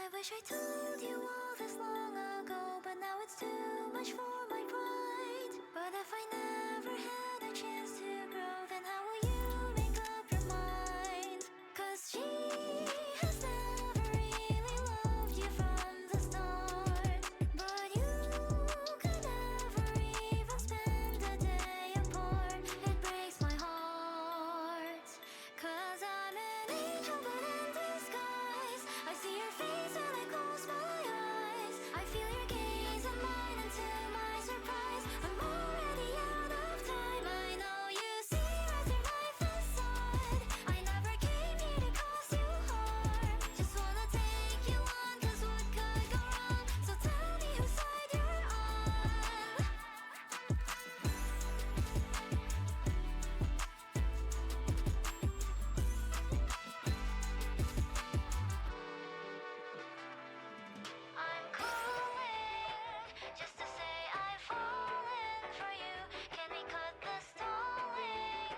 I wish I told you all this long ago, but now it's too much for my pride. But if I never had a chance to grow, then how will you make up your mind? 'Cause she has never really loved you from the start. But you could never even spend a day apart. It breaks my heart. 'Cause I'm an angel but in disguise. I see your face when I close my eyes. I feel your gaze and mine, and to my surprise, I'm already out of time. I know you see right through my facade. I never came here to cause you harm. Just wanna take you on, 'cause what could go wrong? So tell me whose side you're on. I'm calling just to say I've fallen for you. Can we cut the stalling?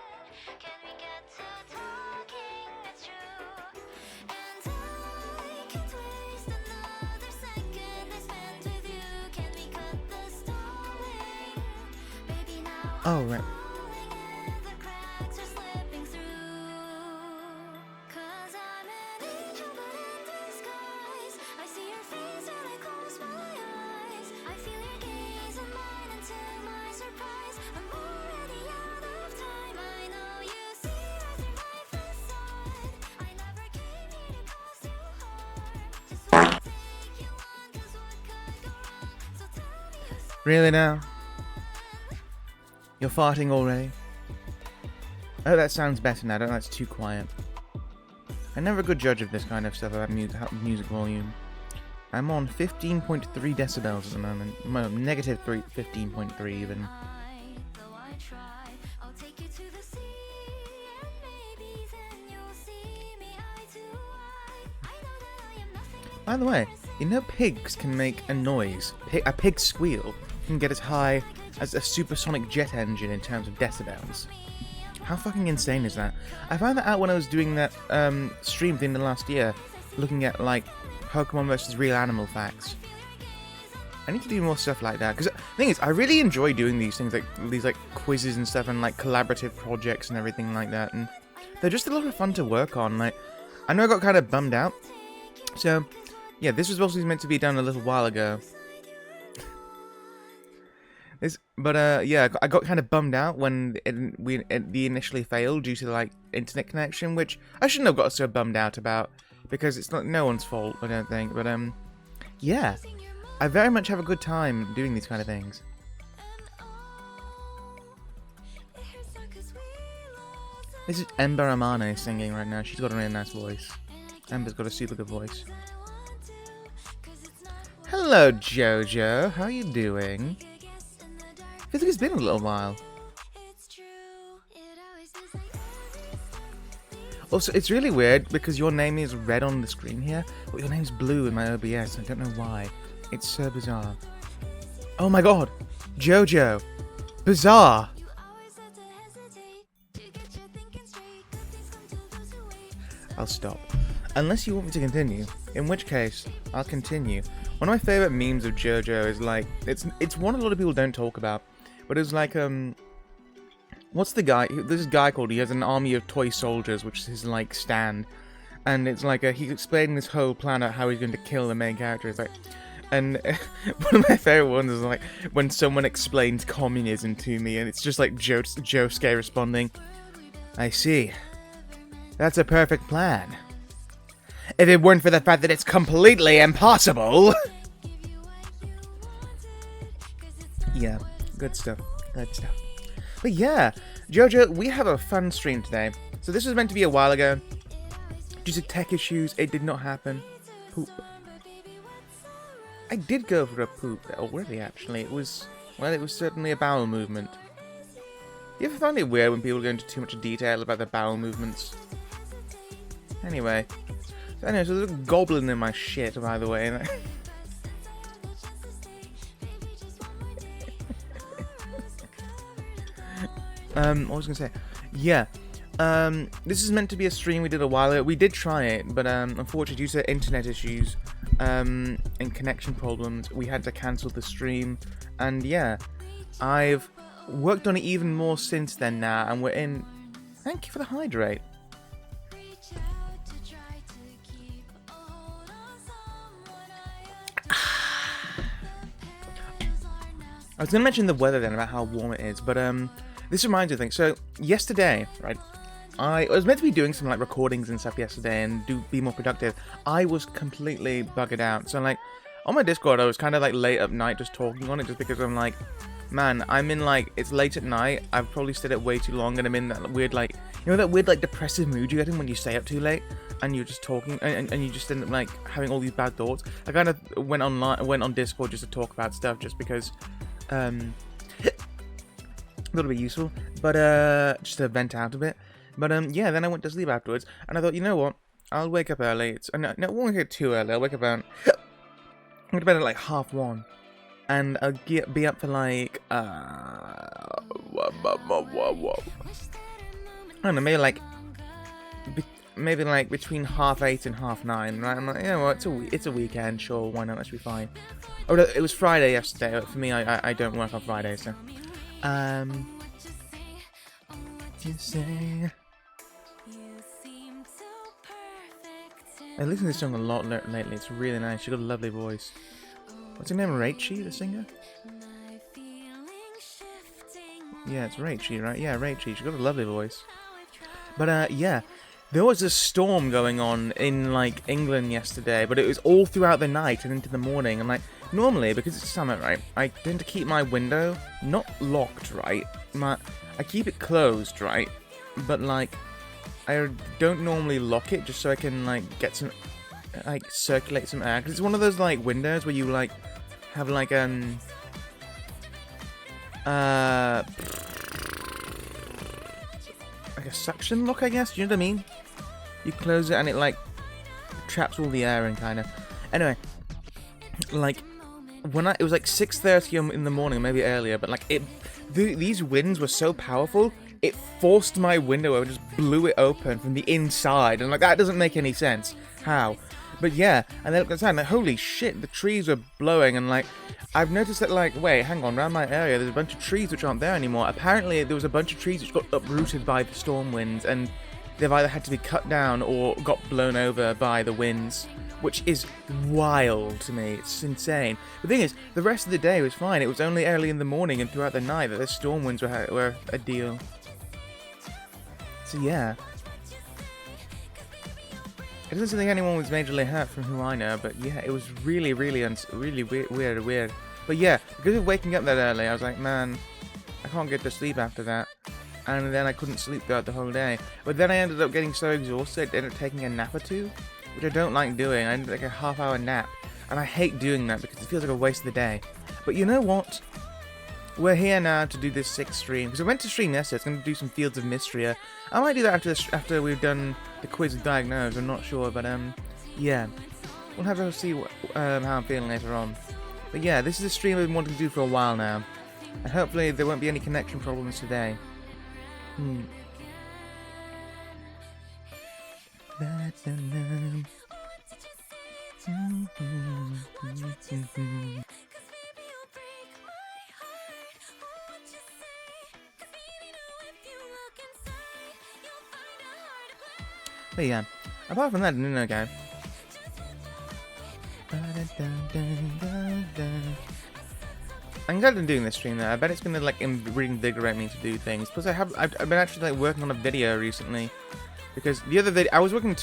Can we get to talking? It's true. And I can't waste another second I spent with you. Can we cut the stalling? Baby, now Oh, I'm right. falling and the cracks are slipping through. 'Cause I'm an angel but in disguise. I see your face when I close my eyes. I feel your gaze and mine, and to my surprise, I'm already out of time. I know you see right through my facade. I never came here to cause you harm. Just wanna take you on, 'cause what could go wrong? So tell me whose side Really now? You're farting already? Oh, that sounds better now. Don't that's too quiet. I'm never a good judge of this kind of stuff about music volume. I'm on 15.3 decibels at the moment. Well, negative 15.3 even. though I try, I'll take you to the sea, and maybe then you'll see me eye to eye. I know that I am nothing By the way, you know pigs can make a noise. A pig's squeal can get as high as a supersonic jet engine in terms of decibels. How fucking insane is that? I found that out when I was doing that stream thing the last year, looking at like Pokemon versus real animal facts. I need to do more stuff like that, because the thing is, I really enjoy doing these things, like these like quizzes and stuff, and like collaborative projects and everything like that, and they're just a lot of fun to work on. Like, I know I got kind of bummed out, so yeah, this was also meant to be done a little while ago. Yeah, I got kind of bummed out when we initially failed due to like internet connection, which I shouldn't have got so bummed out about, because it's not no one's fault, I don't think. But yeah, I very much have a good time doing these kind of things. This is Ember Amane singing right now. She's got a really nice voice. Ember's got a super good voice. Hello, Jojo. How are you doing? I think it's been a little while. Also, it's really weird because your name is red on the screen here, but your name's blue in my OBS. I don't know why. It's so bizarre. Oh my god! Jojo! Bizarre! I'll stop. Unless you want me to continue, in which case, I'll continue. One of my favourite memes of Jojo is like, it's one a lot of people don't talk about, but it's like, what's the guy, there's this guy called, he has an army of toy soldiers, which is his, like, stand, and it's like, he's explaining this whole plan of how he's going to kill the main character, it's like, and one of my favourite ones is like, when someone explains communism to me, and it's just like Josuke responding, I see. That's a perfect plan. If it weren't for the fact that it's completely impossible. Yeah, good stuff. Good stuff. But yeah, Jojo, we have a fun stream today. So this was meant to be a while ago. Due to tech issues, it did not happen. Poop. I did go for a poop already, actually. It was certainly a bowel movement. You ever find it weird when people go into too much detail about their bowel movements? Anyway, so there's a goblin in my shit, by the way. What was I gonna say? Yeah, This is meant to be a stream we did a while ago. We did try it, but unfortunately due to internet issues and connection problems, we had to cancel the stream. And yeah, I've worked on it even more since then now, and we're in... Thank you for the hydrate. I was going to mention the weather then, about how warm it is, but this reminds me of things. So, yesterday, right, I was meant to be doing some, like, recordings and stuff yesterday and be more productive. I was completely buggered out. So, like, on my Discord, I was kind of, like, late at night just talking on it, just because I'm like, man, I'm in, like, it's late at night, I've probably stayed up way too long, and I'm in that weird, like, you know that weird, like, depressive mood you get in when you stay up too late? And you're just talking, and you just end up, like, having all these bad thoughts. I kind of went on Discord just to talk about stuff, just because... a little bit useful, but just to vent out a bit. But yeah, then I went to sleep afterwards, and I thought, you know what? I'll wake up early. No, I won't get too early. I'll wake up around. I'm going to bed at like 1:30, and I'll be up for like I don't know, maybe like between 8:30 and 9:30, right? I'm like, you know what? It's a weekend, sure, why not? That should be fine. Oh, no, it was Friday yesterday. For me, I don't work on Friday, so. You say. I listened to this song a lot lately. It's really nice. She got a lovely voice. What's her name? Rachie, the singer? Yeah, it's Rachie, right? Yeah, Rachie. She got a lovely voice. But yeah. There was a storm going on in, like, England yesterday, but it was all throughout the night and into the morning, and, like, normally, because it's summer, right, I tend to keep my window not locked, right, I keep it closed, right, but, like, I don't normally lock it just so I can, like, get some, like, circulate some air, because it's one of those, like, windows where you, like, have, like, like a suction lock, I guess. Do you know what I mean? You close it and it like traps all the air in, kind of. Anyway, like when it was like 6:30 in the morning, maybe earlier, but like these winds were so powerful, it forced my window over, just blew it open from the inside, and like that doesn't make any sense. How? But yeah, and then I looked outside, and like, holy shit, the trees were blowing, and like, I've noticed that, like, wait, hang on, around my area, there's a bunch of trees which aren't there anymore. Apparently, there was a bunch of trees which got uprooted by the storm winds, and they've either had to be cut down or got blown over by the winds, which is wild to me. It's insane. The thing is, the rest of the day was fine. It was only early in the morning and throughout the night that the storm winds were a deal. So yeah. It doesn't seem like anyone was majorly hurt from who I know, but yeah, it was really weird. But yeah, because of waking up that early, I was like, man, I can't get to sleep after that. And then I couldn't sleep throughout the whole day. But then I ended up getting so exhausted, I ended up taking a nap or two, which I don't like doing. I ended up like a half-hour nap, and I hate doing that because it feels like a waste of the day. But you know what? We're here now to do this 6th stream, because I went to stream yesterday. It's going to do some Fields of Mystery. I might do that after we've done the quiz and diagnose. I'm not sure, but yeah, we'll have to see how I'm feeling later on. But yeah, this is a stream I've been wanting to do for a while now, and hopefully there won't be any connection problems today. But yeah, apart from that, no go. I'm glad I'm doing this stream though. I bet it's gonna like reinvigorate me to do things. Plus, I've been actually like working on a video recently, because the other video I was working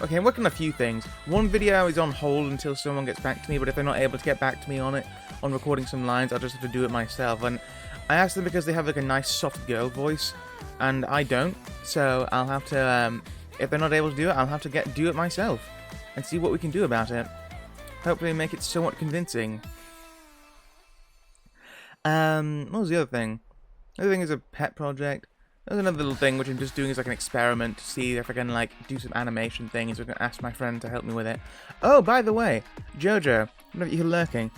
I'm working on a few things. One video is on hold until someone gets back to me, but if they're not able to get back to me on it, on recording some lines, I'll just have to do it myself. And I asked them because they have like a nice soft girl voice, and I don't, so I'll have to. If they're not able to do it, I'll have to do it myself and see what we can do about it. Hopefully make it somewhat convincing. What was the other thing? The other thing is a pet project. There's another little thing which I'm just doing as like an experiment to see if I can like do some animation things. So I can ask my friend to help me with it. Oh, by the way, Jojo, I don't know if you're lurking.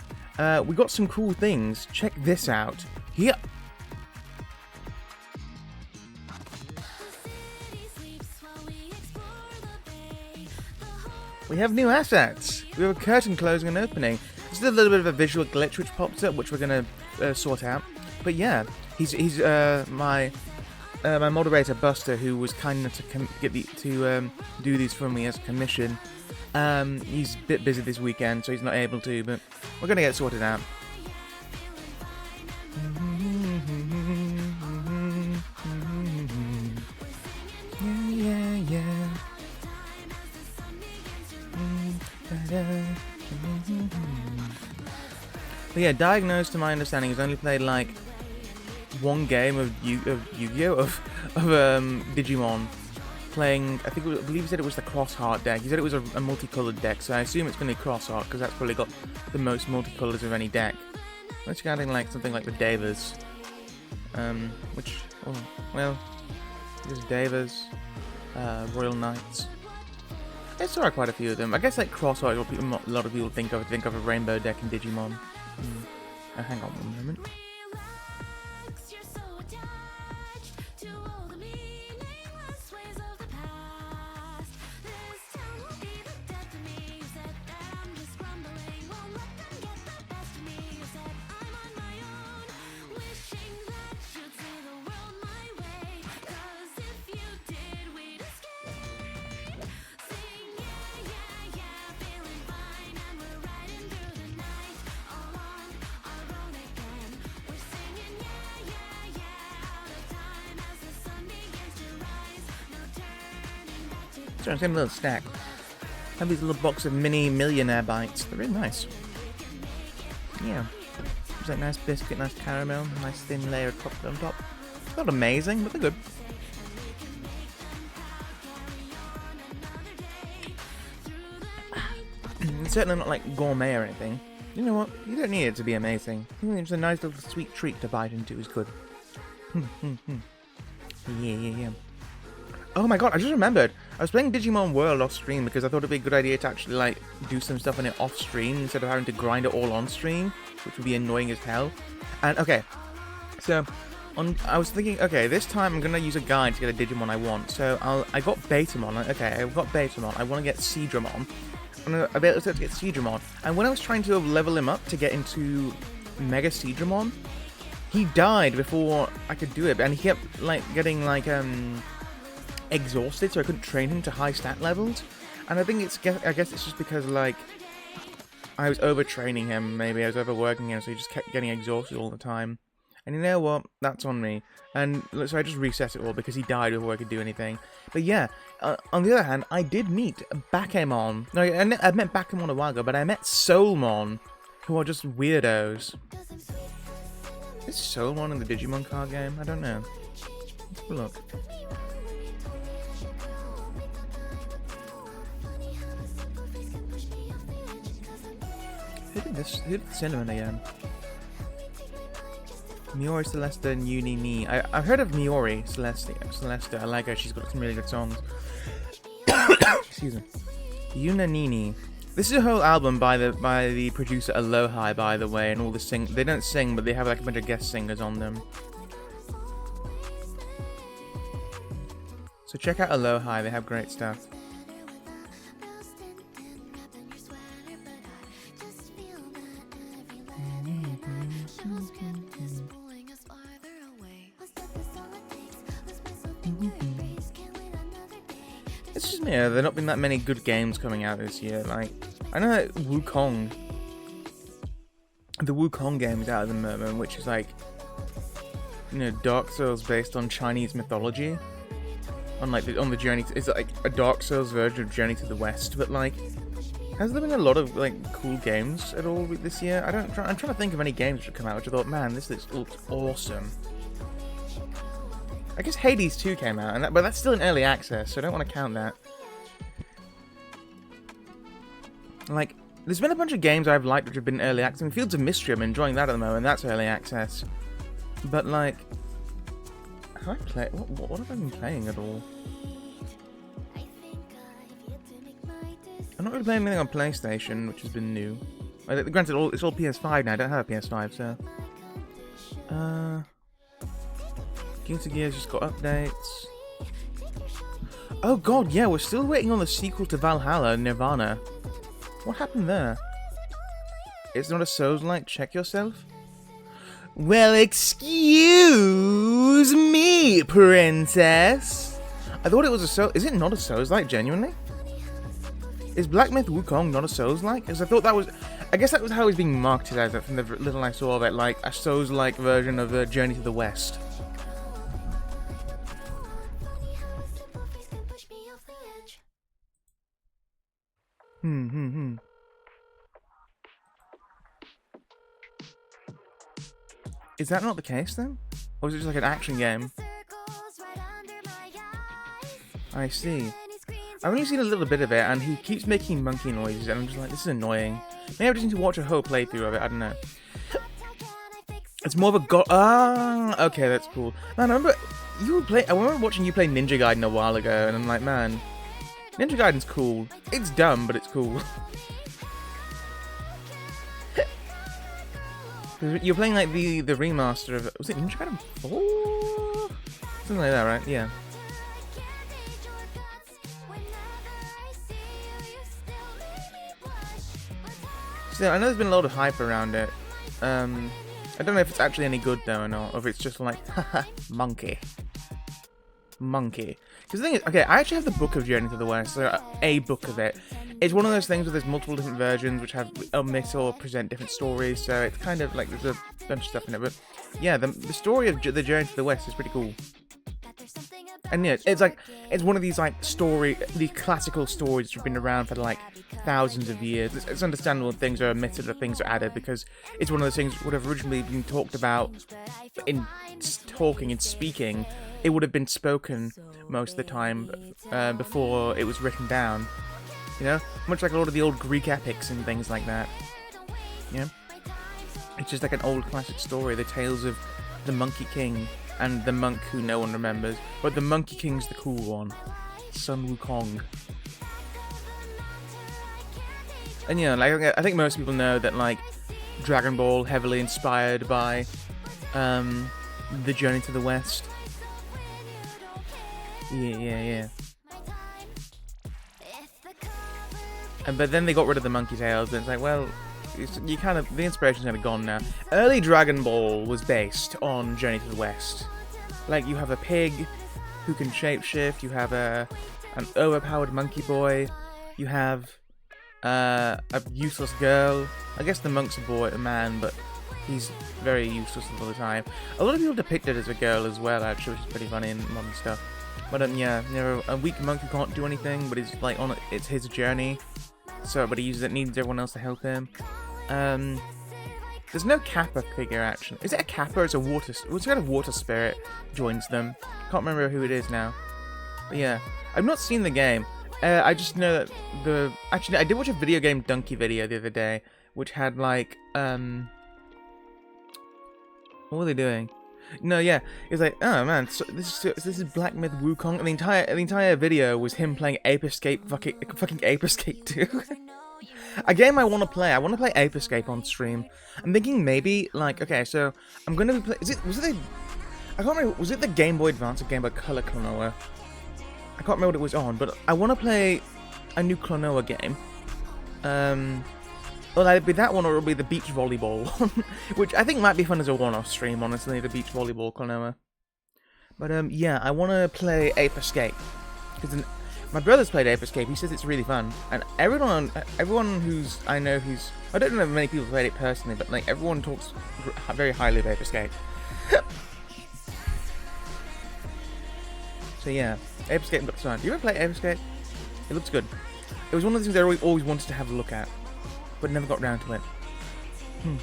We got some cool things. Check this out. Here. we have new assets. We have a curtain closing and opening. This is a little bit of a visual glitch which pops up, which we're gonna sort out. But yeah, he's my moderator Buster, who was kind enough to do these for me as a commission. He's a bit busy this weekend, so he's not able to, but we're gonna get it sorted out. Yeah. But yeah, Diagnosed, to my understanding, has only played like one game of Yu-Gi-Oh! of Digimon. Playing, I believe he said it was the Cross Heart deck. He said it was a multicolored deck, so I assume it's going to be Cross Heart because that's probably got the most multicolors of any deck. Let's go adding like something like the Devas, there's Devas, Royal Knights. I saw quite a few of them. I guess like Cross Heart, a lot of people think of a rainbow deck in Digimon. Hang on one moment. Sorry, same little stack. I have these little box of mini millionaire bites. They're really nice. Yeah. There's that nice biscuit, nice caramel, nice thin layer of chocolate on top. It's not amazing, but they're good. It's certainly not like gourmet or anything. You know what? You don't need it to be amazing. Just a nice little sweet treat to bite into is good. Yeah. Oh my god, I just remembered. I was playing Digimon World off stream because I thought it'd be a good idea to actually like do some stuff on it off stream instead of having to grind it all on stream, which would be annoying as hell. And okay, so I was thinking, okay, this time I'm gonna use a guide to get a Digimon I want. So I got Betamon. Okay, I've got Betamon. I want to get Seadramon. I'm able to get Seadramon. And when I was trying to level him up to get into Mega Seadramon, he died before I could do it, and he kept like getting like exhausted, so I couldn't train him to high stat levels. And I think I guess it's just because like I was overtraining him, maybe I was overworking him, so he just kept getting exhausted all the time. And you know what? That's on me. And so I just reset it all because he died before I could do anything. But yeah, on the other hand, I did meet Bakemon. No, I met Bakemon a while ago, but I met Soulmon, who are just weirdos. Is Soulmon in the Digimon card game? I don't know. Let's have a look. Who did the cinnamon again? Miori, Celesta, and Uni Ni. I've heard of Miori, Celesta. I like her. She's got some really good songs. Excuse me. Yuna Nini. This is a whole album by the producer Aloha, by the way, and all the they don't sing, but they have like a bunch of guest singers on them. So check out Aloha. They have great stuff. It's just me. There not been that many good games coming out this year. Like, I know that Wukong, the Wukong game is out at the moment, which is like, you know, Dark Souls based on Chinese mythology. On the journey, it's like a Dark Souls version of Journey to the West. But like, has there been a lot of like cool games at all this year? I'm trying to think of any games that have come out which I thought, man, this looks awesome. I guess Hades 2 came out, but that's still in early access, so I don't want to count that. Like, there's been a bunch of games I've liked which have been early access. I mean, Fields of Mystery, I'm enjoying that at the moment, that's early access. But like, have I played? What have I been playing at all? I'm not really playing anything on PlayStation, which has been new. Granted, it's all PS5 now. I don't have a PS5, so. Guilty Gear's just got updates. Oh god, yeah, we're still waiting on the sequel to Valhalla, Nirvana. What happened there? It's not a Souls-like, check yourself? Well, excuse me, princess. I thought it was a Souls... Is it not a Souls-like, genuinely? Is Black Myth Wukong not a Souls-like? Because I thought that was... I guess that was how it was being marketed as it from the little I saw of it, like a Souls-like version of Journey to the West. Is that not the case then? Or is it just like an action game? I see. I've only seen a little bit of it, and he keeps making monkey noises, and I'm just like, this is annoying. Maybe I just need to watch a whole playthrough of it, I don't know. It's more of a okay, that's cool. Man, I remember watching you play Ninja Gaiden a while ago, and I'm like, man, Ninja Gaiden's cool. It's dumb, but it's cool. You're playing like the remaster of... Was it Ninja Gaiden 4? Something like that, right? Yeah. So I know there's been a lot of hype around it. I don't know if it's actually any good though or not, or if it's just like, haha, monkey. Monkey. Because the thing is, okay, I actually have the book of Journey to the West, so a book of it. It's one of those things where there's multiple different versions which have omit or present different stories, so it's kind of like there's a bunch of stuff in it. But yeah, the story of the Journey to the West is pretty cool. And yeah, it's one of these like these classical stories that have been around for like thousands of years. It's understandable if things are omitted or things are added, because it's one of those things that would have originally been talked about in talking and speaking. It would have been spoken most of the time before it was written down. You know? Much like a lot of the old Greek epics and things like that. Yeah? It's just like an old classic story, the tales of the Monkey King and the monk who no one remembers. But the Monkey King's the cool one. Sun Wukong. And yeah, like I think most people know that like Dragon Ball heavily inspired by the Journey to the West. Yeah. But then they got rid of the monkey tails, and it's like, well, the inspiration's kind of gone now. Early Dragon Ball was based on Journey to the West. Like, you have a pig who can shapeshift, you have an overpowered monkey boy, you have a useless girl. I guess the monk's a man, but he's very useless all the time. A lot of people depict it as a girl as well, actually, which is pretty funny in modern stuff. But yeah, you know, a weak monk who can't do anything, but he's like it's his journey. So, but needs everyone else to help him. There's no Kappa figure actually. Is it a Kappa or is it a water? What kind of water spirit joins them? Can't remember who it is now. But yeah, I've not seen the game. I just know that actually I did watch a video game donkey video the other day, which had like what were they doing? No, yeah, it's like, oh man, so this is Black Myth Wukong, and the entire video was him playing Ape Escape, fucking Ape Escape 2. A game I want to play. I want to play Ape Escape on stream. I'm thinking maybe like, okay, so I'm gonna be I can't remember. Was it the Game Boy Advance or Game Boy Color Klonoa? I can't remember what it was on, but I want to play a new Klonoa game. Well, either be that one or it'll be the beach volleyball one, which I think might be fun as a one-off stream, honestly, the beach volleyball Klonoa. But yeah, I want to play Ape Escape, because my brother's played Ape Escape. He says it's really fun, and everyone I don't know if many people played it personally, but like everyone talks very highly of Ape Escape. So yeah, Ape Escape looks fun. Do you ever play Ape Escape? It looks good. It was one of the things I always wanted to have a look at, but never got round to it. I'm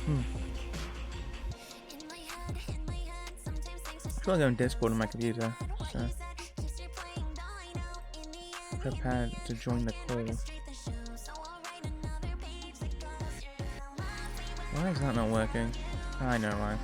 trying to go on Discord on my computer, so prepared to join the call. Why is that not working? I know why.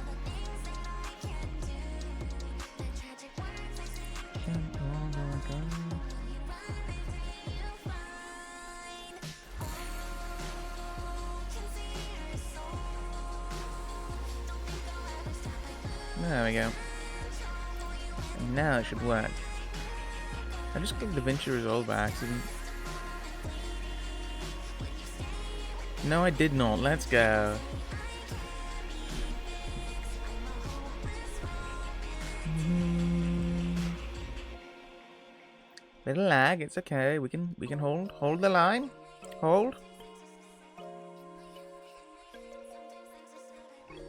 There we go. And now it should work. I just gave DaVinci Resolve by accident. No, I did not. Let's go. Little lag. It's okay. We can hold the line. Hold. You're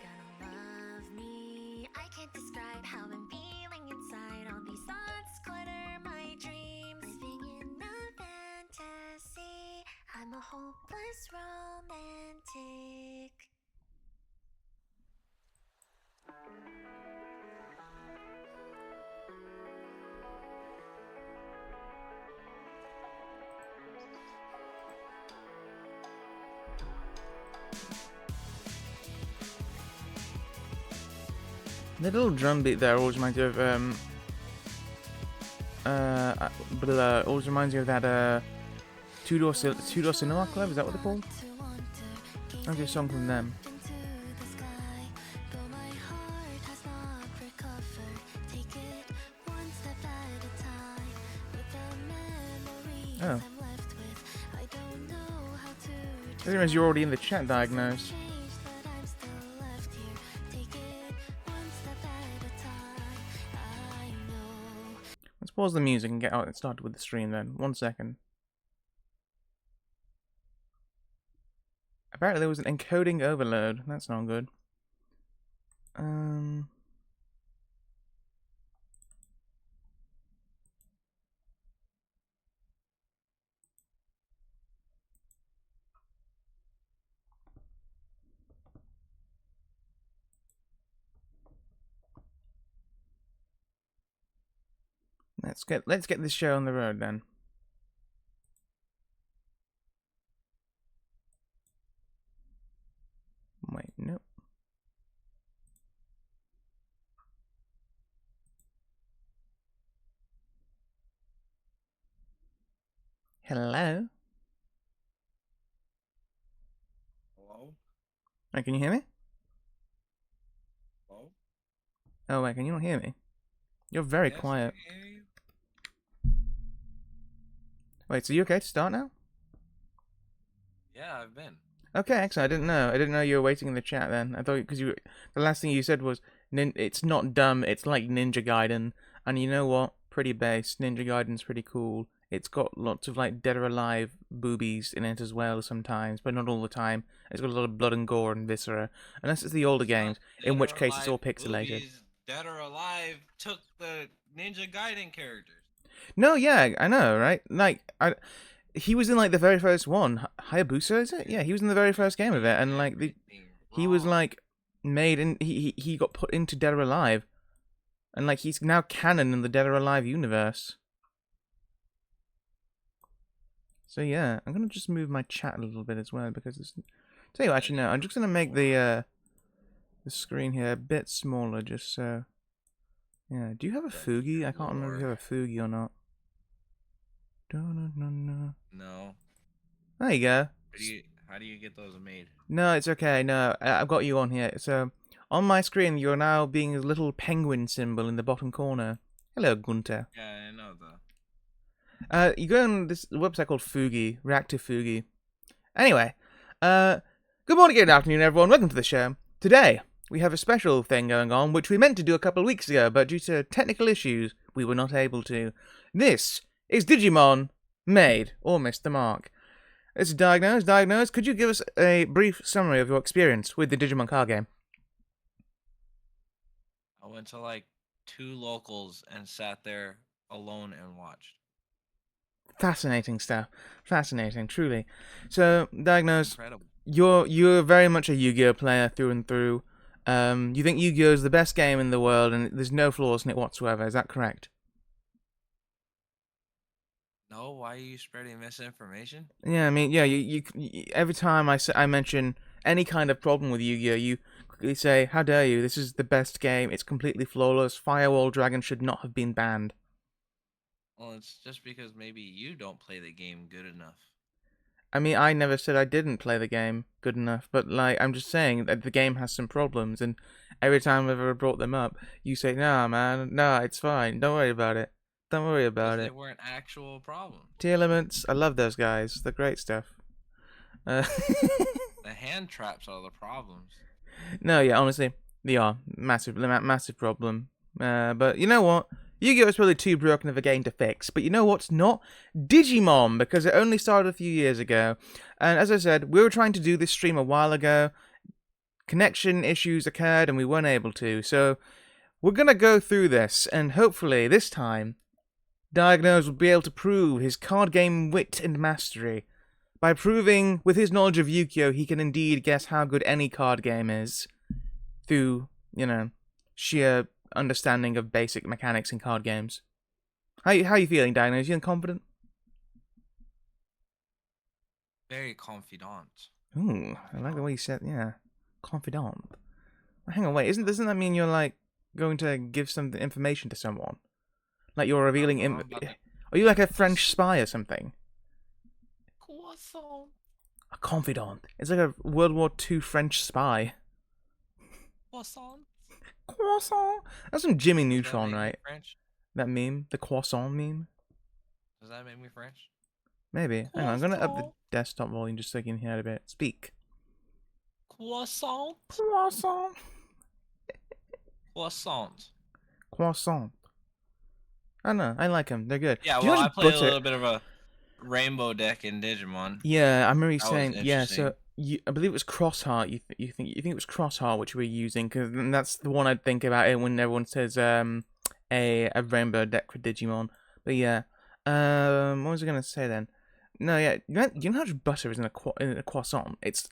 gonna love me. I can't describe how I'm feeling inside. All these thoughts clutter my dreams. Living in a fantasy. I'm a hopeless romantic. The little drum beat there always reminds you of always reminds you of that Two-Door Cinema Club. Is that what they're called? Okay, a song from them. Oh. That means you're already in the chat, Diagnose. Let's pause the music and get out and started with the stream then. 1 second. Apparently there was an encoding overload. That's not good. Let's get this show on the road then. Wait, nope. Hello? Hello? Wait, can you hear me? Hello? Oh wait, can you not hear me? You're very Yes, quiet. I can hear you. Wait, so you okay to start now? Yeah, I've been. Okay, excellent. I didn't know. I didn't know you were waiting in the chat then. I thought because the last thing you said was it's not dumb. It's like Ninja Gaiden, and you know what? Pretty base. Ninja Gaiden's pretty cool. It's got lots of like Dead or Alive boobies in it as well sometimes, but not all the time. It's got a lot of blood and gore and viscera, unless it's the older games, in which case it's all pixelated. Dead or Alive took the Ninja Gaiden characters. No, yeah, I know, right? Like, he was in like the very first one. Hayabusa, is it? Yeah, he was in the very first game of it, and like he was like made and he got put into Dead or Alive, and like he's now canon in the Dead or Alive universe. So yeah, I'm gonna just move my chat a little bit as well because it's. Tell you what, actually no, I'm just gonna make the screen here a bit smaller just so. Yeah, do you have a Fugi? I can't remember if you have a Fugi or not. No. There you go. How do you get those made? No, it's okay. No, I've got you on here. So, on my screen, you're now being a little penguin symbol in the bottom corner. Hello, Gunter. Yeah, I know though. You go on this website called Fugi, Reactive Fugi. Anyway, good morning, good afternoon, everyone. Welcome to the show. Today, we have a special thing going on, which we meant to do a couple of weeks ago, but due to technical issues, we were not able to. This is Digimon Made or Missed the Mark. This is Diagnose. Could you give us a brief summary of your experience with the Digimon card game? I went to like 2 locals and sat there alone and watched. Fascinating stuff. Fascinating, truly. So, Diagnose, Incredible. you're very much a Yu-Gi-Oh player through and through. You think Yu-Gi-Oh is the best game in the world, and there's no flaws in it whatsoever. Is that correct? No, why are you spreading misinformation? Yeah, I mean, yeah. You every time I mention any kind of problem with Yu-Gi-Oh, you quickly say, "How dare you? This is the best game. It's completely flawless. Firewall Dragon should not have been banned." Well, it's just because maybe you don't play the game good enough. I mean, I never said I didn't play the game good enough, but like, I'm just saying that the game has some problems, and every time I've ever brought them up, you say, "Nah, man, nah, it's fine. Don't worry about it. Don't worry Because about they it." weren't actual problems. T-Elements, I love those guys. They're great stuff. Uh, The hand traps are the problems. no, yeah, honestly, they are massive problem. But you know what? Yu-Gi-Oh is probably too broken of a game to fix. But you know what's not? Digimon, because it only started a few years ago. And as I said, we were trying to do this stream a while ago. Connection issues occurred and we weren't able to. So we're gonna go through this, and hopefully this time, Diagnose will be able to prove his card game wit and mastery. By proving, with his knowledge of Yu-Gi-Oh, he can indeed guess how good any card game is. Through, sheer understanding of basic mechanics in card games. How you feeling, Diagnose? You feeling confident? Very confidant. Ooh, I like the way you said, yeah. Confidant. Hang on, wait, doesn't that mean you're, like, going to give some information to someone? Like you're revealing... Are you like a French spy or something? Croissant. A confidant. It's like a World War II French spy. Croissant. Croissant. That's some Jimmy Does that Neutron, make me right? French? That meme? The croissant meme? Does that make me French? Maybe. Hang on, I'm gonna up the Croissant. desktop volume just so you can hear it a bit. Speak. Croissant. Croissant. Croissant. Croissant. I don't know. I like them. They're good. Yeah, Do you know well, I how much played a butter- little bit of a rainbow deck in Digimon. Yeah, I remember you That was saying. Yeah, so interesting. I believe it was Crossheart. You think it was Crossheart which we're using, because that's the one I'd think about it when everyone says a rainbow deck for Digimon. But yeah, what was I gonna say then? No, yeah, you know how much butter is in a croissant? It's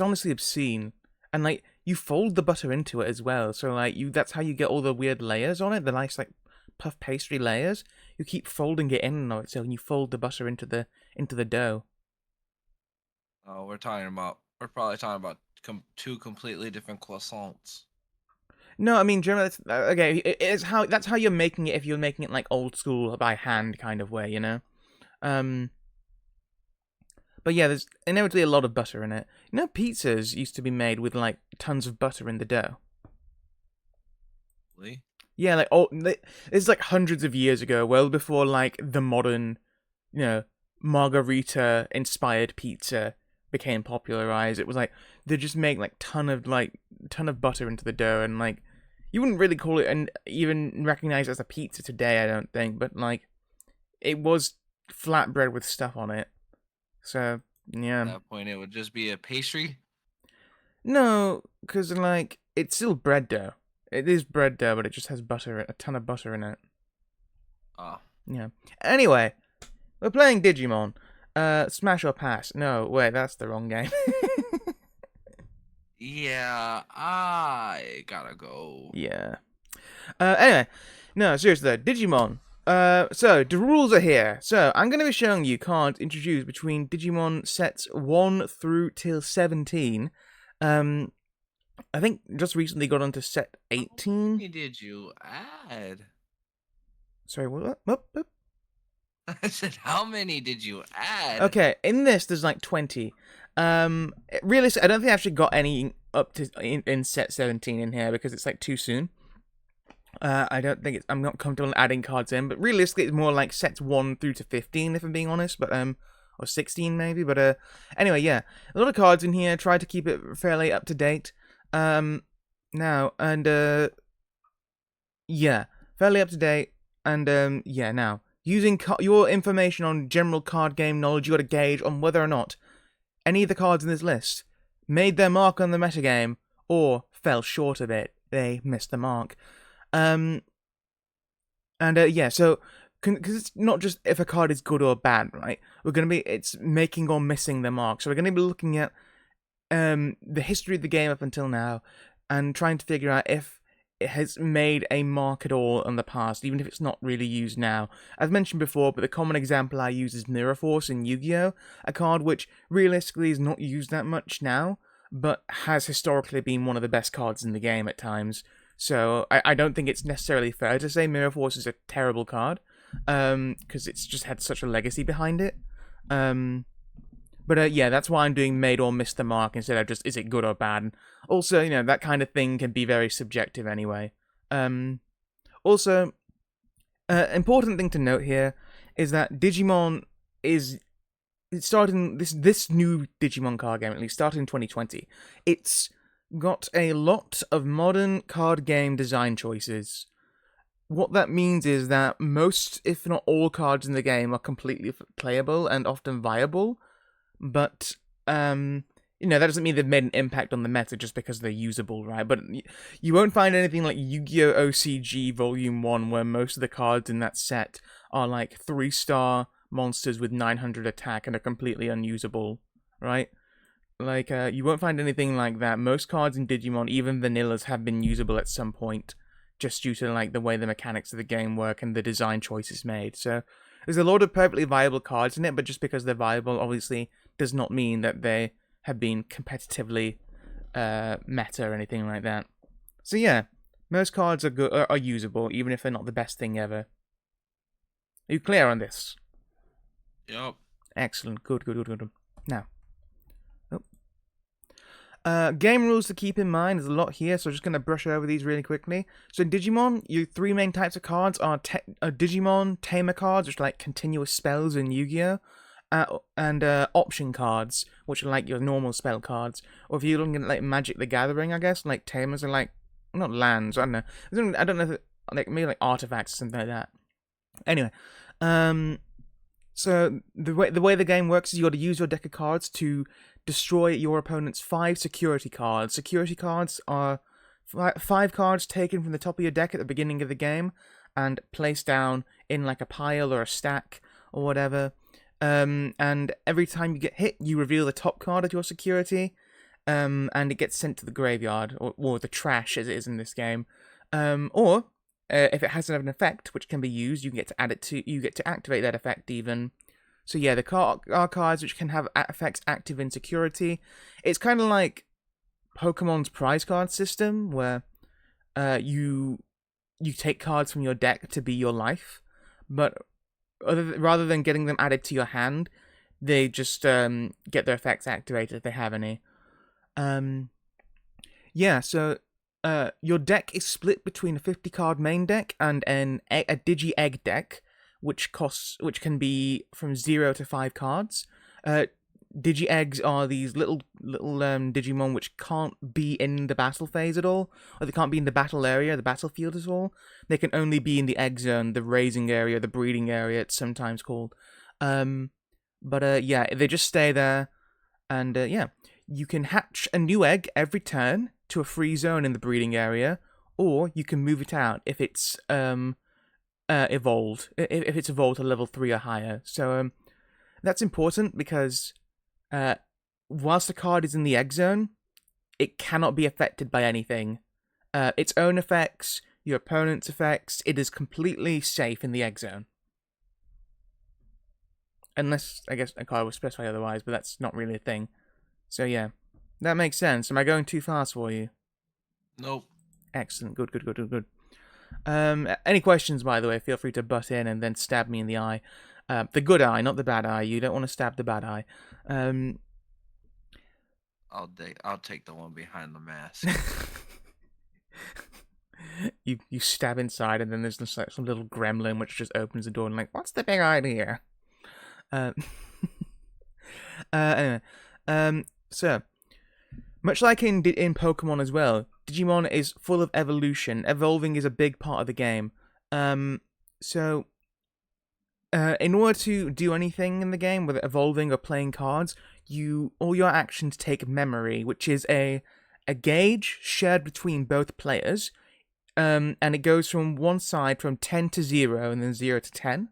honestly obscene, and like you fold the butter into it as well. So like that's how you get all the weird layers on it. The nice like puff pastry layers. You keep folding it in and so you fold the butter into the dough. Oh, we're probably talking about two completely different croissants. No, I mean generally, okay. That's how you're making it if you're making it like old school by hand kind of way, you know. But yeah, there's inevitably a lot of butter in it. You know, pizzas used to be made with like tons of butter in the dough. Really? Yeah, like it's like hundreds of years ago, well before like the modern, margarita inspired pizza became popularized. It was like they just make like ton of butter into the dough, and like you wouldn't really call it and even recognize it as a pizza today, I don't think, but like it was flatbread with stuff on it. So yeah. At that point, it would just be a pastry. No, because like it's still bread dough. It is bread dough, but it just has a ton of butter in it. Ah. Yeah. Anyway, we're playing Digimon. Smash or Pass? No, wait, that's the wrong game. Yeah, I gotta go. Yeah. Anyway, no, seriously though, Digimon. So the rules are here. So I'm going to be showing you cards introduced between Digimon sets 1 through till 17. I think just recently got onto set 18. How many did you add? Sorry, what? I said, how many did you add? Okay, in this there's like 20. Realistically, I don't think I actually got any up to in set 17 in here because it's like too soon. I don't think I'm not comfortable adding cards in, but realistically it's more like sets 1 through to 15 if I'm being honest, but or 16 maybe, but anyway, yeah. A lot of cards in here, try to keep it fairly up to date. Now, and yeah, fairly up to date, and yeah, now, using your information on general card game knowledge, you got to gauge on whether or not any of the cards in this list made their mark on the metagame, or fell short of it. They missed the mark. Yeah, so, because it's not just if a card is good or bad, right? It's making or missing the mark. So we're going to be looking at the history of the game up until now, and trying to figure out if it has made a mark at all in the past, even if it's not really used now. As mentioned before, but the common example I use is Mirror Force in Yu-Gi-Oh! A card which realistically is not used that much now, but has historically been one of the best cards in the game at times. So I don't think it's necessarily fair to say Mirror Force is a terrible card, because it's just had such a legacy behind it. But But yeah, that's why I'm doing made or missed the mark instead of just is it good or bad. And also, that kind of thing can be very subjective anyway. Also, important thing to note here is that Digimon is starting this new Digimon card game, at least started in 2020. It's got a lot of modern card game design choices. What that means is that most, if not all, cards in the game are completely playable and often viable, but that doesn't mean they've made an impact on the meta just because they're usable, right? But you won't find anything like Yu-Gi-Oh! OCG Volume 1, where most of the cards in that set are like 3-star monsters with 900 attack and are completely unusable, right? Like, you won't find anything like that. Most cards in Digimon, even vanillas, have been usable at some point, just due to like the way the mechanics of the game work and the design choices made. So there's a lot of perfectly viable cards in it, but just because they're viable, obviously, does not mean that they have been competitively meta or anything like that. So yeah, most cards are good, are usable, even if they're not the best thing ever. Are you clear on this? Yep. Excellent. Good. Now, game rules to keep in mind. There's a lot here, so I'm just going to brush over these really quickly. So in Digimon, your 3 main types of cards are Digimon Tamer cards, which are like continuous spells in Yu-Gi-Oh! And option cards, which are like your normal spell cards. Or if you're looking at like Magic the Gathering, I guess, like Tamers are like, not lands, I don't know. I don't know if like maybe like artifacts or something like that. Anyway, so the way the game works is you got to use your deck of cards to destroy your opponent's 5 security cards. Security cards are 5 cards taken from the top of your deck at the beginning of the game and placed down in like a pile or a stack or whatever. And every time you get hit, you reveal the top card of your security, and it gets sent to the graveyard or the trash as it is in this game. Or if it has an effect which can be used, you get to activate that effect even. So yeah, the are cards which can have effects active in security. It's kind of like Pokemon's prize card system, where you take cards from your deck to be your life, but rather than getting them added to your hand, they just get their effects activated if they have any. So your deck is split between a 50-card main deck and a Digi-Egg deck, which can be from 0 to 5 cards. Digi-Eggs are these little Digimon which can't be in the battle phase at all, or they can't be in the battle area, the battlefield at all. They can only be in the egg zone, the raising area, the breeding area, it's sometimes called. They just stay there, and you can hatch a new egg every turn to a free zone in the breeding area, or you can move it out if it's evolved, if it's evolved to level 3 or higher. So that's important because whilst the card is in the egg zone, it cannot be affected by anything. Its own effects, your opponent's effects, it is completely safe in the egg zone. Unless, I guess, a card will specify otherwise, but that's not really a thing. So yeah, that makes sense. Am I going too fast for you? Nope. Excellent. Good. Any questions, by the way, feel free to butt in and then stab me in the eye. The good eye, not the bad eye. You don't want to stab the bad eye. I'll take the one behind the mask. You stab inside, and then there's just like some little gremlin which just opens the door and like, what's the big idea? Anyway, so much like in Pokemon as well, Digimon is full of evolution. Evolving is a big part of the game. In order to do anything in the game, whether evolving or playing cards, all your actions take memory, which is a gauge shared between both players, and it goes from one side from 10 to 0 and then 0 to 10.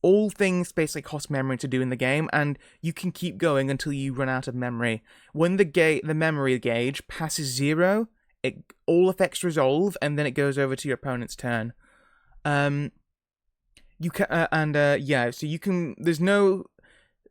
All things basically cost memory to do in the game, and you can keep going until you run out of memory. When the memory gauge passes 0, all effects resolve, and then it goes over to your opponent's turn. So you can. There's no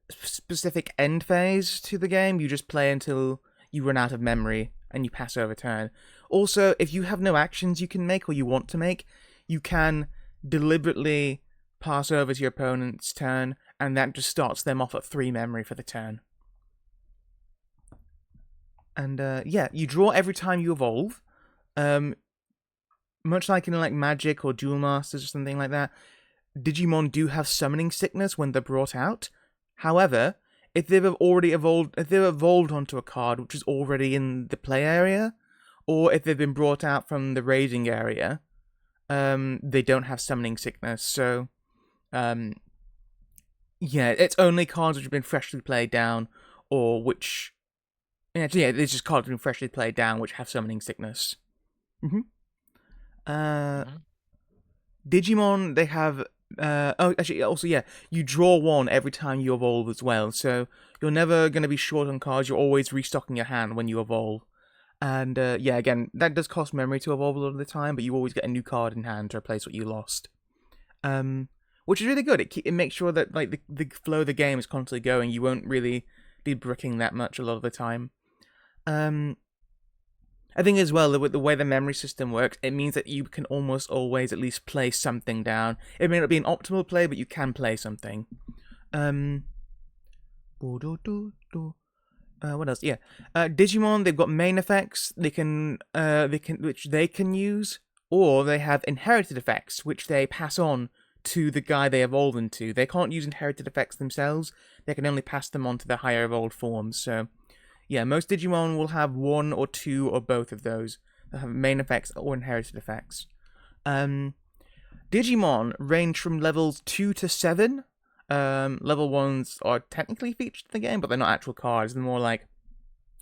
specific end phase to the game. You just play until you run out of memory and you pass over turn. Also, if you have no actions you can make or you want to make, you can deliberately pass over to your opponent's turn and that just starts them off at 3 memory for the turn. And yeah, you draw every time you evolve. Much like in like Magic or Duel Masters or something like that, Digimon do have summoning sickness when they're brought out. However, if they've evolved onto a card which is already in the play area, or if they've been brought out from the raising area, they don't have summoning sickness. So, yeah, it's only cards which have been freshly played down, or which, yeah, it's just cards which have been freshly played down which have summoning sickness. Digimon, they have. Also, yeah, you draw 1 every time you evolve as well, so you're never going to be short on cards, you're always restocking your hand when you evolve. And, yeah, again, that does cost memory to evolve a lot of the time, but you always get a new card in hand to replace what you lost. Which is really good, it makes sure that, like, the flow of the game is constantly going, you won't really be bricking that much a lot of the time. I think as well, with the way the memory system works, it means that you can almost always at least play something down. It may not be an optimal play, but you can play something. What else? Yeah, Digimon, they've got main effects which they can use, or they have inherited effects which they pass on to the guy they evolve into. They can't use inherited effects themselves; they can only pass them on to their higher evolved forms. So, yeah, most Digimon will have 1 or 2 or both of those. They'll have main effects or inherited effects. Digimon range from levels 2 to 7. Level 1s are technically featured in the game, but they're not actual cards. They're more like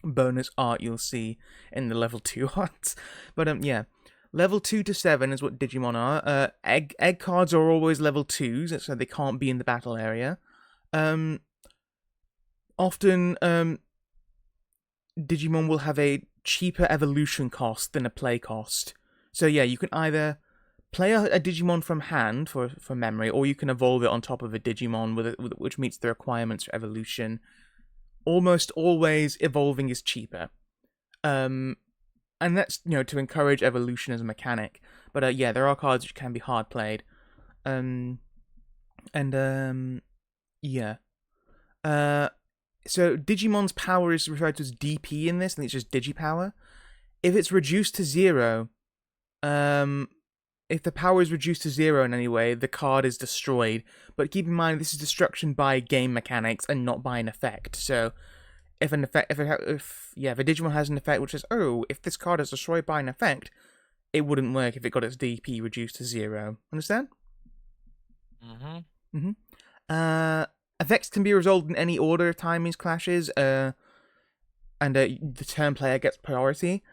bonus art you'll see in the level 2 arts. But, yeah. Level 2 to 7 is what Digimon are. Egg cards are always level 2s, so they can't be in the battle area. Often, Digimon will have a cheaper evolution cost than a play cost. So yeah, you can either play a Digimon from hand for memory, or you can evolve it on top of a Digimon which meets the requirements for evolution. Almost always evolving is cheaper. And that's, to encourage evolution as a mechanic. But yeah, there are cards which can be hard played. Yeah. So Digimon's power is referred to as DP in this, and it's just Digipower. If it's reduced to 0, if the power is reduced to 0 in any way, the card is destroyed. But keep in mind, this is destruction by game mechanics and not by an effect. So, if a Digimon has an effect which says, "Oh, if this card is destroyed by an effect," it wouldn't work if it got its DP reduced to 0. Understand? Effects can be resolved in any order if timings clashes, and the turn player gets priority.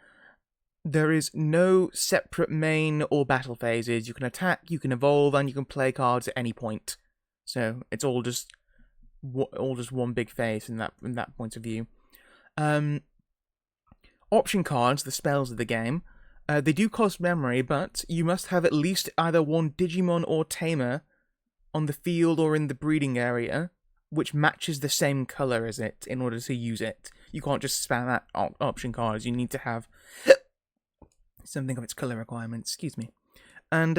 There is no separate main or battle phases. You can attack, you can evolve, and you can play cards at any point. So it's all just one big phase in that point of view. Option cards, the spells of the game, they do cost memory, but you must have at least either one Digimon or Tamer on the field or in the breeding area, which matches the same color as it in order to use it. You can't just spam out option cards. You need to have something of its color requirements. Excuse me. And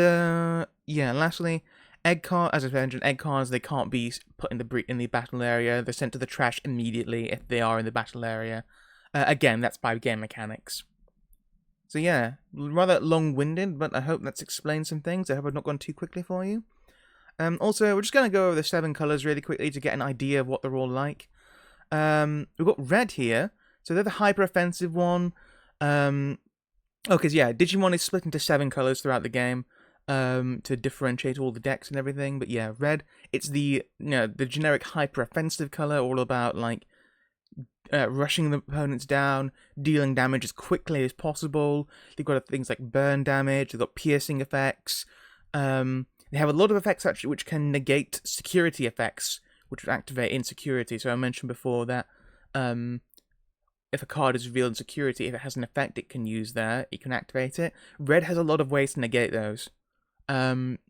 yeah, lastly, egg card. As I mentioned, egg cards, they can't be put in the battle area. They're sent to the trash immediately if they are in the battle area. Again, that's by game mechanics. So yeah, rather long-winded, but I hope that's explained some things. I hope I've not gone too quickly for you. Also, we're just going to go over the 7 colours really quickly to get an idea of what they're all like. We've got red here, so they're the hyper-offensive one. Yeah, Digimon is split into 7 colours throughout the game to differentiate all the decks and everything. But yeah, red, it's the generic hyper-offensive colour, all about like rushing the opponents down, dealing damage as quickly as possible. They've got things like burn damage, they've got piercing effects. They have a lot of effects actually which can negate security effects, which would activate insecurity. So I mentioned before that if a card is revealed in security, if it has an effect it can use there, it can activate it. Red has a lot of ways to negate those. And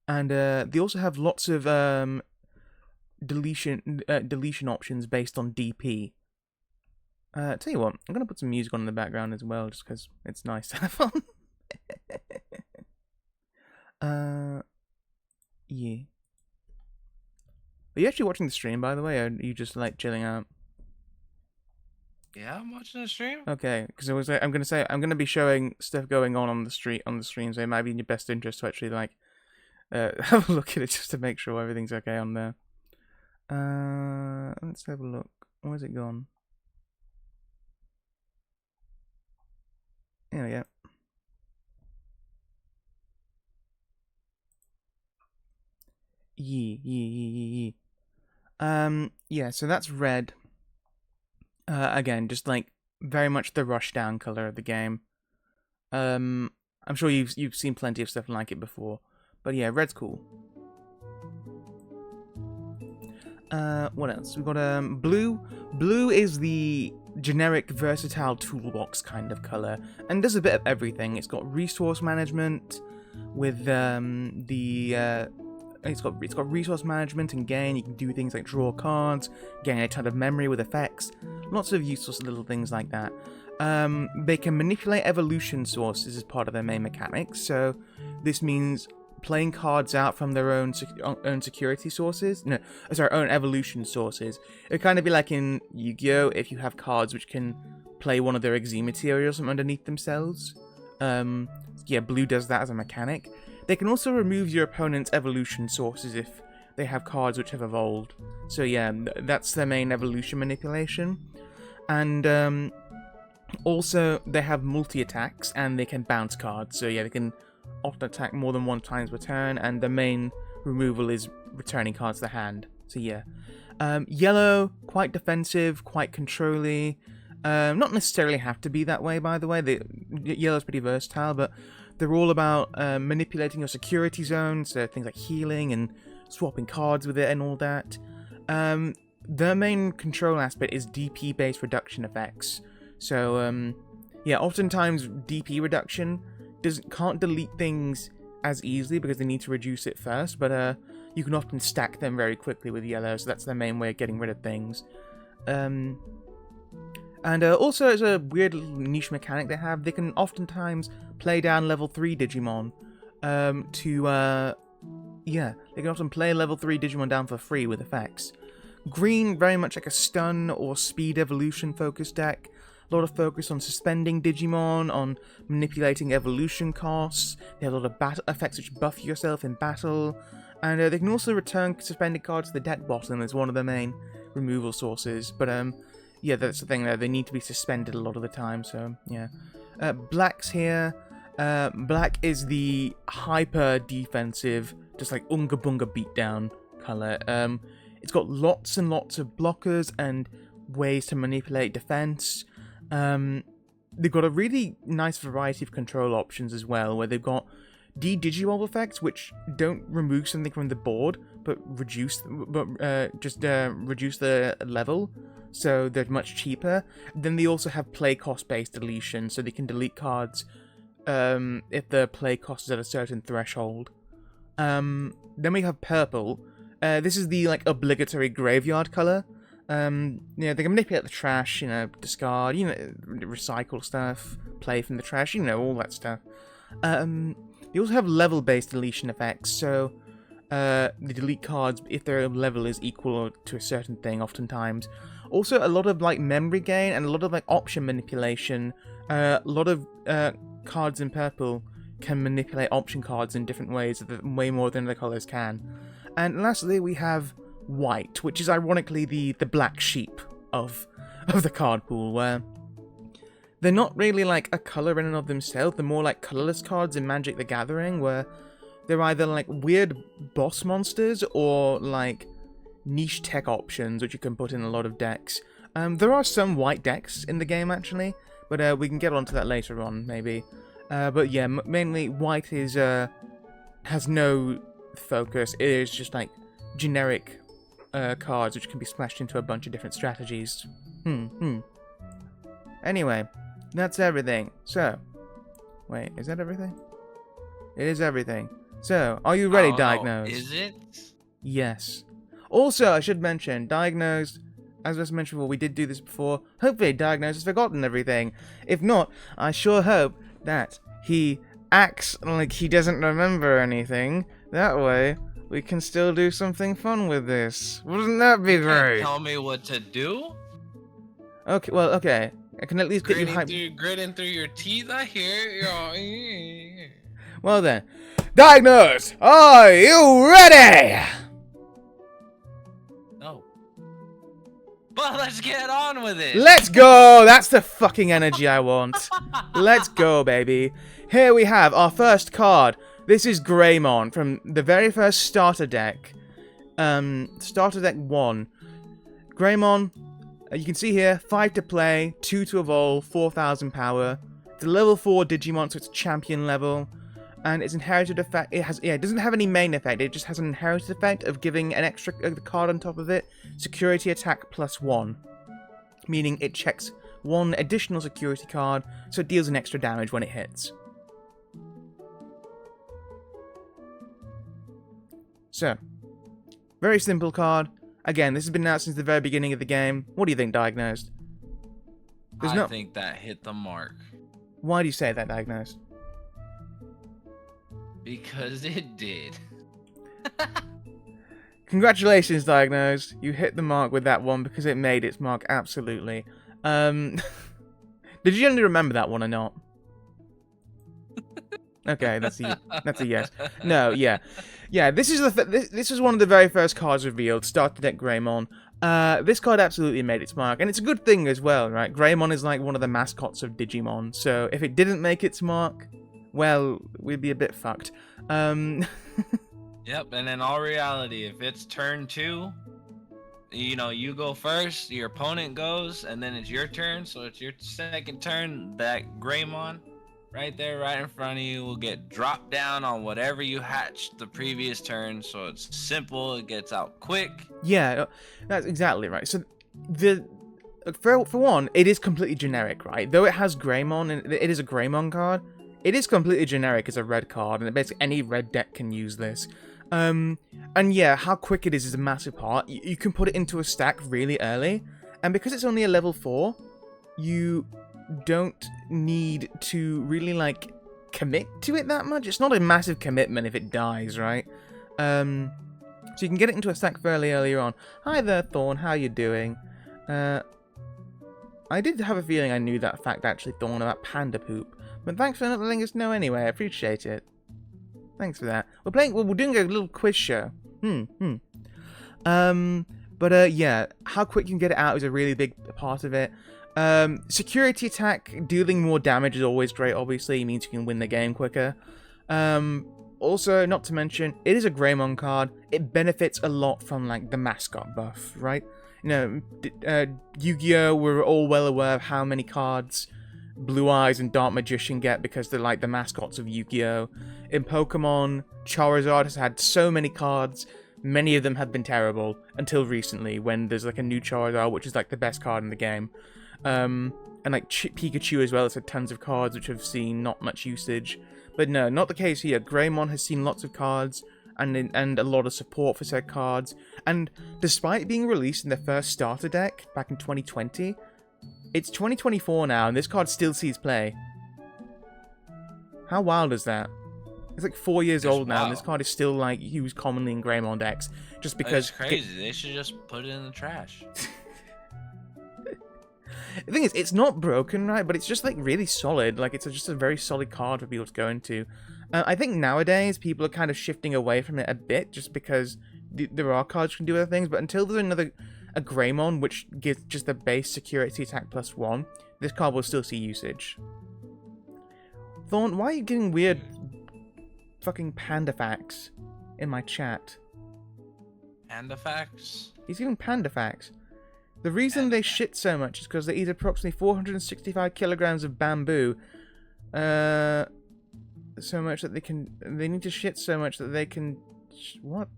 they also have lots of deletion options based on DP. Tell you what, I'm going to put some music on in the background as well, just because it's nice to have on. Yeah. Are you actually watching the stream, by the way, or are you just like chilling out? Yeah, I'm watching the stream. Okay, because I'm gonna be showing stuff going on the stream, so it might be in your best interest to actually like have a look at it just to make sure everything's okay on there. Let's have a look. Where's it gone? There we go. Yee. Yeah, so that's red. Again, just like very much the rush down color of the game. I'm sure you've seen plenty of stuff like it before, but yeah, red's cool. What else? We've got blue. Blue is the generic versatile toolbox kind of color, and does a bit of everything. It's got resource management with it's got resource management and gain. You can do things like draw cards, gain a ton of memory with effects, lots of useful little things like that. They can manipulate evolution sources as part of their main mechanics, so this means playing cards out from their own security sources. No, sorry, own evolution sources. It'd kind of be like in Yu-Gi-Oh! If you have cards which can play one of their Exi materials from underneath themselves. Yeah, blue does that as a mechanic. They can also remove your opponent's evolution sources if they have cards which have evolved. So yeah, that's their main evolution manipulation. And also, they have multi-attacks, and they can bounce cards. So yeah, they can often attack more than one times per turn, and the main removal is returning cards to the hand. So yeah. Yellow, quite defensive, quite controlly. Not necessarily have to be that way, by the way. Yellow's pretty versatile, but they're all about manipulating your security zones, so things like healing and swapping cards with it and all that. Their main control aspect is DP-based reduction effects. So, yeah, oftentimes DP reduction can't delete things as easily because they need to reduce it first, but you can often stack them very quickly with yellow, so that's their main way of getting rid of things. And also, it's a weird little niche mechanic they have. They can oftentimes play down level 3 Digimon yeah, they can often play level 3 Digimon down for free with effects. Green, very much like a stun or speed evolution focused deck. A lot of focus on suspending Digimon, on manipulating evolution costs. They have a lot of battle effects which buff yourself in battle. And they can also return suspended cards to the deck bottom as one of their main removal sources. But yeah, that's the thing there. They need to be suspended a lot of the time, so yeah. Black's here. Black is the hyper defensive, just like Unga Bunga beatdown color. It's got lots and lots of blockers and ways to manipulate defense. They've got a really nice variety of control options as well, where they've got de-digivolve effects, which don't remove something from the board, but just reduce the level, so they're much cheaper. Then they also have play cost-based deletion, so they can delete cards if the play cost is at a certain threshold. Then we have purple. This is the like obligatory graveyard color. They can manipulate the trash, discard, recycle stuff, play from the trash, all that stuff. They also have level-based deletion effects, so they delete cards if their level is equal to a certain thing, oftentimes. Also, a lot of like memory gain and a lot of like option manipulation. A lot of cards in purple can manipulate option cards in different ways, way more than the colors can. And lastly, we have white, which is ironically the black sheep of the card pool, where they're not really like a color in and of themselves. They're more like colorless cards in Magic the Gathering, where they're either like weird boss monsters or like niche tech options which you can put in a lot of decks. There are some white decks in the game actually, but we can get onto that later on maybe. But yeah, mainly white is has no focus. It is just like generic cards which can be splashed into a bunch of different strategies. Anyway, that's everything. So, wait, is that everything? It is everything. So, are you ready, Diagnosed? Is it? Yes. Also, I should mention, Diagnosed, as I mentioned before, we did do this before. Hopefully, Diagnosed has forgotten everything. If not, I sure hope that he acts like he doesn't remember anything. That way, we can still do something fun with this. Wouldn't that be You can't great? tell me what to do. Okay, well, okay. I can at least get you Gritting through your teeth. I hear. Well then, Diagnosed, are you ready? No. But let's get on with it. Let's go! That's the fucking energy I want. Let's go, baby. Here we have our first card. This is Greymon from the very first starter deck. Starter deck 1. Greymon, you can see here, 5 to play, 2 to evolve, 4,000 power. It's a level 4 Digimon, so it's champion level. And its inherited effect, it doesn't have any main effect, it just has an inherited effect of giving an extra card on top of it, security attack +1. Meaning it checks 1 additional security card, so it deals an extra damage when it hits. So, very simple card. Again, this has been out since the very beginning of the game. What do you think, Diagnosed? I think that hit the mark. Why do you say that, Diagnosed? Because it did. Congratulations, Diagnosed. You hit the mark with that one because it made its mark absolutely. Did you only remember that one or not? Okay, that's a yes. No, yeah. Yeah, this is this is one of the very first cards revealed, Starter Deck Greymon. This card absolutely made its mark, and it's a good thing as well, right? Greymon is like one of the mascots of Digimon, so if it didn't make its mark, well, we'd be a bit fucked. Yep, and in all reality, if it's turn 2, you go first, your opponent goes, and then it's your turn, so it's your second turn, that Greymon right there, right in front of you, will get dropped down on whatever you hatched the previous turn, so it's simple, it gets out quick. Yeah, that's exactly right. So, for one, it is completely generic, right? Though it has Greymon, and it is a Greymon card, it is completely generic as a red card, and basically any red deck can use this. And yeah, how quick it is a massive part. You can put it into a stack really early, and because it's only a level 4, you don't need to really, like, commit to it that much. It's not a massive commitment if it dies, right? So you can get it into a stack fairly earlier on. Hi there, Thorn, how you doing? I did have a feeling I knew that fact, actually, Thorn, about panda poop. But thanks for not letting us know anyway, I appreciate it. Thanks for that. We're doing a little quiz show. Yeah, how quick you can get it out is a really big part of it. Security attack, dealing more damage is always great, obviously, it means you can win the game quicker. Also, not to mention, it is a Greymon card, it benefits a lot from, like, the mascot buff, right? Yu-Gi-Oh! We're all well aware of how many cards Blue Eyes and Dark Magician get because they're like the mascots of Yu-Gi-Oh! In Pokemon, Charizard has had so many cards, many of them have been terrible, until recently, when there's like a new Charizard, which is like the best card in the game. And like Pikachu as well has had tons of cards which have seen not much usage. But no, not the case here. Greymon has seen lots of cards, and a lot of support for said cards. And despite being released in the first starter deck back in 2020, it's 2024 now, and this card still sees play. How wild is that? It's like 4 years old now, and this card is still like used commonly in Greymon decks, just because. It's crazy. They should just put it in the trash. The thing is, it's not broken, right? But it's just like really solid. Like it's just a very solid card for people to go into. I think nowadays people are kind of shifting away from it a bit, just because there are cards that can do other things. But until there's a Greymon which gives just the base security attack +1, this card will still see usage. Thorn, why are you giving weird fucking panda facts in my chat? Panda facts? He's giving panda facts. The reason they shit so much is because they eat approximately 465 kilograms of bamboo. So much that they need to shit so much that they can... What?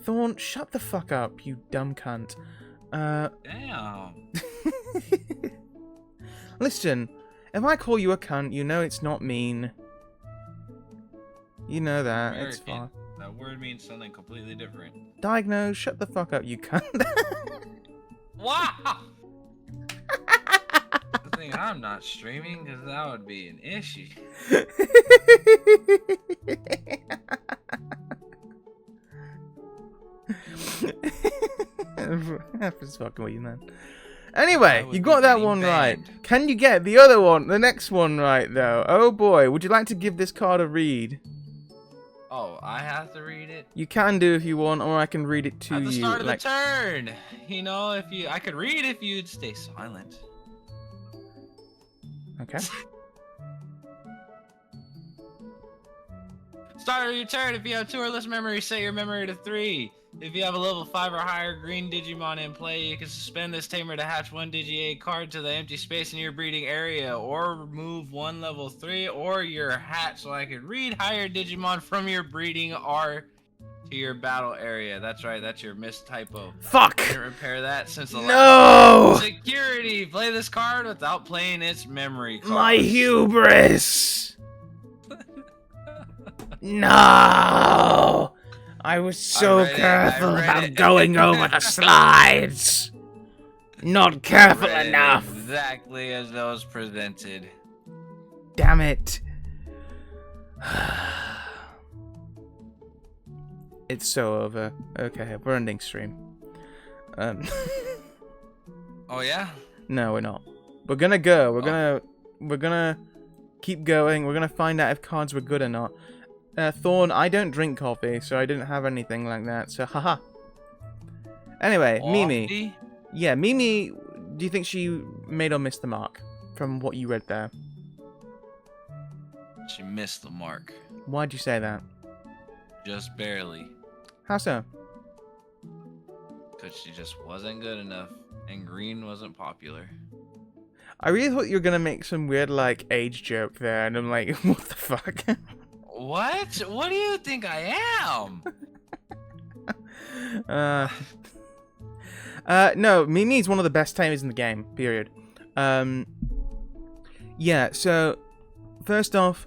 Thorn, shut the fuck up, you dumb cunt. Damn. Listen, if I call you a cunt, you know it's not mean. You know that, American. it's fine. That word means something completely different. Diagnose, shut the fuck up, you cunt. Wow! Good thing I'm not streaming, because that would be an issue. I'm just fucking with you, man. Anyway, would you be got that getting one right. banned. Can you get the other one, the next one right, though? Oh boy, would you like to give this card a read? Oh, I have to read it? You can do if you want, or I can read it to At the you. start of the turn! You know, I could read if you'd stay silent. Okay. Start of your turn. If you have 2 or less memory, set your memory to 3. If you have a level 5 or higher green Digimon in play, you can suspend this tamer to hatch 1 Digi-Egg card to the empty space in your breeding area, or move 1 level 3 or your hatch so I can read higher Digimon from your breeding R to your battle area. That's right, that's your missed typo. Fuck! Didn't repair that since the No! Security! Play this card without playing its memory card. My hubris! No! I was so read it, careful I read about it. going over the slides. Not careful Read it enough. Exactly as those presented. Damn it. It's so over. Okay, we're ending stream. Oh yeah? No, we're not. We're gonna go. We're gonna keep going. We're gonna find out if cards were good or not. Thorn, I don't drink coffee, so I didn't have anything like that. So, haha. Anyway, Mimi. Coffee? Yeah, Mimi. Do you think she made or missed the mark from what you read there? She missed the mark. Why'd you say that? Just barely. How so? Because she just wasn't good enough. And green wasn't popular. I really thought you were gonna make some weird like age joke there, and I'm like, what the fuck? What? What do you think I am? No, Mimi is one of the best tamers in the game, period. Yeah, so, first off,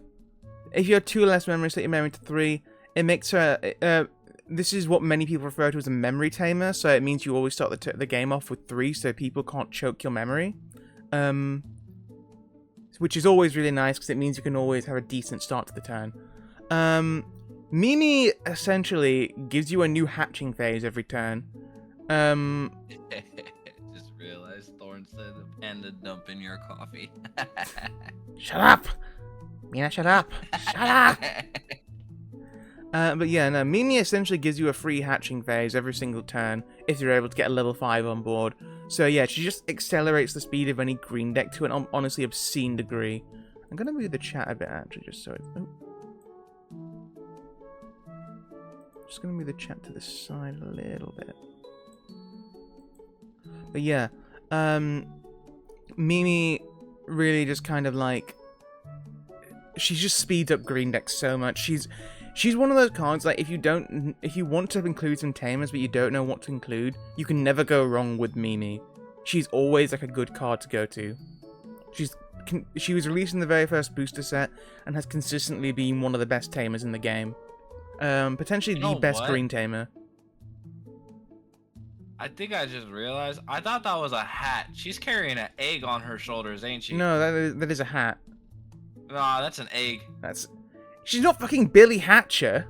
if you have 2 or less memories, set your memory to 3, it makes her, this is what many people refer to as a memory tamer, so it means you always start the game off with 3, so people can't choke your memory. Which is always really nice, because it means you can always have a decent start to the turn. Mimi essentially gives you a new hatching phase every turn. Just realized Thorn said panda dump in your coffee. Shut up! Mina, shut up! Shut up! But yeah, no, Mimi essentially gives you a free hatching phase every single turn if you're able to get a level 5 on board. So yeah, she just accelerates the speed of any green deck to an honestly obscene degree. I'm gonna move the chat a bit actually, just so it's... Oh. Just gonna move the chat to the side a little bit. But yeah, Mimi really just kind of like... She just speeds up green decks so much. She's one of those cards, like, if you want to include some tamers, but you don't know what to include, you can never go wrong with Mimi. She's always, like, a good card to go to. She was released in the very first booster set, and has consistently been one of the best tamers in the game. Potentially You know the best what? green tamer. I think I just realized. I thought that was a hat. She's carrying an egg on her shoulders, ain't she? No, that is a hat. Nah, that's an egg. She's not fucking Billy Hatcher.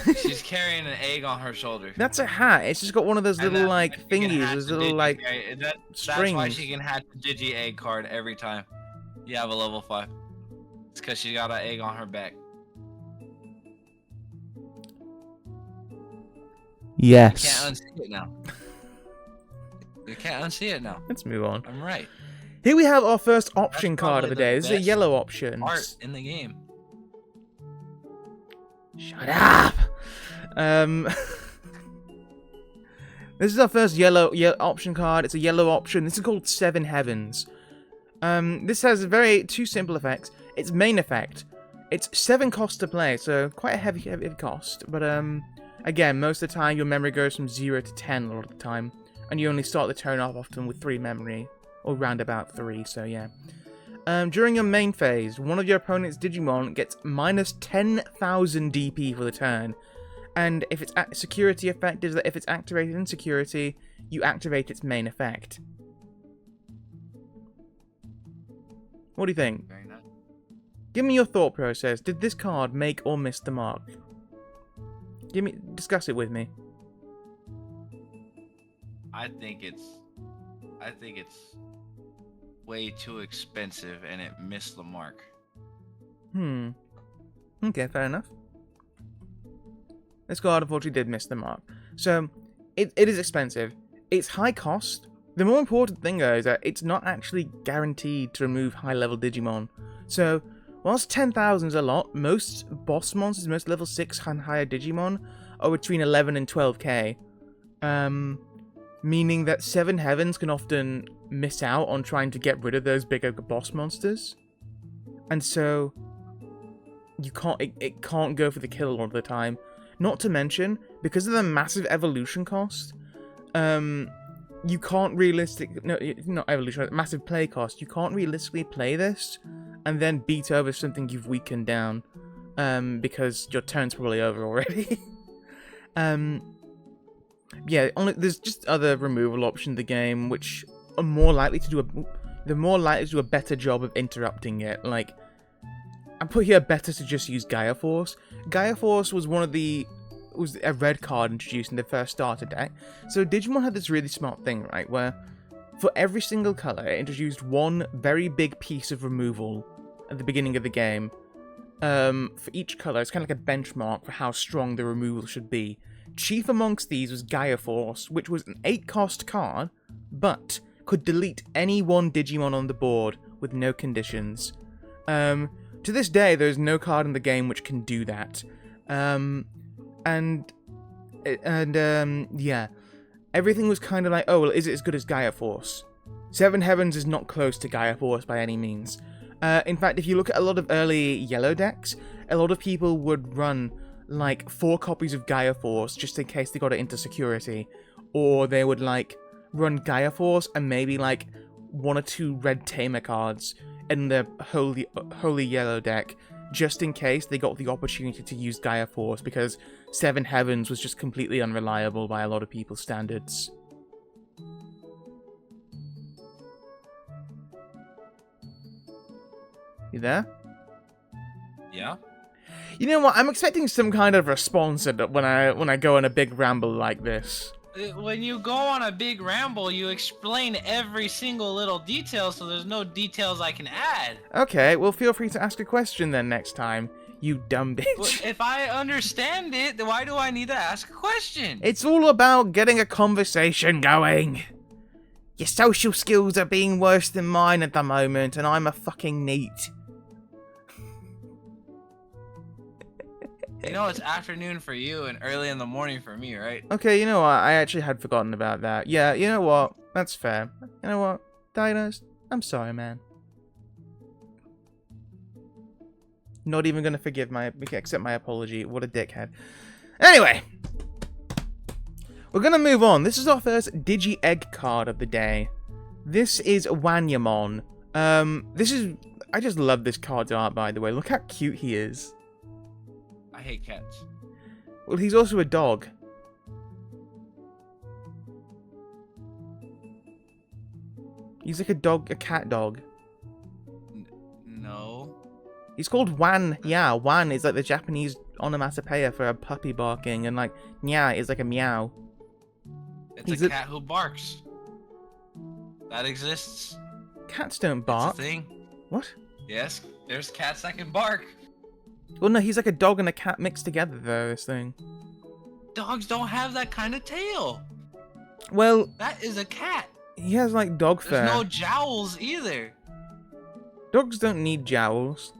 She's carrying an egg on her shoulder. That's a hat. It's just got one of those And little, that's like, why she can thingies. hatch Those the little, like, That's why strings. she can hatch the Digi-Egg card every time. You have a level 5. It's because she got an egg on her back. You Yes. can't unsee it now. You can't unsee it now. Let's move on. I'm right. Here we have our first option That's card of the probably day. the This is a best yellow option. Art in the game. Shut up! This is our first yellow option card. It's a yellow option. This is called Seven Heavens. This has two simple effects. Its main effect, it's 7 costs to play, so quite a heavy cost. But again, most of the time your memory goes from 0 to 10 a lot of the time, and you only start the turn off often with 3 memory, or round about 3. So yeah. During your main phase, one of your opponent's Digimon gets minus 10,000 DP for the turn. And if its security effect is that if it's activated in security, you activate its main effect. What do you think? Very nice. Give me your thought process. Did this card make or miss the mark? Discuss it with me. I think it's way too expensive and it missed the mark. Okay, fair enough. This card unfortunately did miss the mark. So, it is expensive. It's high cost. The more important thing though is that it's not actually guaranteed to remove high level Digimon. So, whilst 10,000 is a lot, most boss monsters, most level 6 and higher Digimon are between 11 and 12k. Meaning that 7 Heavens can often miss out on trying to get rid of those bigger boss monsters. And so, it can't go for the kill all the time. Not to mention, because of the massive evolution cost, you can't massive play cost, you can't realistically play this and then beat over something you've weakened down, because your turn's probably over already. Yeah, there's just other removal options in the game which are more likely to do a better job of interrupting it. Like, I put here better to just use Gaia Force. Gaia Force was was a red card introduced in the first starter deck. So Digimon had this really smart thing, right, where for every single color it introduced one very big piece of removal at the beginning of the game. For each color, it's kind of like a benchmark for how strong the removal should be. Chief amongst these was Gaia Force, which was an 8-cost card, but could delete any one Digimon on the board with no conditions. To this day, there is no card in the game which can do that. Yeah. Everything was kind of like, oh, well, is it as good as Gaia Force? 7 Heavens is not close to Gaia Force by any means. In fact, if you look at a lot of early yellow decks, a lot of people would run like 4 copies of Gaia Force just in case they got it into security. Or they would like run Gaia Force and maybe like 1 or 2 red Tamer cards in the holy yellow deck, just in case they got the opportunity to use Gaia Force, because 7 Heavens was just completely unreliable by a lot of people's standards. You there? Yeah. You know what? I'm expecting some kind of response when I go on a big ramble like this. When you go on a big ramble, you explain every single little detail, so there's no details I can add. Okay, well, feel free to ask a question then next time, you dumb bitch. Well, if I understand it, then why do I need to ask a question? It's all about getting a conversation going. Your social skills are being worse than mine at the moment, and I'm a fucking NEET. You know, it's afternoon for you and early in the morning for me, right? Okay, you know what? I actually had forgotten about that. Yeah, you know what? That's fair. You know what? Dinos, I'm sorry, man. Not even gonna accept my apology. What a dickhead. Anyway, we're gonna move on. This is our first Digi-Egg card of the day. This is Wanyamon. I just love this card's art, by the way. Look how cute he is. I hate cats. Well, he's also a dog. He's like a cat dog. No. He's called Wan. Yeah, Wan is like the Japanese onomatopoeia for a puppy barking, and like Nya is like a meow. It's a cat who barks. That exists. Cats don't bark. It's a thing. What? Yes, there's cats that can bark. Well, no, he's like a dog and a cat mixed together, though, this thing. Dogs don't have that kind of tail. Well... That is a cat. He has, like, dog fur. There's no jowls, either. Dogs don't need jowls.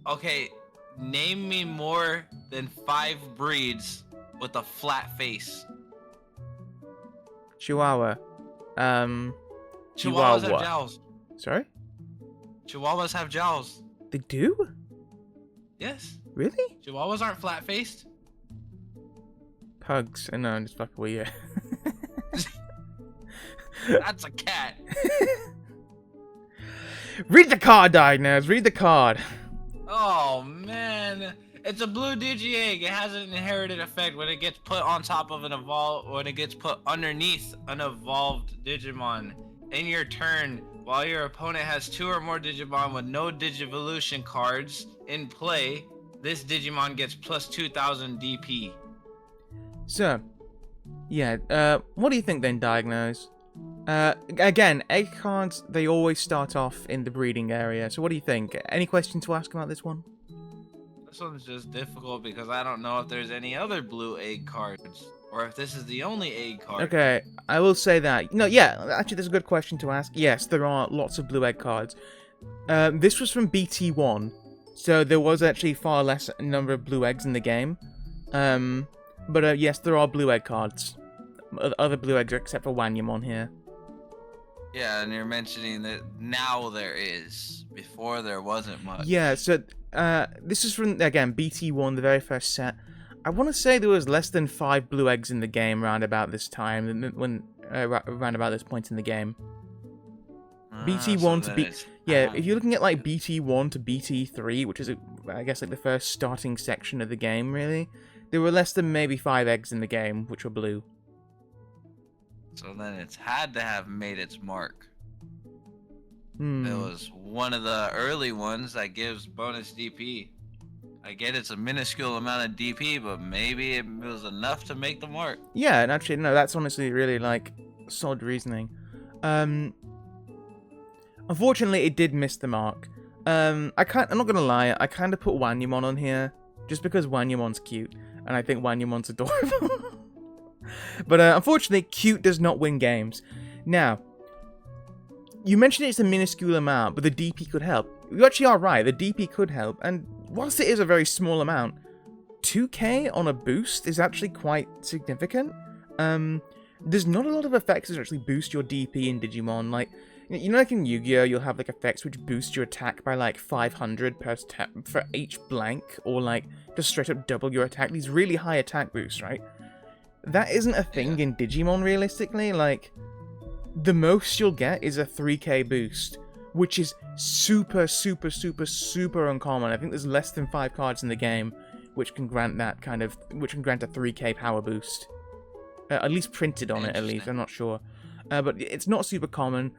Okay, name me more than 5 breeds with a flat face. Chihuahua. Chihuahuas have jowls. Sorry? Chihuahuas have jowls. They do? Yes. Really? Chihuahuas aren't flat-faced. Pugs. No, I'm just fucking with you. That's a cat. Read the card, Diagnose. Read the card. Oh, man. It's a blue Digi-Egg. It has an inherited effect when it gets put on top of when it gets put underneath an evolved Digimon. In your turn, While your opponent has 2 or more Digimon with no Digivolution cards in play, this Digimon gets plus 2,000 DP. So, yeah, what do you think then, Diagnose? Again, egg cards, they always start off in the breeding area. So what do you think? Any question to ask about this one? This one's just difficult because I don't know if there's any other blue egg cards. Or if this is the only egg card. Okay, I will say that. No, yeah, actually, that's a good question to ask. Yes, there are lots of blue egg cards. This was from BT1, so there was actually far less number of blue eggs in the game. But yes, there are blue egg cards. Other blue eggs except for Wanyamon here. Yeah, and you're mentioning that now there is. Before there wasn't much. Yeah, so this is from, again, BT1, the very first set. I want to say there was less than 5 blue eggs in the game around about this time, around about this point in the game. BT1 so to yeah, if you're looking at like BT1 to BT3, which is I guess like the first starting section of the game, really, there were less than maybe 5 eggs in the game which were blue. So then it's had to have made its mark. It Hmm. was one of the early ones that gives bonus DP. I get it's a minuscule amount of DP, but maybe it was enough to make the mark. Yeah, and actually, no, that's honestly really like solid reasoning. Unfortunately, it did miss the mark. I'm not gonna lie, I kind of put Wanyamon on here just because Wanyamon's cute, and I think Wanyamon's adorable. But unfortunately, cute does not win games. Now, you mentioned it's a minuscule amount, but the DP could help. You actually are right, the DP could help, and whilst it is a very small amount, 2k on a boost is actually quite significant. There's not a lot of effects that actually boost your DP in Digimon, like, you know, like in Yu-Gi-Oh, you'll have like effects which boost your attack by like 500 per for each blank, or like just straight up double your attack, these really high attack boosts, right? That isn't a thing in Digimon, realistically. Like, the most you'll get is a 3k boost, which is super, super, super, super uncommon. I think there's less than 5 cards in the game which can grant that kind of, which can grant a 3k power boost. At least printed on it, at least, I'm not sure. But it's not super common.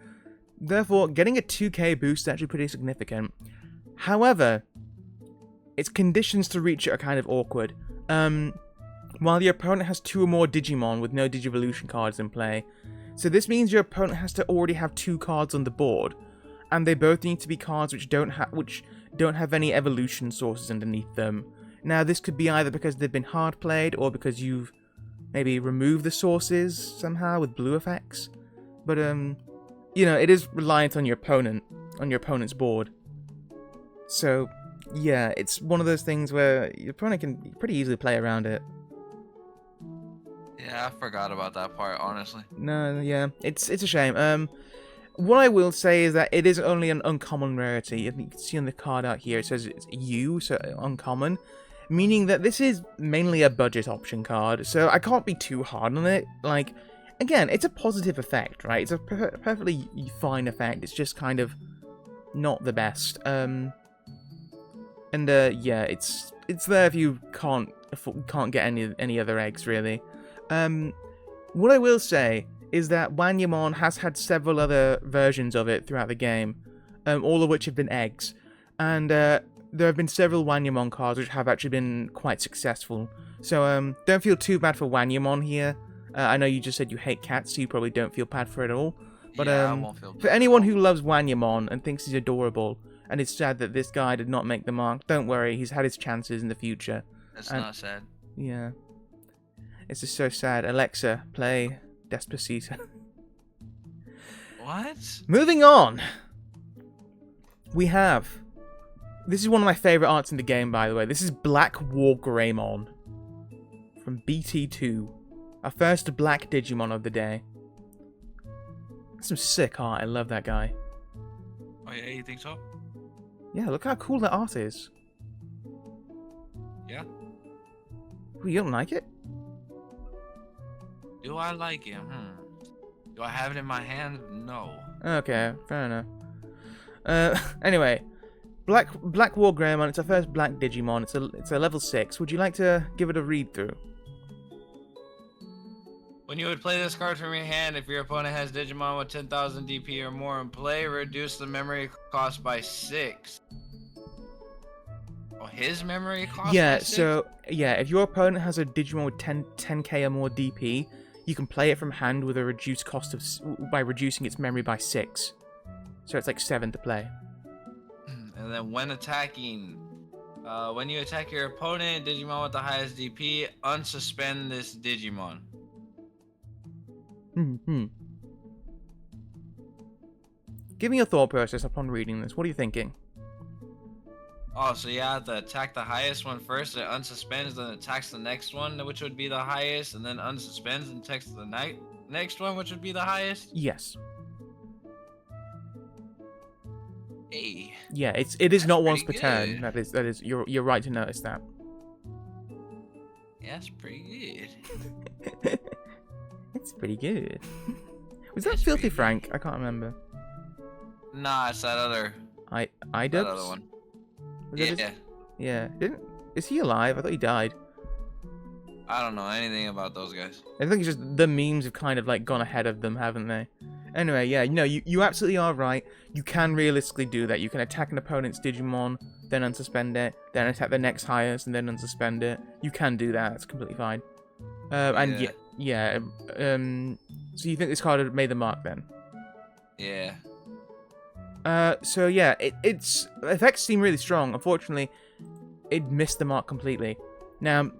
Therefore, getting a 2k boost is actually pretty significant. However, its conditions to reach it are kind of awkward. While your opponent has 2 or more Digimon with no Digivolution cards in play. So this means your opponent has to already have 2 cards on the board, and they both need to be cards which don't have any evolution sources underneath them. Now, this could be either because they've been hard played, or because you've maybe removed the sources somehow with blue effects. But you know, it is reliant on your opponent's board. So yeah, it's one of those things where your opponent can pretty easily play around it. Yeah, I forgot about that part, honestly. No, yeah, it's a shame. What I will say is that it is only an uncommon rarity. You can see on the card out here, it says it's U, so uncommon, meaning that this is mainly a budget option card, so I can't be too hard on it. Like, again, it's a positive effect, right? It's a perfectly fine effect, it's just kind of not the best. Yeah, it's there if you can't get any other eggs, really. What I will say is that Wanyamon has had several other versions of it throughout the game, all of which have been eggs, and there have been several Wanyamon cards which have actually been quite successful. So don't feel too bad for Wanyamon here. I know you just said you hate cats, so you probably don't feel bad for it at all. But yeah, I won't feel bad for anyone who loves Wanyamon and thinks he's adorable, and is sad that this guy did not make the mark, don't worry, he's had his chances in the future. It's not sad. Yeah. It's just so sad. Alexa, play Despacito. What? Moving on. We have... This is one of my favourite arts in the game, by the way. This is Black War Greymon from BT2. Our first black Digimon of the day. Some sick art. I love that guy. Oh yeah, you think so? Yeah, look how cool that art is. Yeah. Ooh, you don't like it? Do I like him? Do I have it in my hand? No. Okay, fair enough. Anyway, Black War Greymon. It's our first black Digimon. It's a level 6. Would you like to give it a read through? When you would play this card from your hand, if your opponent has Digimon with 10,000 DP or more in play, reduce the memory cost by 6. Oh, his memory cost by Yeah, 6? so, yeah, if your opponent has a Digimon with 10k or more DP, you can play it from hand with a reduced cost of by reducing its memory by 6. So it's like 7 to play. And then when attacking, when you attack your opponent, Digimon with the highest DP, unsuspend this Digimon. Give me your thought process upon reading this. What are you thinking? Oh, so you have to attack the highest one first, it unsuspends, then attacks the next one, which would be the highest, and then unsuspends and attacks the next one, which would be the highest? Yes. Hey. Yeah, it is not once per pretty turn. good. That is you're right to notice that. Yeah, that's pretty good. It's pretty good. Was that That's Filthy pretty Frank? I can't remember. Nah, it's that other that Idubs? other one. Was that his- Yeah. Yeah. Is he alive? I thought he died. I don't know anything about those guys. I think it's just the memes have kind of like gone ahead of them, haven't they? Anyway, yeah, no, you absolutely are right. You can realistically do that. You can attack an opponent's Digimon, then unsuspend it, then attack the next highest, and then unsuspend it. You can do that. It's completely fine. And yeah. So you think this card had made the mark then? Yeah. So yeah, its effects seem really strong. Unfortunately, it missed the mark completely. Now,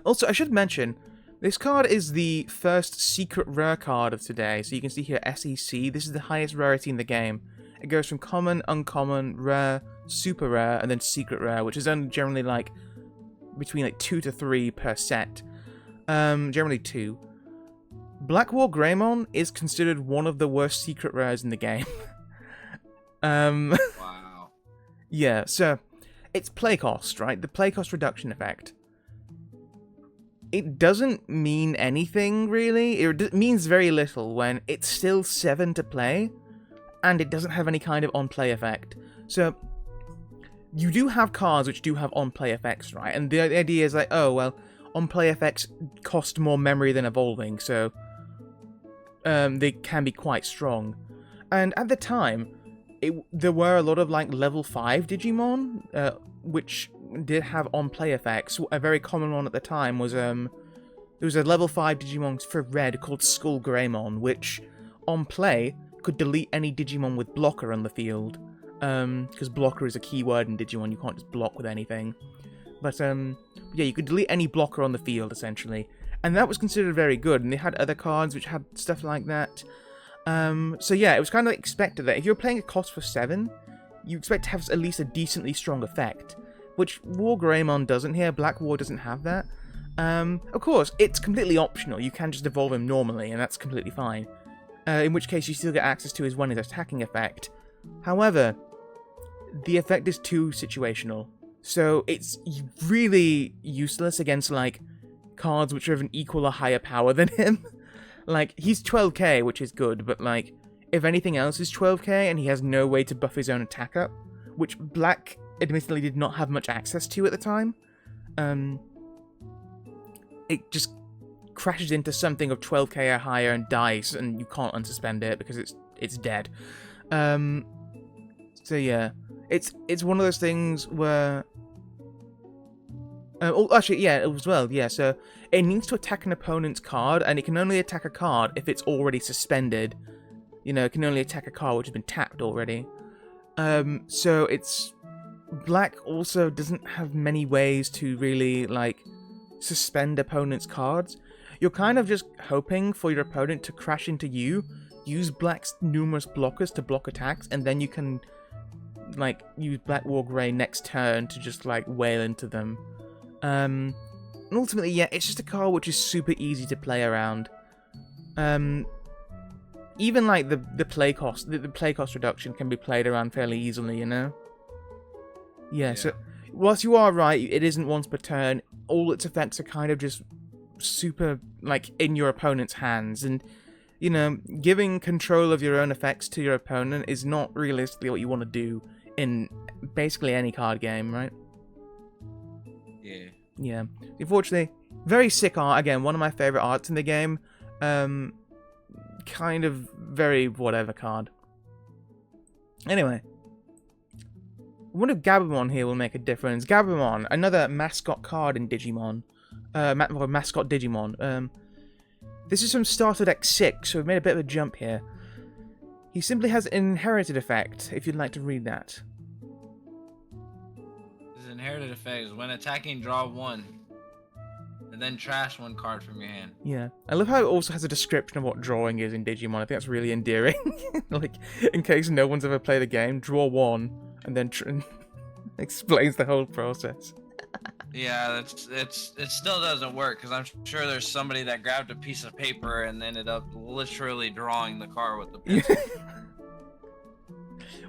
also I should mention, this card is the first secret rare card of today. So you can see here SEC. This is the highest rarity in the game. It goes from common, uncommon, rare, super rare, and then secret rare, which is only generally like between like 2 to 3 per set. Generally 2. Black War Greymon is considered one of the worst secret rares in the game. Wow. Yeah, so it's play cost, right? The play cost reduction effect. It doesn't mean anything, really. It means very little when it's still 7 to play, and it doesn't have any kind of on-play effect. So, you do have cards which do have on-play effects, right? And the idea is like, oh, well, on-play effects cost more memory than evolving, so they can be quite strong. And at the time, there were a lot of like level 5 Digimon, which did have on-play effects. A very common one at the time was there was a level 5 Digimon for Red called Skull Greymon, which on play could delete any Digimon with blocker on the field. Because blocker is a keyword in Digimon, you can't just block with anything. But yeah, you could delete any blocker on the field essentially, and that was considered very good. And they had other cards which had stuff like that. So yeah, it was kind of expected that if you're playing a cost for 7, you expect to have at least a decently strong effect, which War Greymon doesn't here. Black War doesn't have that. Of course, it's completely optional. You can just evolve him normally, and that's completely fine. In which case, you still get access to his attacking effect. However, the effect is too situational, so it's really useless against like cards which are of an equal or higher power than him. Like, he's 12k, which is good, but, like, if anything else is 12k and he has no way to buff his own attack up, which Black admittedly did not have much access to at the time, it just crashes into something of 12k or higher and dies, and you can't unsuspend it because it's dead. So yeah, it's one of those things where... actually, yeah, as well, yeah, so it needs to attack an opponent's card, and it can only attack a card if it's already suspended. You know, it can only attack a card which has been tapped already. So it's... Black also doesn't have many ways to really, like, suspend opponent's cards. You're kind of just hoping for your opponent to crash into you, use Black's numerous blockers to block attacks, and then you can, like, use Black War Grey next turn to just, like, wail into them. And ultimately, yeah, it's just a card which is super easy to play around. Even like the play cost, the play cost reduction can be played around fairly easily, you know. Yeah. So whilst you are right, it isn't once per turn. All its effects are kind of just super like in your opponent's hands, and you know, giving control of your own effects to your opponent is not realistically what you want to do in basically any card game, right? Yeah. Yeah. Unfortunately, Very sick art. Again, one of my favorite arts in the game. Kind of very whatever card. Anyway. I wonder if Gabumon here will make a difference. Gabumon, another mascot card in Digimon. Mascot Digimon. This is from Starter Deck 6, so we've made a bit of a jump here. He simply has an inherited effect, if you'd like to read that. His inherited effect is when attacking, draw 1. And then trash 1 card from your hand. Yeah. I love how it also has a description of what drawing is in Digimon. I think that's really endearing. Like, in case no one's ever played a game, draw 1, and then explains the whole process. Yeah, it still doesn't work, because I'm sure there's somebody that grabbed a piece of paper and ended up literally drawing the card with the pencil.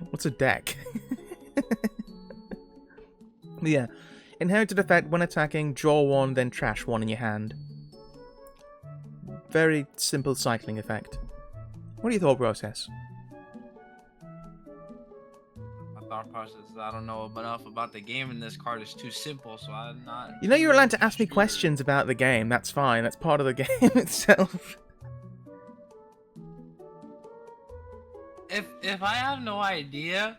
What's a deck? Yeah. Inherited effect when attacking, draw 1, then trash 1 in your hand. Very simple cycling effect. What are your thought process? My thought process is I don't know enough about the game, and this card is too simple, so I'm not... You know you're allowed to ask me questions about the game. That's fine. That's part of the game itself. If I have no idea,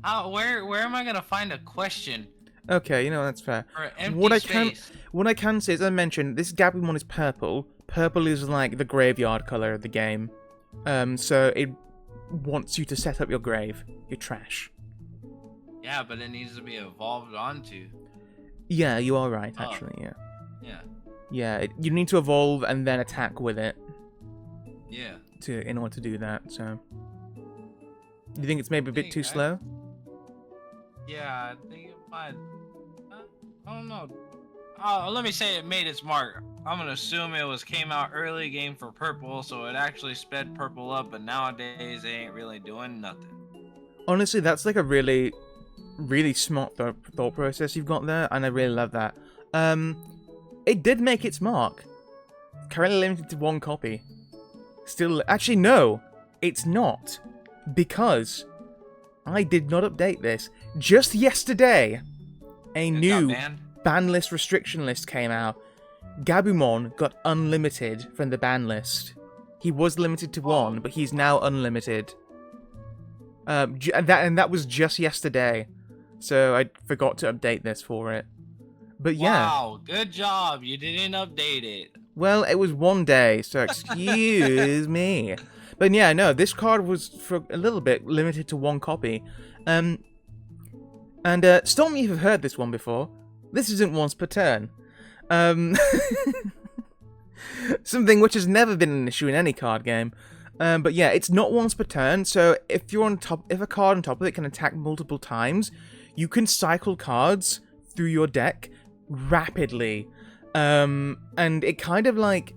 where am I gonna find a question? Okay, you know, that's fair. For an empty What space? I can say, as I mentioned, this Gabumon is purple. Purple is like the graveyard color of the game. So it wants you to set up your grave, your trash. Yeah, but it needs to be evolved onto. Yeah, you are right, actually, yeah. Yeah. Yeah, you need to evolve and then attack with it Yeah. in order to do that, so... You think it's maybe a bit too slow? Yeah, I think it might... I don't know. Let me say it made its mark. I'm gonna assume it came out early game for purple, so it actually sped purple up, but nowadays they ain't really doing nothing. Honestly, that's like a really, really smart thought process you've got there, and I really love that. It did make its mark. Currently limited to 1 copy. Still, actually no, it's not. Because I did not update this. Just yesterday, a new ban list restriction list came out. Gabumon got unlimited from the ban list. He was limited to 1, but he's now unlimited. And that was just yesterday. So I forgot to update this for it. But yeah. Wow, good job. You didn't update it. Well, it was 1 day, so excuse me. But yeah, no, this card was for a little bit limited to 1 copy. Stop me if you've heard this one before. This isn't once per turn. Something which has never been an issue in any card game. But yeah, it's not once per turn, so if a card on top of it can attack multiple times, you can cycle cards through your deck rapidly. And it kind of like,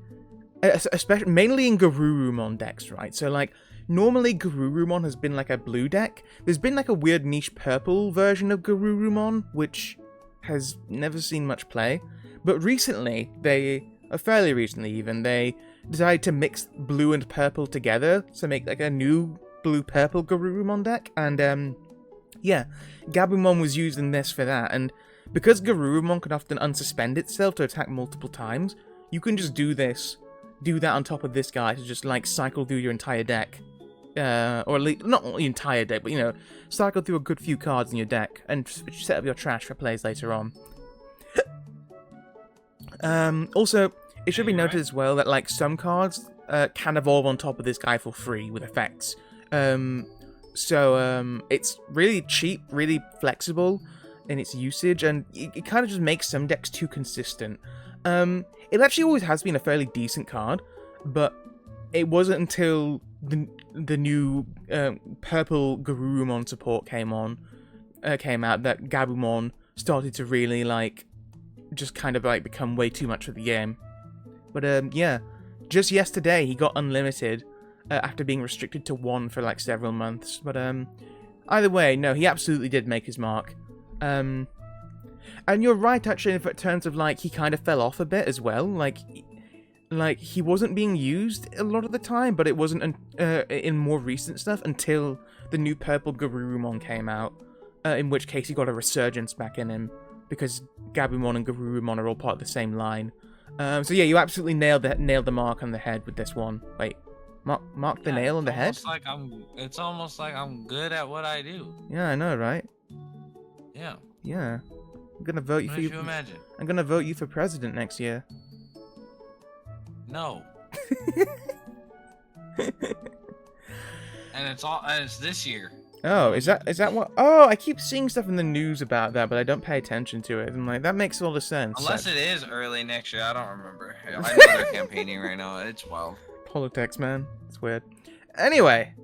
especially mainly in Garurumon decks, right? So like, normally Garurumon has been like a blue deck. There's been like a weird niche purple version of Garurumon, which has never seen much play. But recently, fairly recently even, they decided to mix blue and purple together to make like a new blue-purple Garurumon deck. And yeah, Gabumon was used in this for that. And because Garurumon can often unsuspend itself to attack multiple times, you can just do that on top of this guy to just like cycle through your entire deck. Or at least, not the entire deck, but you know, cycle through a good few cards in your deck and set up your trash for plays later on. Also, it should be noted as well that like some cards can evolve on top of this guy for free with effects. So it's really cheap, really flexible in its usage, and it kind of just makes some decks too consistent. It actually always has been a fairly decent card, but it wasn't until the new purple Garurumon support came out that Gabumon started to really like just kind of like become way too much of the game. But yeah, just yesterday he got unlimited after being restricted to 1 for like several months. But either way, no, he absolutely did make his mark. And you're right actually in terms of like he kind of fell off a bit as well. Like he wasn't being used a lot of the time, but it wasn't in more recent stuff until the new purple Garurumon came out. In which case he got a resurgence back in him. because Gabumon and Garurumon are all part of the same line. So yeah, you absolutely nailed the mark on the head with this one. Wait, mark the nail on the head? It's almost like I'm good at what I do. Yeah, I know, right? Yeah. Yeah. I'm gonna vote you What for did you imagine? I'm gonna vote you for president next year. No. And it's this year. Oh, is that what? Oh, I keep seeing stuff in the news about that, but I don't pay attention to it. I'm like, that makes all the sense. Unless it is early next year, I don't remember. I know they're campaigning right now. It's wild. Politics, man. It's weird. Anyway,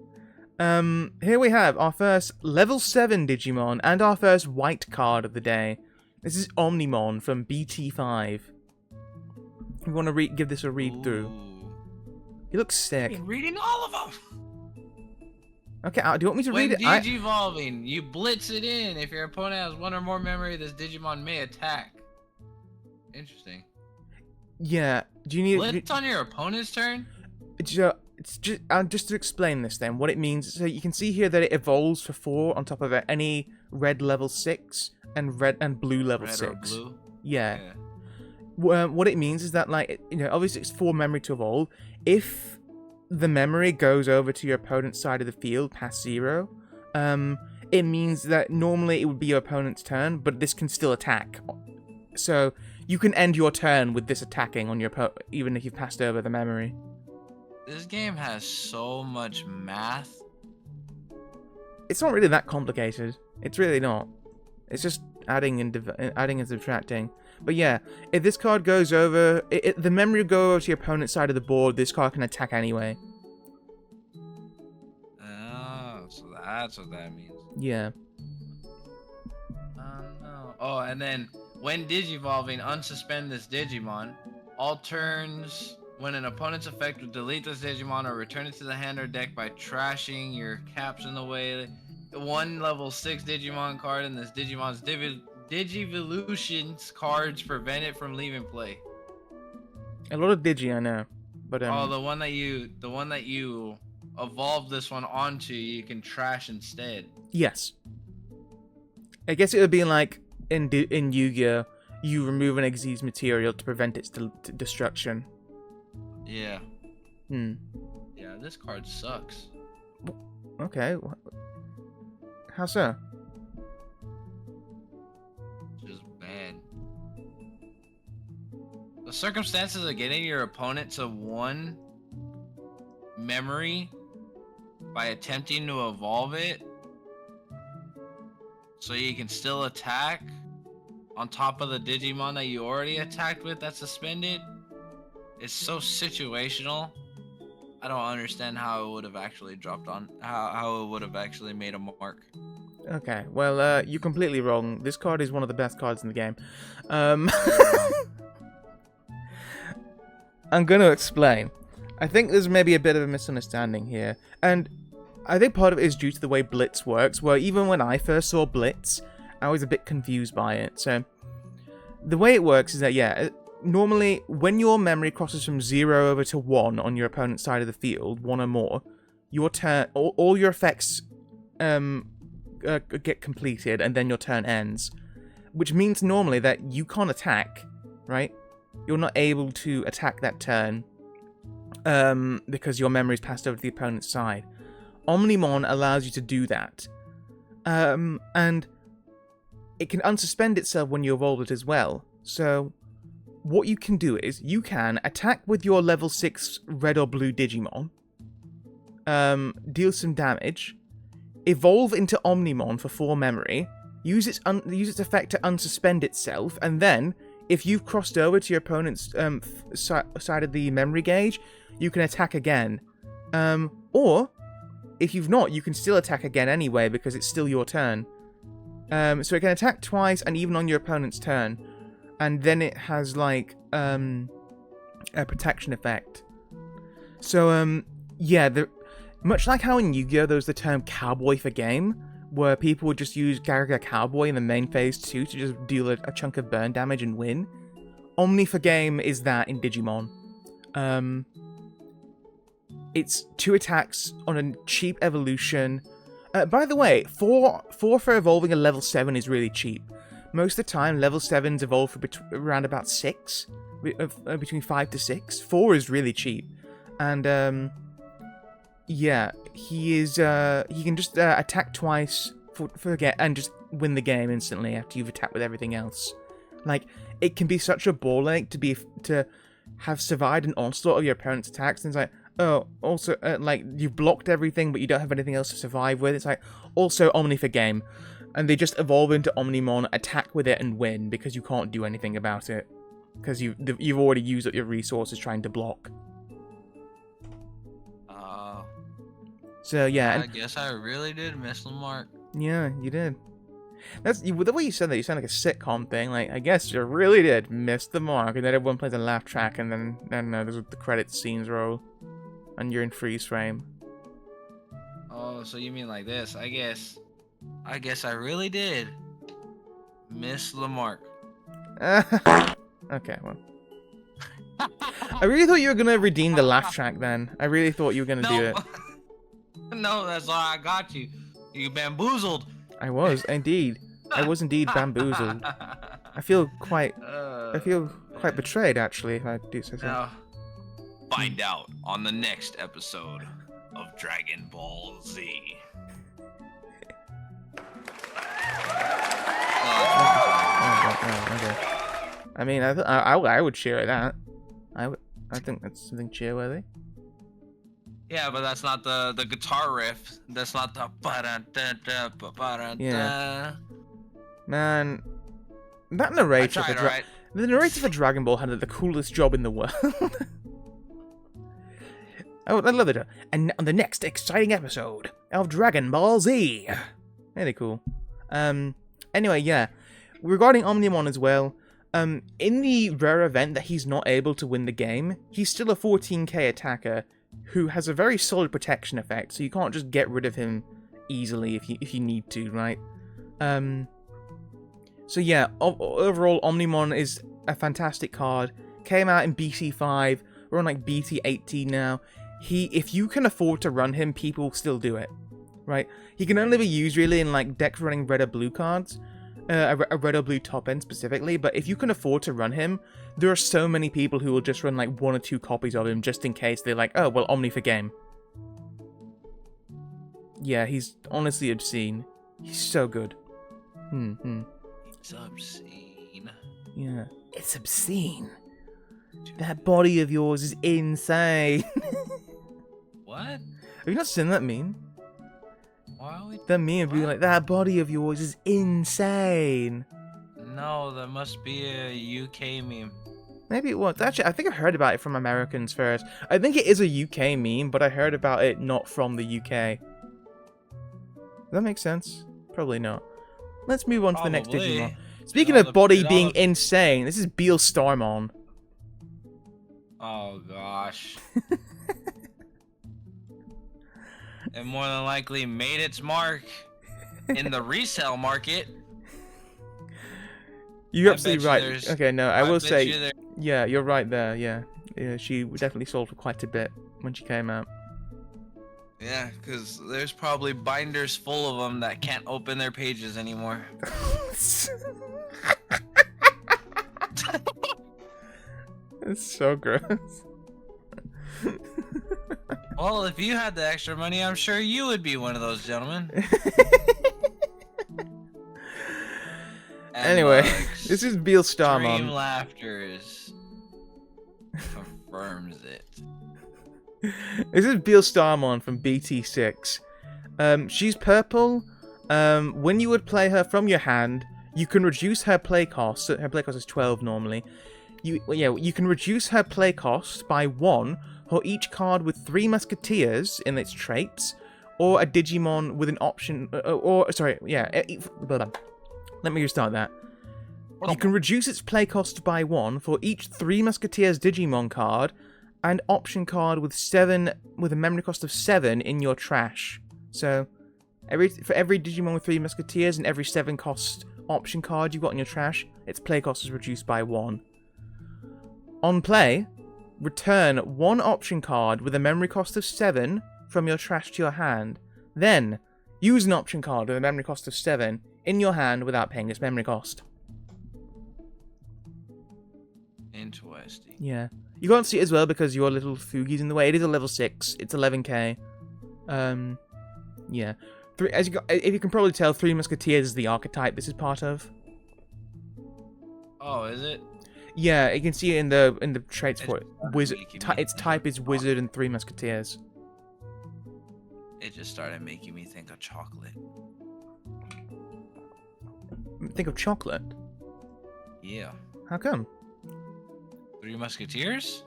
here we have our first level 7 Digimon and our first white card of the day. This is Omnimon from BT5. We want to give this a read through. He looks sick. I've been reading all of them. Okay, do you want me to read it? When Digivolving, you blitz it in. If your opponent has one or more memory, this Digimon may attack. Interesting. Yeah. Do you need blitz on your opponent's turn? It's just to explain this then, what it means. So you can see here that it evolves for 4 on top of any red level 6 and red and blue level 6. Red or blue? Yeah. What it means is that, like, obviously it's 4 memory to evolve. If the memory goes over to your opponent's side of the field past 0, it means that normally it would be your opponent's turn, but this can still attack. So you can end your turn with this attacking on your opponent, even if you've passed over the memory. This game has so much math. It's not really that complicated. It's really not. It's just adding and subtracting. But yeah, if this card goes over, the memory will go over to your opponent's side of the board. This card can attack anyway. Oh, so that's what that means. Yeah. No. Oh, and then when Digivolving, unsuspend this Digimon. All turns when an opponent's effect would delete this Digimon or return it to the hand or deck by trashing your caps in the way. One level 6 Digimon card in this Digimon's Digivolutions cards prevent it from leaving play. A lot of Digi, I know, but the one that you evolve this one onto, you can trash instead. Yes. I guess it would be like in Yu-Gi-Oh, you remove an Xyz material to prevent its destruction. Yeah. Yeah, this card sucks. Okay. How so? Just bad. The circumstances of getting your opponent to 1 memory by attempting to evolve it so you can still attack on top of the Digimon that you already attacked with that's suspended. It's so situational. I don't understand how it would have actually dropped on, how it would have actually made a mark. Okay, well, you're completely wrong. This card is one of the best cards in the game. I'm going to explain. I think there's maybe a bit of a misunderstanding here. And I think part of it is due to the way Blitz works, where even when I first saw Blitz, I was a bit confused by it. So, the way it works is that, yeah, normally when your memory crosses from 0 over to 1 on your opponent's side of the field, 1 or more, your turn, all your effects get completed, and then your turn ends. Which means normally that you can't attack, right? You're not able to attack that turn because your memory's passed over to the opponent's side. Omnimon allows you to do that. And it can unsuspend itself when you evolve it as well. So what you can do is you can attack with your level 6 red or blue Digimon, deal some damage, evolve into Omnimon for 4 memory, use its effect to unsuspend itself, and then, if you've crossed over to your opponent's side of the memory gauge, you can attack again. Or, if you've not, you can still attack again anyway, because it's still your turn. So it can attack twice, and even on your opponent's turn. And then it has, like, a protection effect. So, yeah, much like how in Yu-Gi-Oh! There was the term Cowboy for game, where people would just use Garaga Cowboy in the main phase 2 to just deal a chunk of burn damage and win. Omni for game is that in Digimon. It's 2 attacks on a cheap evolution. By the way, 4 for evolving a level 7 is really cheap. most of the time, level 7s evolve for around about 6. Between 5 to 6. 4 is really cheap. And, yeah, he can just attack twice and just win the game instantly after you've attacked with everything else. Like, it can be such a ball ache to have survived an onslaught of your opponent's attacks, and it's like, oh, also, like, you've blocked everything, but you don't have anything else to survive with. It's like, also Omni for game. And they just evolve into Omnimon, attack with it, and win, because you can't do anything about it. Because you've already used up your resources trying to block. So, yeah. I guess I really did miss the mark. Yeah, you did. The way you said that, you sound like a sitcom thing. Like, I guess you really did miss the mark, and then everyone plays a laugh track, and then there's the credits scenes roll, and you're in freeze frame. Oh, so you mean like this? I guess I really did miss the mark. Okay, well. I really thought you were gonna redeem the laugh track then. I really thought you were gonna do it. No, that's why I got you. You bamboozled. I was indeed. I was indeed bamboozled. I feel quite betrayed, actually, if I do say so. Now, find out on the next episode of Dragon Ball Z. Okay. I mean, I would cheer at that. I think that's something cheerworthy. Yeah, but that's not the guitar riff. That's not the Yeah. Man, that narrator the narrator for Dragon Ball had the coolest job in the world. I love it. And on the next exciting episode of Dragon Ball Z. Really cool. Anyway, yeah. Regarding Omnimon as well, in the rare event that he's not able to win the game, he's still a 14k attacker who has a very solid protection effect, so you can't just get rid of him easily if you need to, right? So yeah, overall, Omnimon is a fantastic card. Came out in BC5, we're on like BT18 now. If you can afford to run him, people still do it, right? He can only be used really in like decks running red or blue cards, a red or blue top end specifically, but if you can afford to run him, there are so many people who will just run like 1 or 2 copies of him just in case they're like, oh, well, Omni for game. Yeah, he's honestly obscene. He's so good. It's obscene. Yeah, it's obscene. That body of yours is insane. What? Have you not seen that meme? Why are we... That meme being like, that body of yours is insane. No, that must be a UK meme. Maybe it was. Actually, I think I heard about it from Americans first. I think it is a UK meme, but I heard about it not from the UK. Does that make sense? Probably not. Let's move on to the next Digimon. Speaking of body being insane, this is Beal Starmon. Oh, gosh. It more than likely made its mark in the resale market. You're absolutely right. Okay, no, I will say, yeah, you're right there. Yeah, she definitely sold for quite a bit when she came out. Yeah, because there's probably binders full of them that can't open their pages anymore. It's so gross. Well, if you had the extra money, I'm sure you would be one of those gentlemen. Anyway, this is Beal Starmon. Extreme laughter confirms it. This is Beal Starmon from BT6. She's purple. When you would play her from your hand, you can reduce her play cost. Her play cost is 12 normally. You can reduce her play cost by 1 for each card with 3 Musketeers in its traits, or a Digimon with an option. Let me restart that. You can reduce its play cost by 1 for each 3 Musketeers Digimon card and option card with a memory cost of 7 in your trash. So, for every Digimon with 3 Musketeers and every 7 cost option card you've got in your trash, its play cost is reduced by 1. On play, return 1 option card with a memory cost of 7 from your trash to your hand. Then, use an option card with a memory cost of 7 in your hand without paying its memory cost. Interesting. Yeah. You can't see it as well because your little Fugi's in the way. It is a level 6. It's 11k. Yeah. If you can probably tell, Three Musketeers is the archetype this is part of. Oh, is it? Yeah, you can see it in the traits for it. It's Wizard. making me Its type is Wizard and Three Musketeers. It just started making me think of chocolate. Think of chocolate. Yeah. How come? Three Musketeers?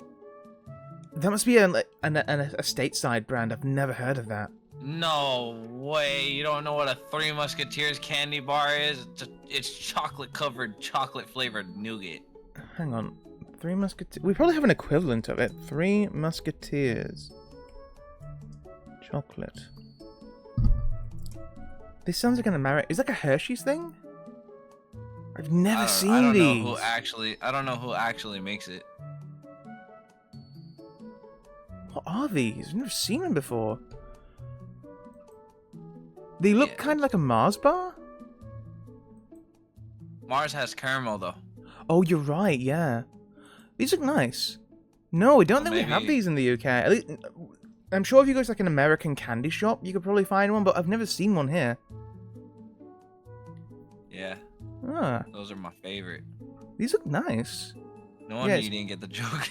That must be a stateside brand. I've never heard of that. No way. You don't know what a Three Musketeers candy bar is? It's chocolate covered, chocolate flavored nougat. Hang on. Three Musketeers. We probably have an equivalent of it. Three Musketeers. Chocolate. This sounds like an American. Is that like a Hershey's thing? I've never seen these. I don't know who actually makes it. What are these? I've never seen them before. They look kind of like a Mars bar. Mars has caramel though. Oh, you're right. Yeah, these look nice. No, I don't think we have maybe- these in the UK. At least, I'm sure if you go to like an American candy shop, you could probably find one, but I've never seen one here. Yeah, Ah, those are my favorite. these look nice. No wonder Yes. you didn't get the joke.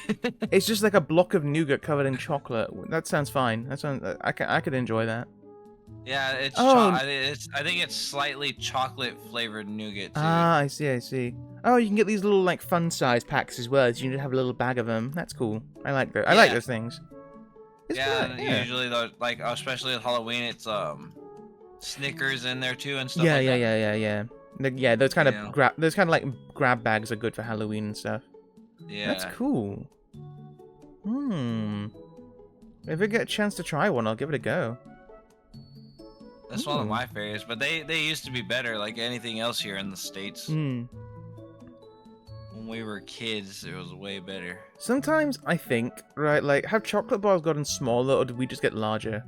It's just like a block of nougat covered in chocolate. That sounds fine. That sounds. I could enjoy that. Yeah, Oh. I think it's slightly chocolate flavored nougat too. Ah, I see. I see. Oh, you can get these little like fun size packs as well. So you can have a little bag of them. That's cool. I like that. I like Yeah. those things. It's Yeah, good, and usually though, like especially at Halloween, it's Snickers in there too and stuff. Yeah, like yeah, that. yeah. Yeah, those kind Yeah. of those kind of like grab bags are good for Halloween and stuff. Yeah. That's cool. If I get a chance to try one, I'll give it a go. That's one of Ooh. my favorites, but they used to be better, like anything else here in the States. Hmm. When we were kids, it was way better. Sometimes I think, right, like, have chocolate bars gotten smaller or did we just get larger?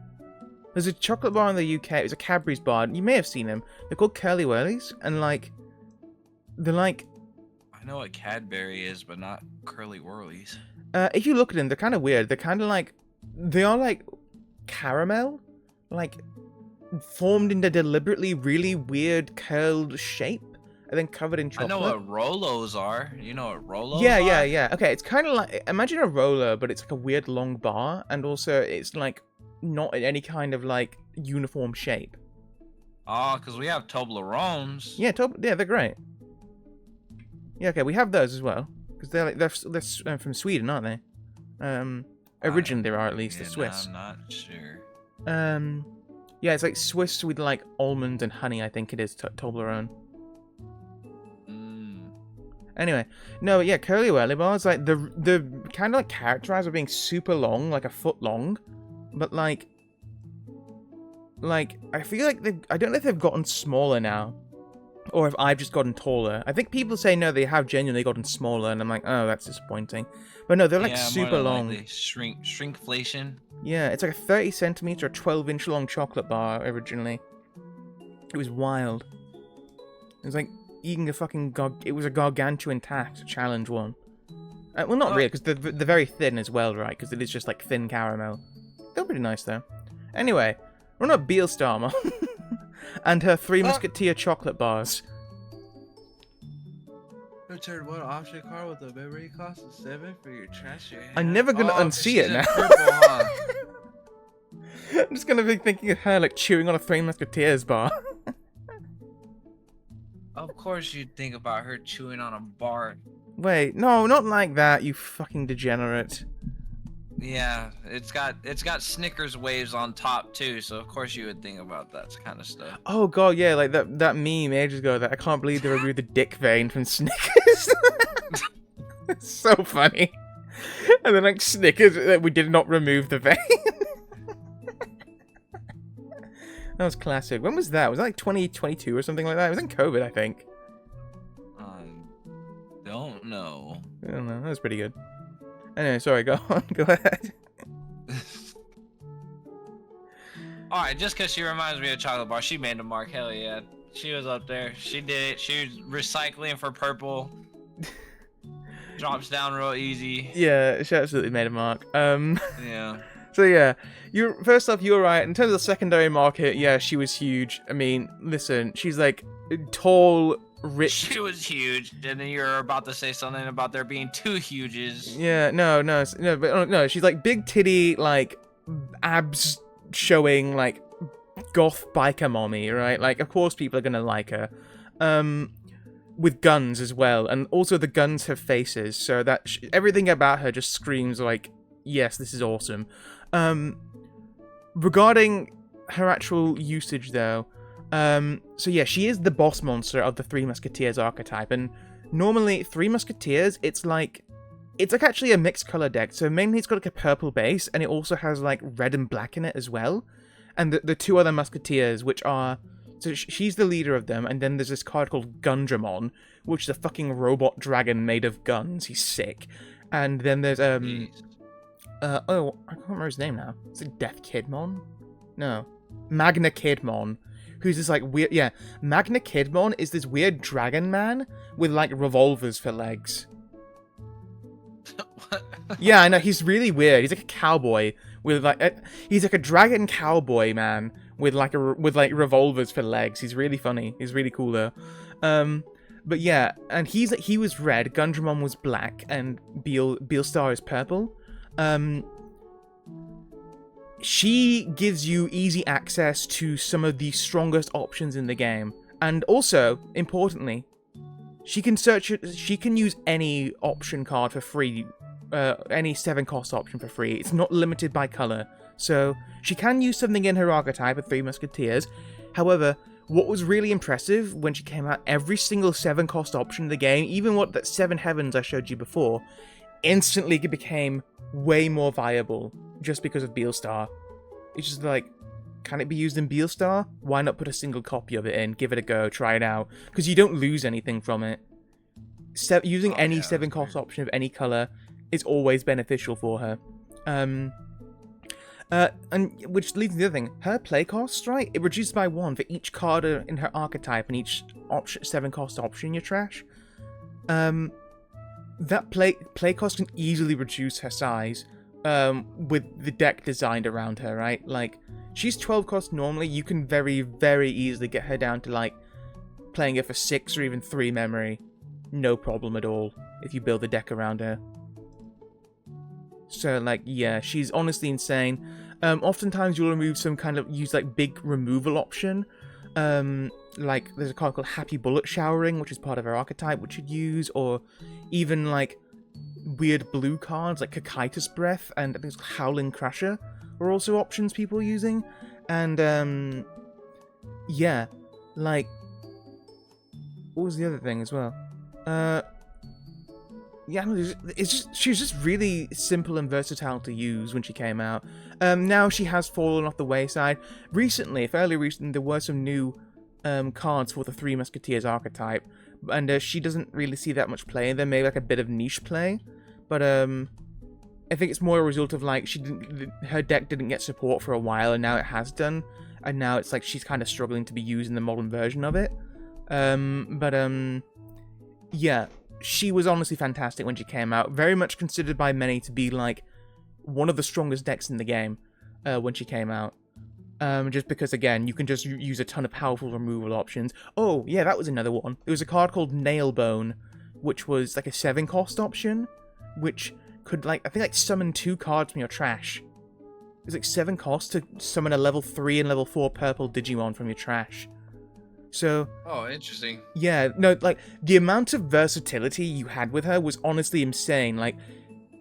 There's a chocolate bar in the UK, it was a Cadbury's bar, you may have seen them. They're called Curly Whirlies, and like, they're like, I know what Cadbury is, but not Curly Whirlies. if you look at them, they're kind of weird. They're kind of like, they are like caramel, like formed into deliberately really weird curled shape, and then covered in I chocolate. know what Rolos are. You know what Rolos Yeah, are? yeah, yeah. Okay, it's kind of like, imagine a roller, but it's like a weird long bar, and also it's like not in any kind of like uniform shape. Oh, because we have Toblerones. Yeah, yeah, they're great. Yeah, okay, we have those as well because they're like they're from Sweden, aren't they? Originally they are at least. Yeah, They're Swiss. I'm not sure. Yeah, it's like Swiss with like almond and honey. I think it is Toblerone. Mm. Anyway, no, yeah, Curly Whirly bars, like the kind of like characterized as being super long, like a foot long, but like I feel like I don't know if they've gotten smaller now, or if I've just gotten taller. I think people say no, they have genuinely gotten smaller, and I'm like, oh, that's disappointing. But no, they're like Yeah, more super than long. likely. Shrinkflation. Yeah, it's like a 30 centimeter, 12-inch long chocolate bar originally. It was wild. It was like eating a fucking it was a gargantuan task, challenge one. Well, not really, because they're very thin as well, right? Because it is just like thin caramel. They're pretty nice though. Anyway, we're not Beelstarmer and her Three Musketeer chocolate bars. Return one option card with a memory cost of 7 for your trash. I'm never gonna unsee it now. I'm just gonna be thinking of her like chewing on a Three Musketeers bar. Of course you'd think about her chewing on a bar. Wait, no, not like that, you fucking degenerate. Yeah, it's got Snickers waves on top too, so of course you would think about that kind of stuff. Oh god, yeah, like that meme ages ago that I can't believe they removed the dick vein from Snickers. It's so funny. And then like Snickers, that we did not remove the vein. That was classic. When was that? Was that like 2022 or something like that? It was in COVID, I think. Don't know. I don't know. That was pretty good. Anyway, sorry, go on. Go ahead. Alright, just because she reminds me of Chocolate Bar, she made the mark. Hell yeah. She was up there. She did it. She was recycling for purple. Drops down real easy. Yeah, she absolutely made a mark. Yeah. So yeah, you're first off, you're right. In terms of the secondary market, yeah, she was huge. I mean, listen, she's like tall, rich. She was huge, and then you're about to say something about there being two huges. Yeah, no, she's like big titty, like abs showing, like goth biker mommy, right? Like, of course, people are gonna like her. With guns as well, and also the guns have faces, so that everything about her just screams like, yes, this is awesome. Regarding her actual usage, though, so yeah, she is the boss monster of the Three Musketeers archetype, and normally Three Musketeers, it's like actually a mixed color deck. So mainly it's got like a purple base, and it also has like red and black in it as well. And the two other Musketeers, which are, so she's the leader of them, and then there's this card called Gundramon, which is a fucking robot dragon made of guns. He's sick. And then there's Jeez. I can't remember his name now. Is it Death Kidmon? No. Magna Kidmon. Who's this like weird, yeah. Magna Kidmon is this weird dragon man with like revolvers for legs. Yeah, I know, he's really weird. He's like a cowboy with like, he's like a dragon cowboy man with like revolvers for legs. He's really funny. He's really cool though. But yeah, and he was red, Gundramon was black, and Beelstar is purple. She gives you easy access to some of the strongest options in the game, and also importantly, she can use any option card for free, any 7-cost option for free. It's not limited by color, so she can use something in her archetype of Three Musketeers. However, what was really impressive when she came out, every single 7-cost option in the game, even what that 7 Heavens I showed you before, instantly became way more viable just because of Beelstar. It's just like, can it be used in Beelstar? Why not put a single copy of it in, give it a go, try it out? Because you don't lose anything from it. Using any 7-cost option of any color is always beneficial for her. And which leads to the other thing. Her play cost, right? It reduces by 1 for each card in her archetype and each 7-cost option in your trash. That play cost can easily reduce her size with the deck designed around her, right? Like, she's 12 cost normally. You can very, very easily get her down to, like, playing her for 6 or even 3 memory. No problem at all if you build a deck around her. So, like, yeah, she's honestly insane. Oftentimes you'll use, like, big removal option. Like, there's a card called Happy Bullet Showering, which is part of her archetype, which you'd use, or even, like, weird blue cards, like Kakaitis Breath, and I think it's Howling Crasher, are also options people are using. And, yeah, like, what was the other thing as well? Yeah, she was just really simple and versatile to use when she came out. Now she has fallen off the wayside. Fairly recently, there were some new cards for the Three Musketeers archetype, and she doesn't really see that much play. There may be like a bit of niche play, but I think it's more a result of like her deck didn't get support for a while, and now it has done, and now it's like she's kind of struggling to be used in the modern version of it. Yeah. She was honestly fantastic when she came out. Very much considered by many to be, like, one of the strongest decks in the game when she came out. Just because, again, you can just use a ton of powerful removal options. Oh, yeah, that was another one. There was a card called Nailbone, which was, like, a 7-cost option, which could, like, I think, like, summon 2 cards from your trash. It was, like, 7 costs to summon a level 3 and level 4 purple Digimon from your trash. So, oh, interesting. Yeah, no, like, the amount of versatility you had with her was honestly insane. Like,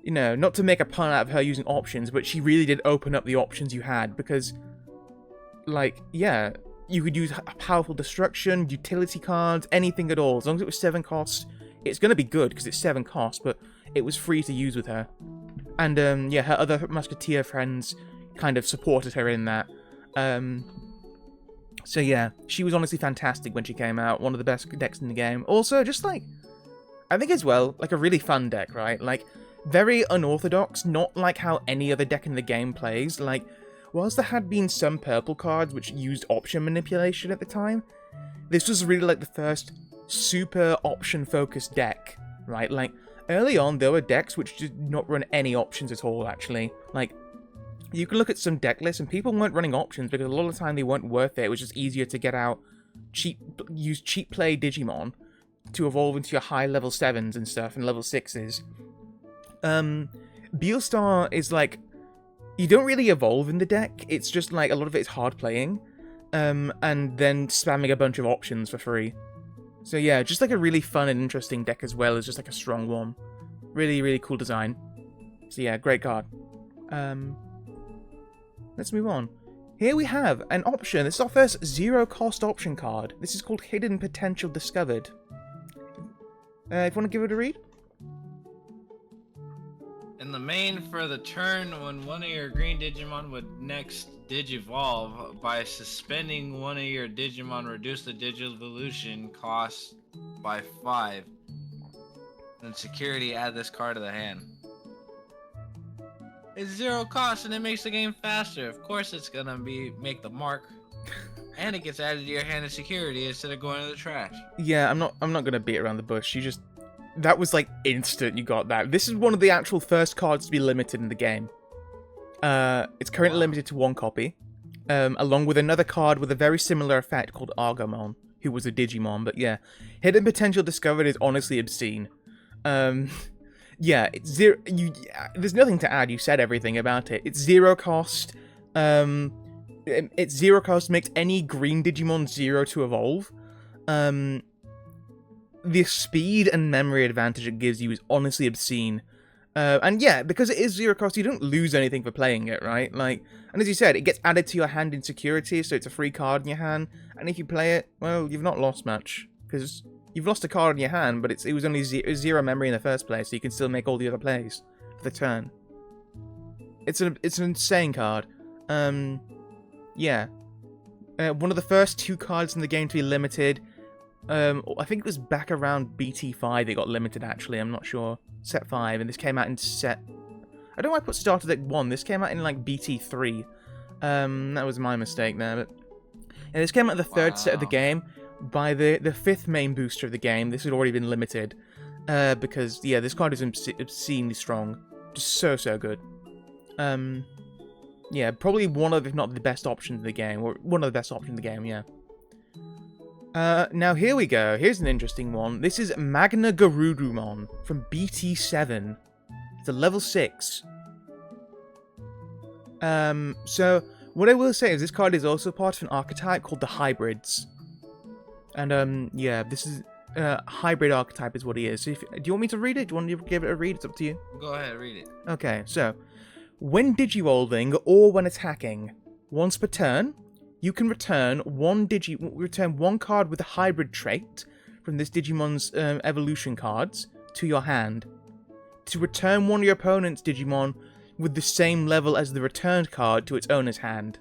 you know, not to make a pun out of her using options, but she really did open up the options you had, because, like, yeah, you could use powerful destruction, utility cards, anything at all. As long as it was 7 costs, it's going to be good, because it's 7 costs, but it was free to use with her. And, yeah, her other Musketeer friends kind of supported her in that. So yeah, she was honestly fantastic when she came out. One of the best decks in the game. Also, just like, I think as well, like a really fun deck, right? Like, very unorthodox, not like how any other deck in the game plays. Like, whilst there had been some purple cards which used option manipulation at the time, this was really like the first super option-focused deck, right? Like, early on, there were decks which did not run any options at all, actually. Like, you can look at some deck lists, and people weren't running options because a lot of the time they weren't worth it. It was just easier to get out use cheap play Digimon to evolve into your high level 7s and stuff, and level 6s. Beelstar is like, you don't really evolve in the deck, it's just like, a lot of it is hard playing, and then spamming a bunch of options for free. So yeah, just like a really fun and interesting deck as well as just like a strong one. Really, really cool design. So yeah, great card. Let's move on. Here we have an option. This is our first zero-cost option card. This is called Hidden Potential Discovered. If you want to give it a read? In the main, for the turn, when one of your green Digimon would next Digivolve, by suspending one of your Digimon, reduce the Digivolution cost by 5. Then security, add this card to the hand. It's 0 cost and it makes the game faster. Of course it's gonna make the mark. And it gets added to your hand as security instead of going to the trash. Yeah, I'm not gonna beat around the bush. That was like instant you got that. This is one of the actual first cards to be limited in the game. It's currently limited to 1 copy. Along with another card with a very similar effect called Argomon, who was a Digimon, but yeah. Hidden Potential Discovered is honestly obscene. Yeah, it's zero. There's nothing to add. You said everything about it. It's 0 cost. It's 0 cost. Makes any green Digimon 0 to evolve. The speed and memory advantage it gives you is honestly obscene. And yeah, because it is 0 cost, you don't lose anything for playing it, right? Like, and as you said, it gets added to your hand in security, so it's a free card in your hand. And if you play it, well, you've not lost much because you've lost a card in your hand, but it was only 0 memory in the first place, so you can still make all the other plays for the turn. It's an insane card. Yeah. One of the first 2 cards in the game to be limited. I think it was back around BT5 it got limited, actually, I'm not sure. Set 5, and this came out in set... I don't know why I put starter deck 1, this came out in, like, BT3. That was my mistake there, but... And this came out in the 3rd set of the game. By the 5th main booster of the game, this had already been limited. Because, yeah, this card is obscenely strong. Just so good. Yeah, probably one of, if not the best options in the game. Or one of the best options in the game, yeah. Now here we go. Here's an interesting one. This is Magna Garurumon from BT7. It's a level 6. So, what I will say is this card is also part of an archetype called the Hybrids. And, yeah, this is... hybrid archetype is what he is. So do you want me to read it? Do you want to give it a read? It's up to you. Go ahead, read it. Okay, so... When Digivolving or when attacking, once per turn, you can return one card with a hybrid trait from this Digimon's evolution cards to your hand. To return one of your opponent's Digimon with the same level as the returned card to its owner's hand.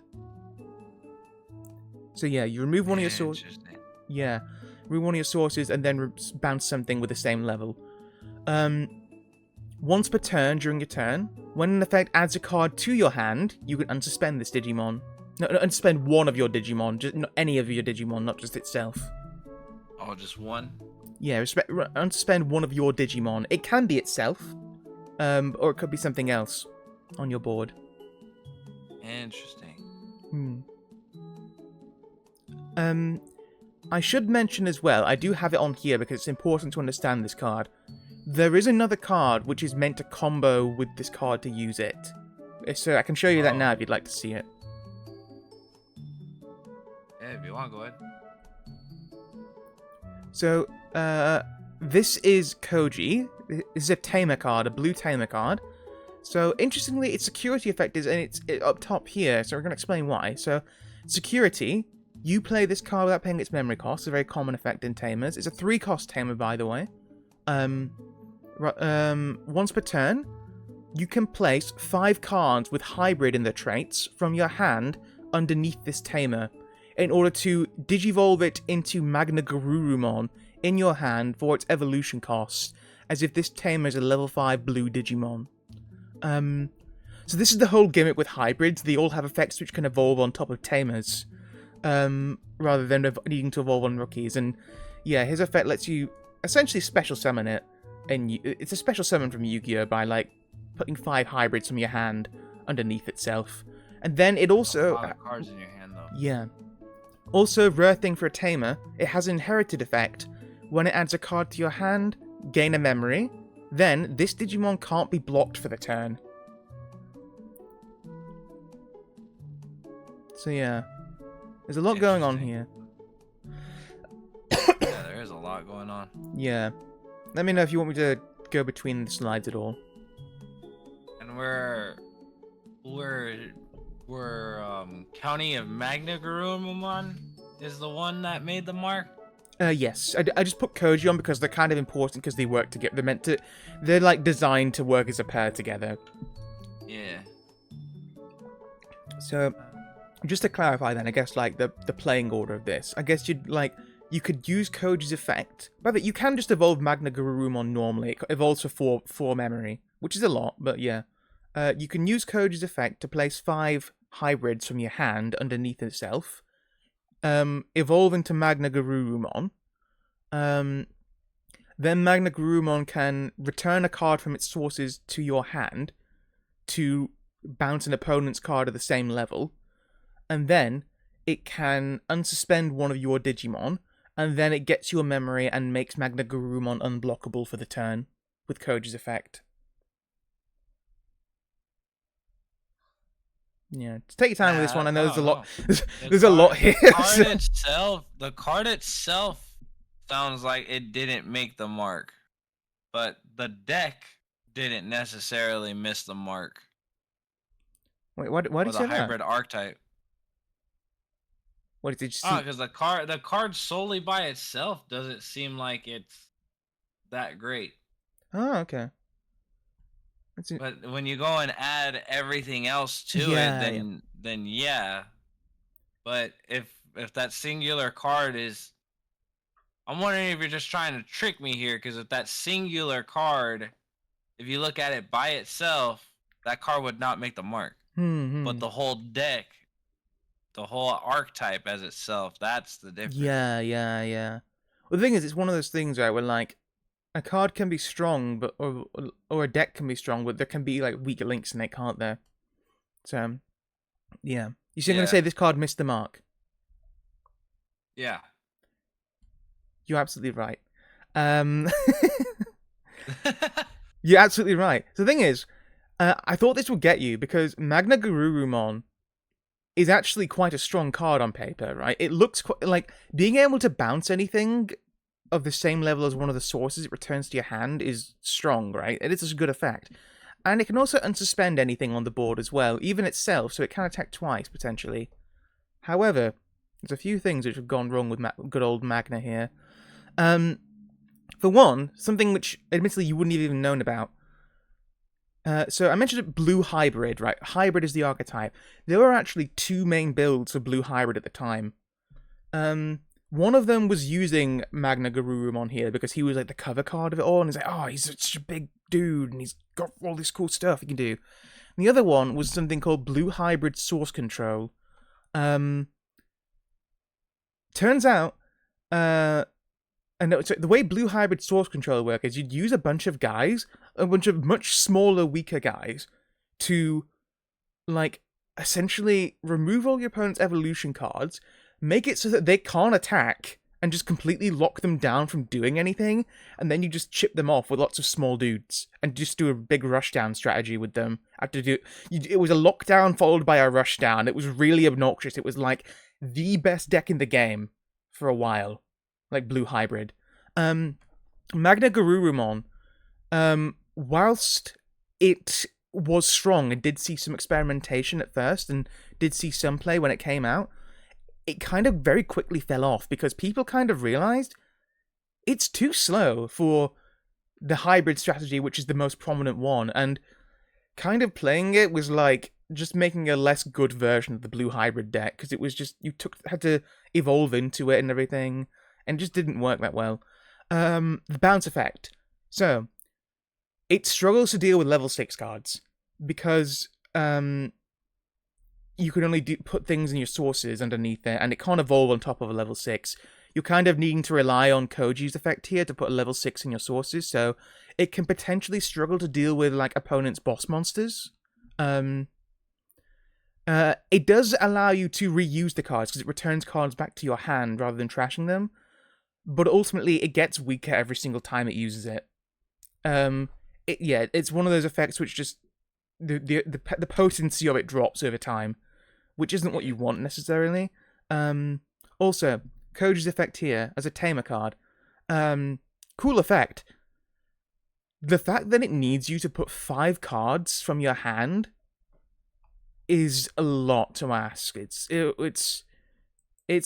So yeah, you remove one of your sources. Yeah, remove one of your sources and then bounce something with the same level. Once per turn during your turn, when an effect adds a card to your hand, you can unsuspend this Digimon. No, unsuspend one of your Digimon, just not any of your Digimon, not just itself. Oh, just one? Yeah, unsuspend one of your Digimon. It can be itself, or it could be something else on your board. Interesting. I should mention as well, I do have it on here because it's important to understand this card. There is another card which is meant to combo with this card to use it. So I can show you that now if you'd like to see it. Yeah, if you want, go ahead. So, this is Koji. This is a Tamer card, a blue Tamer card. So, interestingly, its security effect is it's up top here, so we're going to explain why. So, security, you play this card without paying its memory cost, a very common effect in Tamers. It's a 3-cost Tamer, by the way. Once per turn, you can place 5 cards with hybrid in their traits from your hand underneath this Tamer in order to digivolve it into Magna Garurumon in your hand for its evolution costs, as if this Tamer is a level 5 blue Digimon. So this is the whole gimmick with hybrids. They all have effects which can evolve on top of Tamers, rather than needing to evolve on rookies. And yeah, his effect lets you essentially special summon it. and it's a special summon from Yu-Gi-Oh! By like putting 5 hybrids from your hand underneath itself. And then it A also... lot of cards in your hand, though. Yeah. Also, rare thing for a tamer, it has an inherited effect. When it adds a card to your hand, gain a memory, then this Digimon can't be blocked for the turn. So yeah, there's a lot going on here. Yeah, there is a lot going on. Yeah. Let me know if you want me to go between the slides at all. And we're County of Magna-Garurumon is the one that made the mark. Yes, I just put Koji on because they're kind of important because they work together. They're like designed to work as a pair together. Yeah. So, just to clarify then, I guess like the playing order of this, I guess you could use Koji's effect. But you can just evolve Magna-Garurumon normally. It evolves for 4 memory, which is a lot, but yeah. You can use Koji's effect to place 5 hybrids from your hand underneath itself. Evolve into Magna-Garurumon. Then Magna-Garurumon can return a card from its sources to your hand to bounce an opponent's card at the same level. And then it can unsuspend one of your Digimon, and then it gets your memory and makes Magna-Garurumon unblockable for the turn with Koji's effect. Yeah, just take your time with this one. I know there's a lot. There's a lot here. The card itself sounds like it didn't make the mark, but the deck didn't necessarily miss the mark. Wait, why did you say the hybrid archetype? What did you see? Because the card solely by itself doesn't seem like it's that great. Oh, okay. But when you go and add everything else to it, then yeah. But if that singular card is, I'm wondering if you're just trying to trick me here, because if that singular card, if you look at it by itself, that card would not make the mark. But the whole deck, the whole archetype as itself, that's the difference. Yeah. Well, the thing is, it's one of those things, right, where like a card can be strong, but or a deck can be strong, but there can be like weaker links in it, can't there? So, yeah. You still gonna say this card missed the mark? Yeah. You're absolutely right. You're absolutely right. So the thing is, I thought this would get you because Magna-Garurumon is actually quite a strong card on paper, right? It looks quite like being able to bounce anything of the same level as one of the sources it returns to your hand is strong, right? It is a good effect. And it can also unsuspend anything on the board as well, even itself, so it can attack twice, potentially. However, there's a few things which have gone wrong with good old Magna here. For one, something which, admittedly, you wouldn't have even known about. So I mentioned Blue Hybrid, right? Hybrid is the archetype. There were actually 2 main builds for Blue Hybrid at the time. One of them was using Magna-Garurumon here because he was like the cover card of it all, and he's like, oh, he's such a big dude, and he's got all this cool stuff he can do. And the other one was something called Blue Hybrid Source Control. Turns out, so the way Blue Hybrid Source Control works is you'd use a bunch of guys, a bunch of much smaller, weaker guys, to, like, essentially remove all your opponent's evolution cards, make it so that they can't attack, and just completely lock them down from doing anything, and then you just chip them off with lots of small dudes, and just do a big rushdown strategy with them. It was a lockdown followed by a rushdown. It was really obnoxious. It was like the best deck in the game for a while. Like Blue Hybrid. Magna-Garurumon, whilst it was strong and did see some experimentation at first, and did see some play when it came out, it kind of very quickly fell off because people kind of realized it's too slow for the hybrid strategy, which is the most prominent one, and kind of playing it was like just making a less good version of the Blue Hybrid deck, because it was just, had to evolve into it and everything, and it just didn't work that well. The bounce effect. So, it struggles to deal with level 6 cards, because you can only put things in your sources underneath it, and it can't evolve on top of a level 6. you're kind of needing to rely on Koji's effect here to put a level 6 in your sources, so it can potentially struggle to deal with, like, opponents' boss monsters. It does allow you to reuse the cards, because it returns cards back to your hand rather than trashing them, but ultimately it gets weaker every single time it uses it. It's one of those effects which just the potency of it drops over time, which isn't what you want necessarily. Also, Koji's effect here as a tamer card, cool effect. The fact that it needs you to put 5 cards from your hand is a lot to ask. It's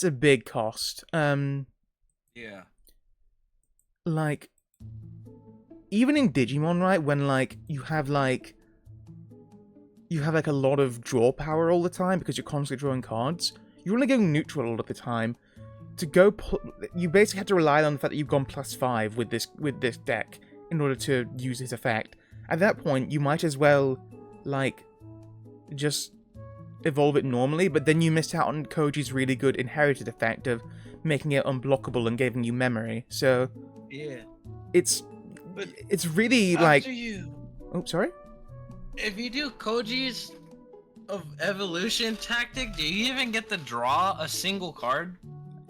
a big cost. Yeah. Like, even in Digimon, right, when, like, you have a lot of draw power all the time because you're constantly drawing cards, you're only going neutral all of the time. You basically have to rely on the fact that you've gone +5 with this deck in order to use his effect. At that point, you might as well, like, just evolve it normally, but then you miss out on Koji's really good inherited effect of making it unblockable and giving you memory. So Yeah. it's really like. Oh, sorry. If you do Koji's of evolution tactic, do you even get to draw a single card?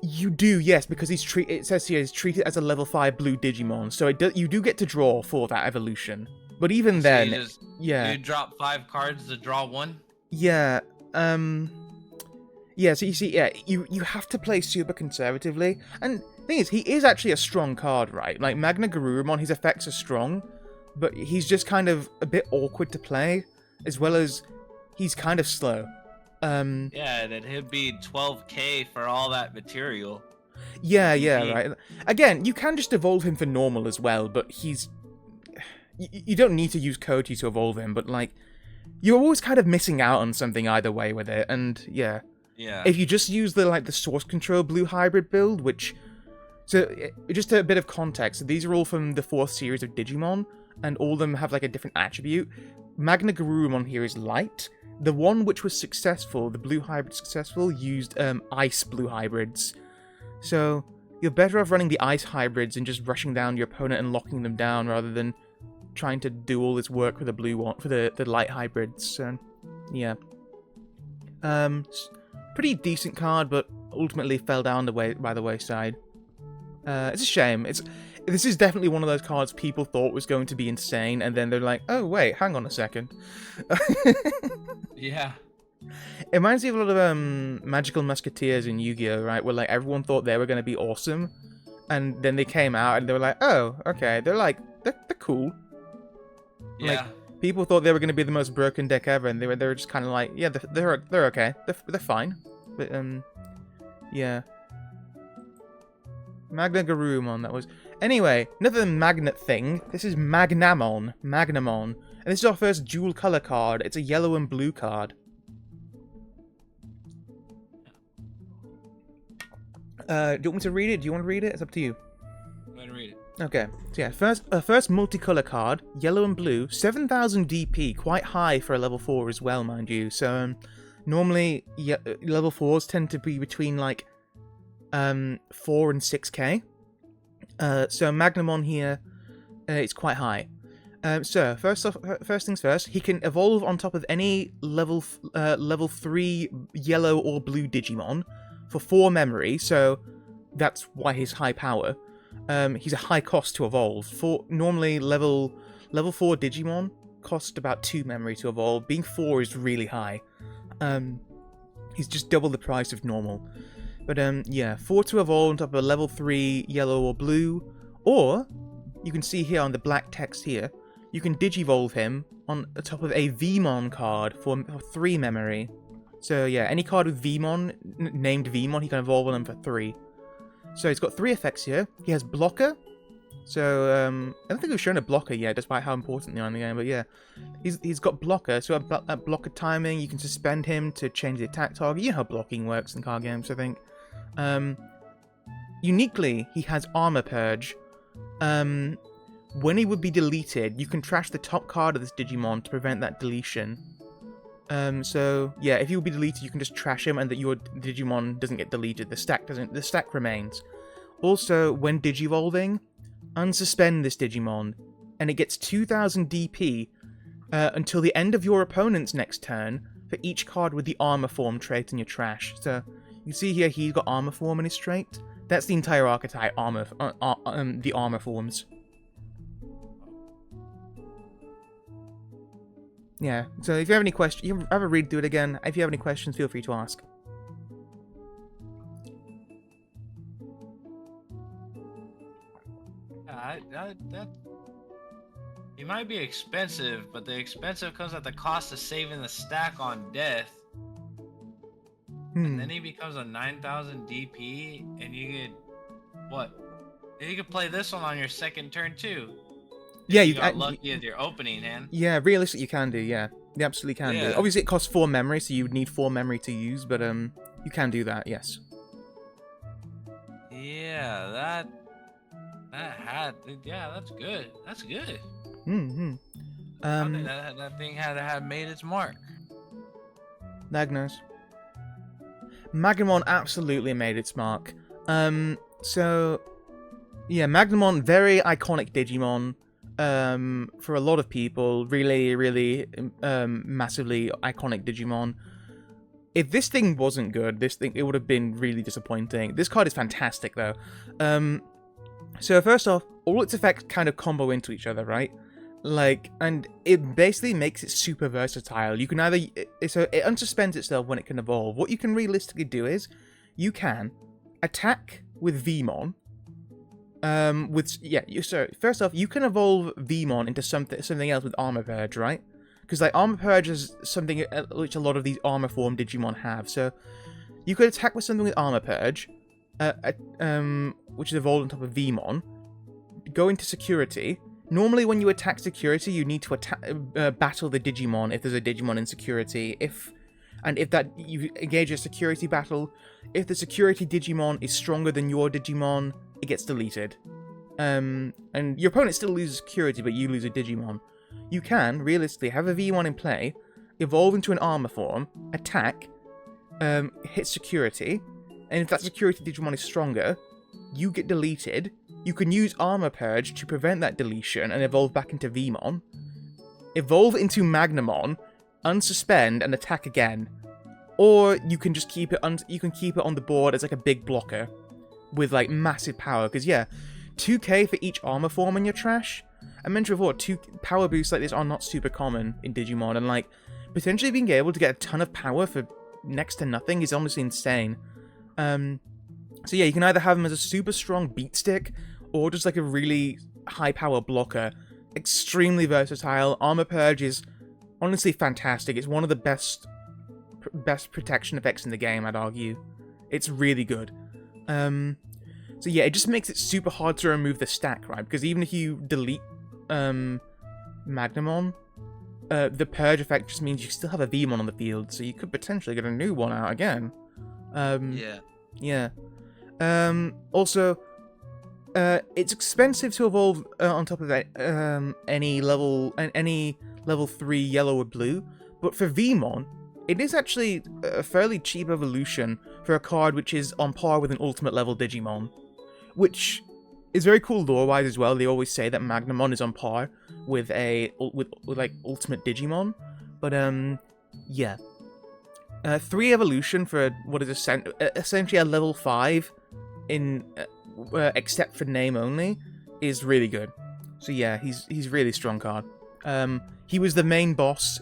You do, yes, because it says here he's treated as a level 5 blue Digimon, so you do get to draw for that evolution. But even So then, you drop 5 cards to draw 1? Yeah, so you see, you have to play super conservatively, and the thing is, he is actually a strong card, right? Like, Magna Garurumon, his effects are strong, but he's just kind of a bit awkward to play, as well as he's kind of slow. Yeah, that he'd be 12k for all that material. Yeah, right. Again, you can just evolve him for normal as well, but you don't need to use Koji to evolve him, but, like, you're always kind of missing out on something either way with it, and yeah. Yeah. If you just use the source control blue hybrid build, which... So, just a bit of context, these are all from the 4th series of Digimon, and all of them have, like, a different attribute. Magna Garurumon here is light. The one which was successful, the blue hybrid successful, used ice blue hybrids. So, you're better off running the ice hybrids and just rushing down your opponent and locking them down, rather than trying to do all this work for the blue one, for the light hybrids. So, yeah. Pretty decent card, but ultimately fell down by the wayside. It's a shame. This is definitely one of those cards people thought was going to be insane, and then they're like, oh wait, hang on a second. Yeah. It reminds me of a lot of Magical Musketeers in Yu-Gi-Oh, right? Where, like, everyone thought they were going to be awesome, and then they came out and they were like, oh, okay, they're cool. Yeah. Like, people thought they were going to be the most broken deck ever, and they were just kind of like, yeah, they're okay, they're fine. But yeah. Magna Garurumon, that was. Anyway, another magnet thing. This is Magnamon, and this is our first dual color card. It's a yellow and blue card. Do you want me to read it? Do you want to read it? It's up to you. I'm gonna read it. Okay, so yeah, first multicolor card, yellow and blue, 7,000 DP, quite high for a level 4 as well, mind you. So normally level 4s tend to be between like 4 and 6k. So Magnamon here, it's quite high. So first things first, he can evolve on top of any level 3 yellow or blue Digimon for 4 memory. So that's why he's high power. He's a high cost to evolve. Normally level 4 Digimon cost about 2 memory to evolve. Being 4 is really high. He's just double the price of normal. But yeah, 4 to evolve on top of a level 3 yellow or blue, or you can see here on the black text here, you can digivolve him on the top of a Vmon card for 3 memory. So yeah, any card with Vmon, named Vmon, he can evolve on them for 3. So he's got 3 effects here. He has blocker. So I don't think we've shown a blocker yet, despite how important they are in the game. But yeah, he's got blocker. So at blocker timing, you can suspend him to change the attack target. You know how blocking works in card games, I think. Uniquely, he has armor purge. When he would be deleted, you can trash the top card of this Digimon to prevent that deletion. So yeah, if he will be deleted, you can just trash him, and that your Digimon doesn't get deleted. The stack remains. Also, when digivolving, unsuspend this Digimon, and it gets 2000 DP until the end of your opponent's next turn for each card with the armor form trait in your trash. So you see here, he's got armor form in his trait. That's the entire archetype, the armor forms. Yeah, so if you have any questions, you have a read through it again. If you have any questions, feel free to ask. That it might be expensive, but the expensive comes at the cost of saving the stack on death. And then he becomes a 9000 DP, and you get what? And you could play this one on your second turn too. Yeah, you got lucky at your opening hand. Yeah, realistically you can do. Yeah, you absolutely can do. Obviously, it costs 4 memory, so you would need 4 memory to use, but you can do that. Yes. Yeah, that's good. That's good. I think that thing had made its mark. Nagnos. Magnamon absolutely made its mark. So yeah, Magnamon, very iconic Digimon. For a lot of people, really, massively iconic Digimon. If this thing wasn't good, it would have been really disappointing. This card is fantastic, though. So first off, all its effects kind of combo into each other, right? Like, and it basically makes it super versatile. You can either, so it unsuspends itself when it can evolve. What you can realistically do is, you can attack with Vmon. So first off, you can evolve Vmon into something else with Armor Purge, right? Because like Armor Purge is something which a lot of these armor form Digimon have. So you could attack with something with Armor Purge, which is evolved on top of Vmon. Go into Security. Normally, when you attack Security, you need to battle the Digimon if there's a Digimon in Security. If you engage a Security battle, if the Security Digimon is stronger than your Digimon, it gets deleted. And your opponent still loses Security, but you lose a Digimon. You can, realistically, have a V1 in play, evolve into an armor form, attack, hit Security, and if that Security Digimon is stronger, you get deleted. You can use Armor Purge to prevent that deletion and evolve back into Vmon. Evolve into Magnamon, unsuspend, and attack again. Or you can just keep it on the board as like a big blocker with like massive power. Because yeah, 2k for each armor form in your trash. I mentioned before, 2 power boosts like this are not super common in Digimon, and like potentially being able to get a ton of power for next to nothing is honestly insane. So yeah, you can either have him as a super strong beat stick, or just like a really high power blocker. Extremely versatile. Armor Purge is honestly fantastic. It's one of the best protection effects in the game, I'd argue. It's really good. So yeah, it just makes it super hard to remove the stack, right? Because even if you delete Magnamon, the Purge effect just means you still have a Vmon on the field, so you could potentially get a new one out again. Yeah. Also, it's expensive to evolve on top of that, any level 3 yellow or blue, but for Vmon, it is actually a fairly cheap evolution for a card which is on par with an ultimate level Digimon, which is very cool lore-wise as well. They always say that Magnamon is on par with like ultimate Digimon, but yeah. 3 evolution for what is essentially a level 5 in except for name only is really good. So yeah, he's really strong card. He was the main boss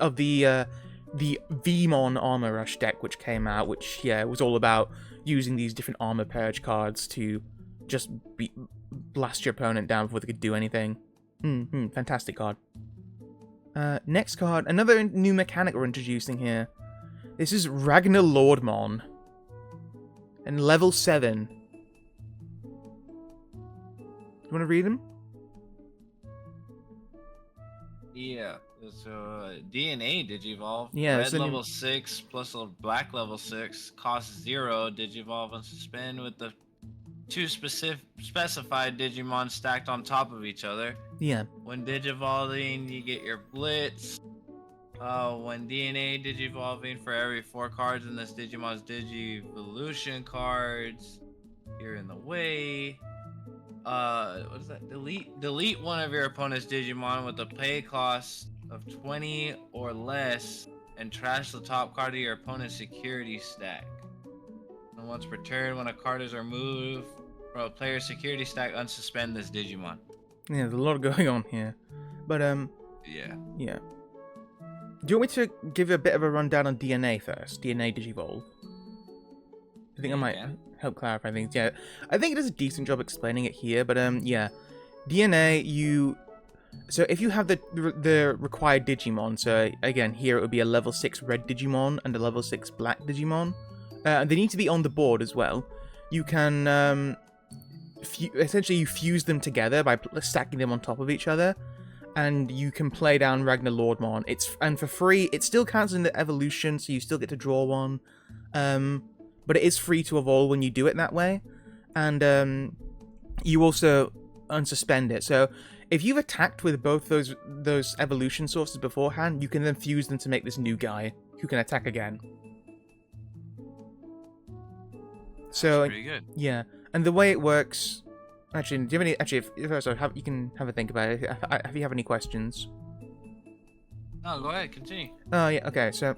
of the Vmon Armor Rush deck which came out, which yeah was all about using these different Armor Purge cards to just blast your opponent down before they could do anything. Fantastic card. Next card, another new mechanic we're introducing here. This is Ragnar Lordmon. And level 7. You want to read him? Yeah. So DNA Digivolve. Yeah. Red level 6 plus a black level 6 costs 0. Digivolve and suspend with the 2 specified Digimon stacked on top of each other. Yeah. When Digivolving, you get your Blitz. When DNA Digivolving, for every 4 cards in this Digimon's Digivolution cards, You're in the way. What is that? Delete one of your opponent's Digimon with a pay cost of 20 or less, and trash the top card of your opponent's security stack. And once per turn, when a card is removed from a player's security stack, unsuspend this Digimon. Yeah, there's a lot going on here. But, Yeah. yeah. Do you want me to give you a bit of a rundown on DNA first? DNA Digivolve? I think I might help clarify things. Yeah, I think it does a decent job explaining it here, but, yeah. DNA, so if you have the required Digimon, so again, here it would be a level 6 red Digimon and a level 6 black Digimon. They need to be on the board as well. You can, essentially you fuse them together by stacking them on top of each other, and you can play down Ragnar Lordmon. And for free, it still counts in the evolution, so you still get to draw one. But it is free to evolve when you do it that way. And you also unsuspend it. So if you've attacked with both those evolution sources beforehand, you can then fuse them to make this new guy who can attack again. So That's pretty good. Yeah, and the way it works. Actually, do you have any? Actually, you can have a think about it. If you have any questions. No, go ahead, continue. Oh yeah, okay. So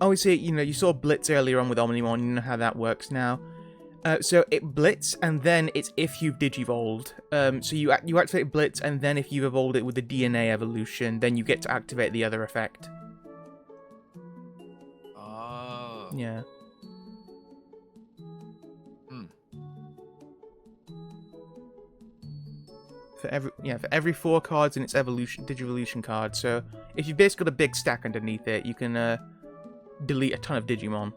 obviously, you saw Blitz earlier on with Omnimon. You know how that works now. So it Blitz, and then it's if you've Digivolved. So you activate Blitz, and then if you've evolved it with the DNA evolution, then you get to activate the other effect. Oh. Yeah. For every 4 cards in its Digivolution card. So if you've basically got a big stack underneath it, you can delete a ton of Digimon.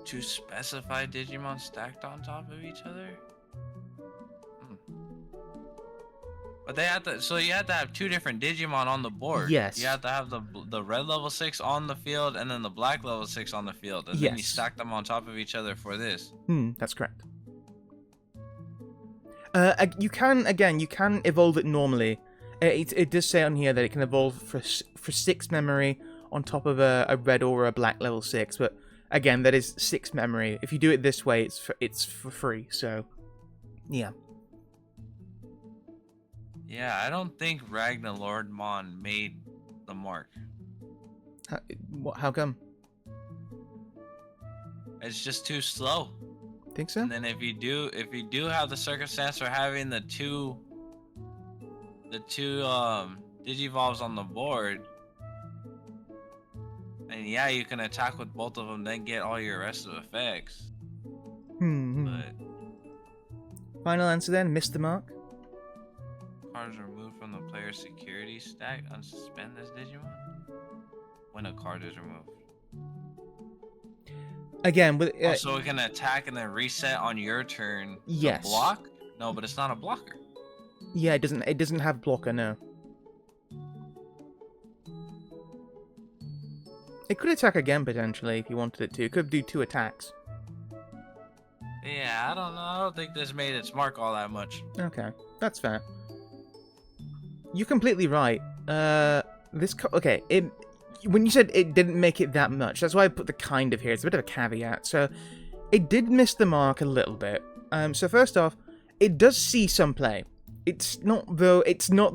To specify Digimon stacked on top of each other? But they have to, so you have to have 2 different Digimon on the board. Yes. You have to have the red level 6 on the field and then the black level 6 on the field. And then you stack them on top of each other for this. That's correct. You can evolve it normally. It does say on here that it can evolve for 6 memory on top of a red or a black level 6. But again, that is 6 memory. If you do it this way, it's for free. So, yeah. Yeah, I don't think Ragnar Lordmon made the mark. How come? It's just too slow. Think so? And then if you do have the circumstance for having the two Digivolves on the board, and yeah, you can attack with both of them, then get all your rest of the effects. But final answer then, missed the mark. Cards removed from the player's security stack. Unsuspend this Digimon when a card is removed. Again, with so it can attack and then reset on your turn. Yes. To block? No, but it's not a blocker. Yeah, it doesn't have blocker, no. It could attack again potentially if you wanted it to. It could do 2 attacks. Yeah, I don't know. I don't think this made its mark all that much. Okay, that's fair. You're completely right. When you said it didn't make it that much, that's why I put the kind of here. It's a bit of a caveat. So, it did miss the mark a little bit. So first off, it does see some play. It's not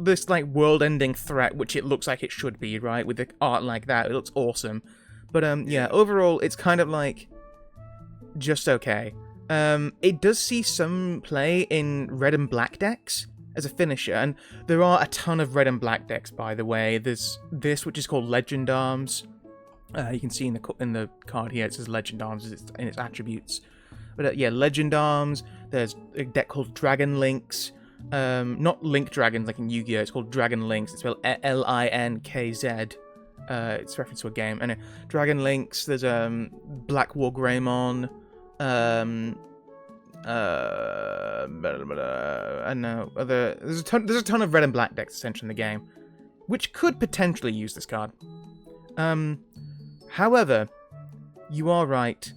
this like world-ending threat, which it looks like it should be, right? With the art like that, it looks awesome. But yeah, overall, it's kind of like just okay. It does see some play in red and black decks as a finisher, and there are a ton of red and black decks, by the way. There's this, which is called Legend Arms. You can see in the card here, it says Legend Arms in its attributes. But yeah, Legend Arms. There's a deck called Dragon Links. Not Link Dragons like in Yu-Gi-Oh! It's called Dragon Links. It's spelled Linkz. It's a reference to a game. And Dragon Links. There's Black War Greymon. I know there's a ton of red and black decks essentially in the game, which could potentially use this card. However, you are right.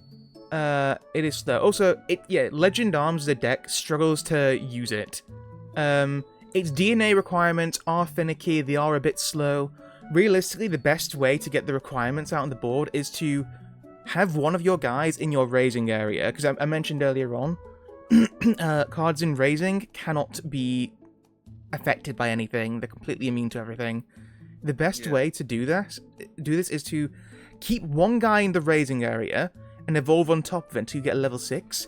It is slow. Also, Legend Arms, the deck, struggles to use it. Its DNA requirements are finicky. They are a bit slow. realistically, the best way to get the requirements out on the board is to have one of your guys in your raising area, because I mentioned earlier on, cards in raising cannot be affected by anything. They're completely immune to everything. The best way to do this is to keep one guy in the raising area and evolve on top of it until you get a level 6,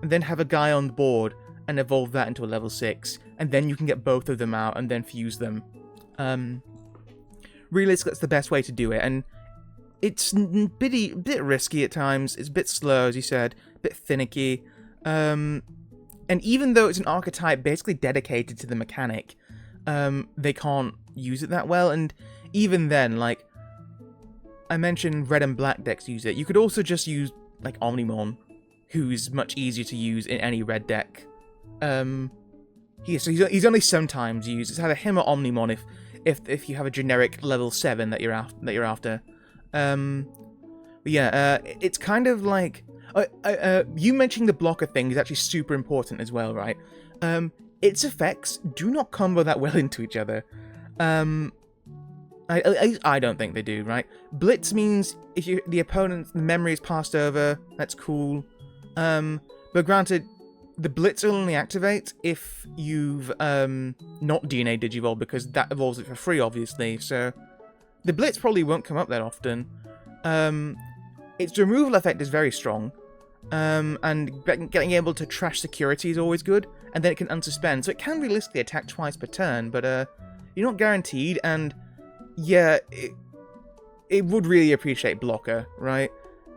and then have a guy on the board and evolve that into a level 6, and then you can get both of them out and then fuse them. Realistically, that's the best way to do it, and it's a bit risky at times. It's a bit slow, as you said, a bit finicky. And even though it's an archetype basically dedicated to the mechanic, they can't use it that well. And even then, like, I mentioned red and black decks use it. You could also just use, like, Omnimon, who's much easier to use in any red deck. So he's only sometimes used. It's either him or Omnimon if you have a generic level 7 that you're after. But yeah, it's kind of like you mentioning the blocker thing is actually super important as well, right? Its effects do not combo that well into each other. I don't think they do, right? Blitz means if the opponent's memory is passed over, that's cool. But granted, the Blitz will only activate if you've not DNA Digivolve, because that evolves it for free, obviously. So the Blitz probably won't come up that often. Its removal effect is very strong, and getting able to trash security is always good. And then it can unsuspend, so it can realistically attack twice per turn, but you're not guaranteed. And yeah, it would really appreciate blocker, right?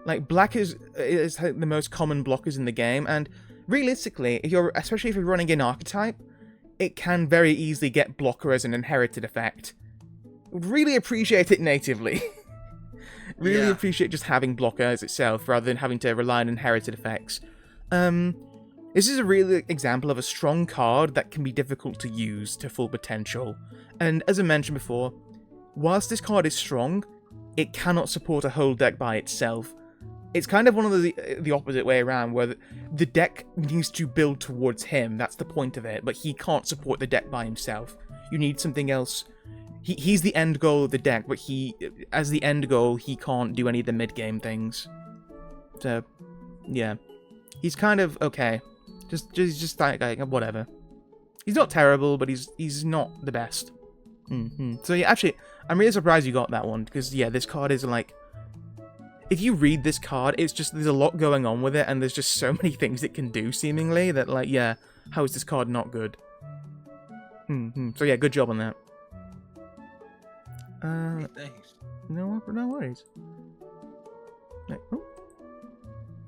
Like, black is the most common blockers in the game, and realistically, especially if you're running an archetype, it can very easily get blocker as an inherited effect. Would really appreciate it natively. Really appreciate just having blocker as itself, rather than having to rely on inherited effects. This is a real example of a strong card that can be difficult to use to full potential. And as I mentioned before, whilst this card is strong, it cannot support a whole deck by itself. It's kind of one of the opposite way around, where the deck needs to build towards him. That's the point of it, but he can't support the deck by himself. You need something else. He's the end goal of the deck, but as the end goal, he can't do any of the mid-game things. So, yeah. He's kind of okay. Just like whatever. He's not terrible, but he's not the best. So yeah, actually, I'm really surprised you got that one, because yeah, this card is like, if you read this card, it's just, there's a lot going on with it, and there's just so many things it can do, seemingly, that, like, yeah, how is this card not good? So yeah, good job on that. Thanks. No worries.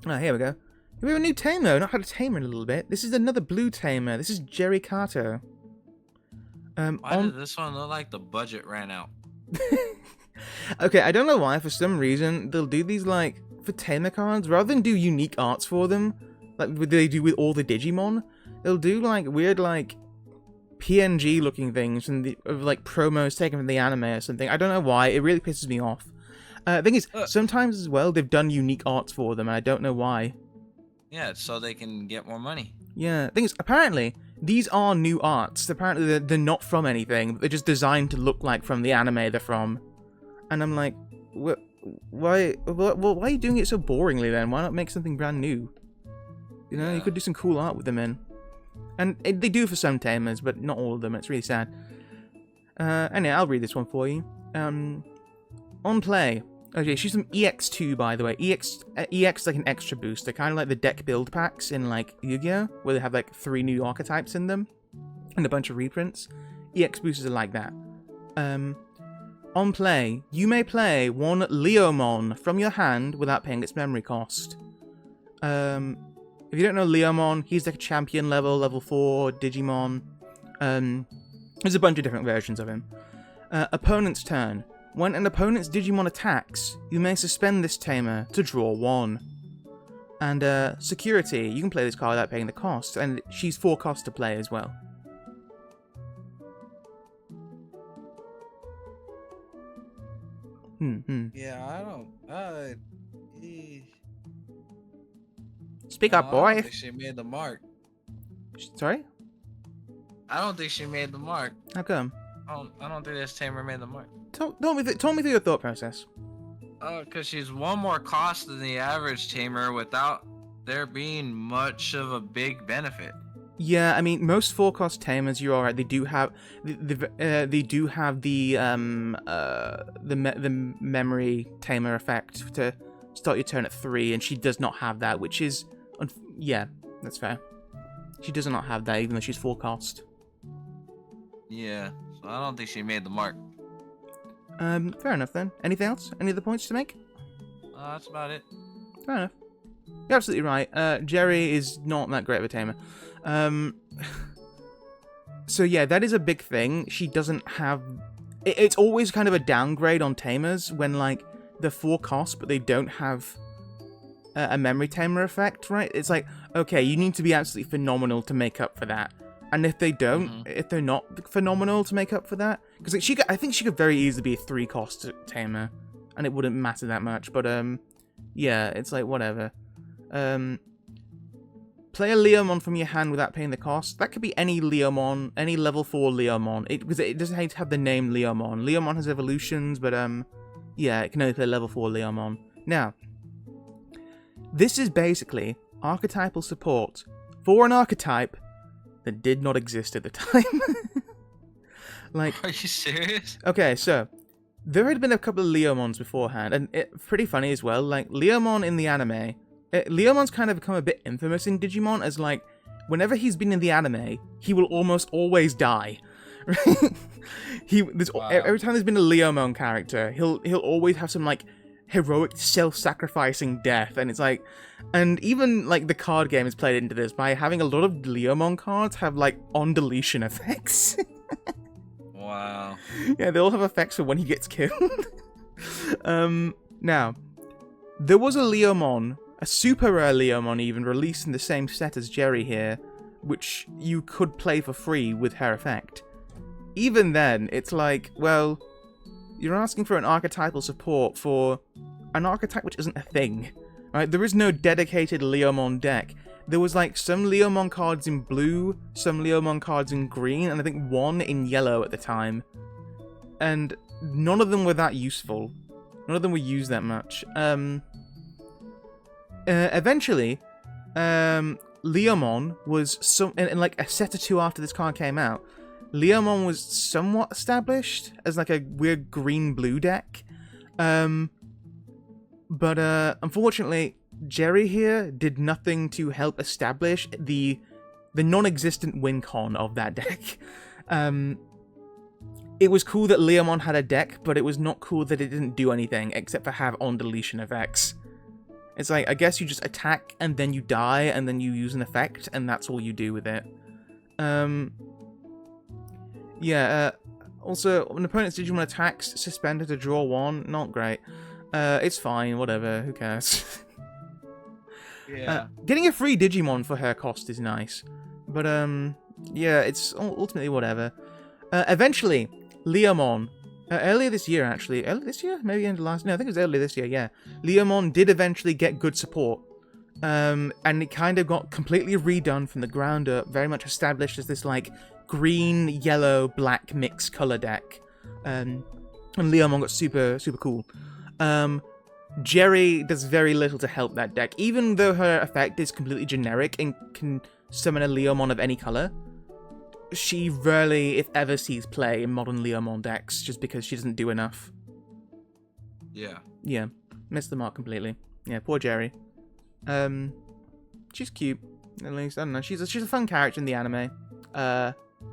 Right, here we go. We have a new tamer. Not had a tamer in a little bit. This is another blue tamer. This is Jerry Carter. Why does this one look like the budget ran out? Okay, I don't know why. For some reason, they'll do these, like, for tamer cards, rather than do unique arts for them, like they do with all the Digimon, they'll do, like, weird, like, PNG-looking things and like, promos taken from the anime or something. I don't know why. It really pisses me off. The thing is, sometimes as well, they've done unique arts for them, and I don't know why. Yeah, so they can get more money. Yeah, the thing is, apparently, these are new arts. Apparently, they're not from anything. They're just designed to look like from the anime they're from. And I'm like, why are you doing it so boringly then? Why not make something brand new? You know, you could do some cool art with them in. And they do for some tamers, but not all of them. It's really sad. Anyway, I'll read this one for you. On play. Okay, she's from EX2, by the way. EX is like an extra booster, kind of like the deck build packs in, like, Yu-Gi-Oh!, where they have, like, 3 new archetypes in them, and a bunch of reprints. EX boosters are like that. On play, you may play one Leomon from your hand without paying its memory cost. If you don't know Leomon, he's like a champion level 4 Digimon. There's a bunch of different versions of him. Opponent's turn. When an opponent's Digimon attacks, you may suspend this tamer to draw 1. And security, you can play this card without paying the cost, and she's 4 cost to play as well. Yeah, I don't. Speak up, boy. I don't think she made the mark. Sorry? I don't think she made the mark. How come? I don't think this tamer made the mark. talk me through your thought process. Because she's one more cost than the average tamer without there being much of a big benefit. Yeah, I mean, most 4-cost tamers, you're alright. They do have they do have the memory tamer effect to start your turn at 3, and she does not have that, which is yeah, that's fair. She does not have that, even though she's 4-cost. Yeah, so I don't think she made the mark. Fair enough then. Anything else? Any other points to make? That's about it. Fair enough. You're absolutely right. Jerry is not that great of a tamer. So yeah, that is a big thing. She doesn't have... It's always kind of a downgrade on tamers when, like, they're 4-cost, but they don't have a memory tamer effect, right? It's like, okay, you need to be absolutely phenomenal to make up for that. And if they don't, if they're not phenomenal to make up for that, because I think she could very easily be a 3-cost tamer, and it wouldn't matter that much. But yeah, it's like whatever. Play a Leomon from your hand without paying the cost. That could be any Leomon, any level 4 Leomon. Because it doesn't have to have the name Leomon. Leomon has evolutions, but yeah, it can only play level 4 Leomon. Now, this is basically archetypal support for an archetype that did not exist at the time. Like, are you serious? Okay, so there had been a couple of Leomons beforehand, and it's pretty funny as well. Like, Leomon in the anime, Leomon's kind of become a bit infamous in Digimon as, like, whenever he's been in the anime, he will almost always die. Wow. Every time there's been a Leomon character, he'll always have some, like, heroic self-sacrificing death, and it's like, and even like the card game is played into this by having a lot of Leomon cards have like on deletion effects. Wow. Yeah, they all have effects for when he gets killed. Now, there was a Leomon, a super rare Leomon even, released in the same set as Jerry here, which you could play for free with her effect. Even then, it's like, well, you're asking for an archetypal support for an archetype which isn't a thing, right? There is no dedicated Leomon deck. There was like some Leomon cards in blue, some Leomon cards in green, and I think one in yellow at the time. And none of them were that useful. None of them were used that much. Eventually, Leomon was in like a set or two after this card came out, Leomon was somewhat established as like a weird green-blue deck. But unfortunately, Jerry here did nothing to help establish the non-existent win con of that deck. It was cool that Leomon had a deck, but it was not cool that it didn't do anything except for have on-deletion effects. It's like, I guess you just attack and then you die and then you use an effect and that's all you do with it. Yeah, also, when opponent's Digimon attacks, suspended to draw 1, not great. It's fine, whatever, who cares? Yeah. Getting a free Digimon for her cost is nice. But, yeah, it's ultimately whatever. Eventually, Leomon, earlier this year, actually. Earlier this year? Maybe end of last... No, I think it was earlier this year, yeah. Leomon did eventually get good support. And it kind of got completely redone from the ground up, very much established as this, like, green, yellow, black mix color deck. And Leomon got super, super cool. Jerry does very little to help that deck, even though her effect is completely generic and can summon a Leomon of any color. She rarely, if ever, sees play in modern Leomon decks, just because she doesn't do enough. Yeah. Yeah, missed the mark completely. Yeah, poor Jerry. She's cute, at least. I don't know. She's a fun character in the anime.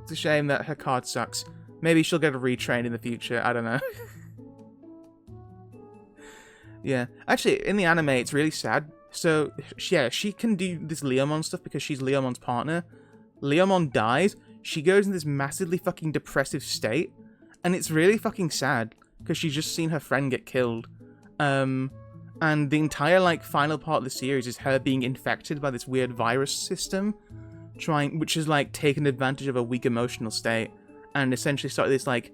It's a shame that her card sucks. Maybe she'll get a retrain in the future. I don't know. Yeah. Actually, in the anime, it's really sad. So, yeah, she can do this Leomon stuff because she's Leomon's partner. Leomon dies. She goes in this massively fucking depressive state. And it's really fucking sad because she's just seen her friend get killed. And the entire, like, final part of the series is her being infected by this weird virus system. Which is, like, taking advantage of a weak emotional state. And essentially started this, like,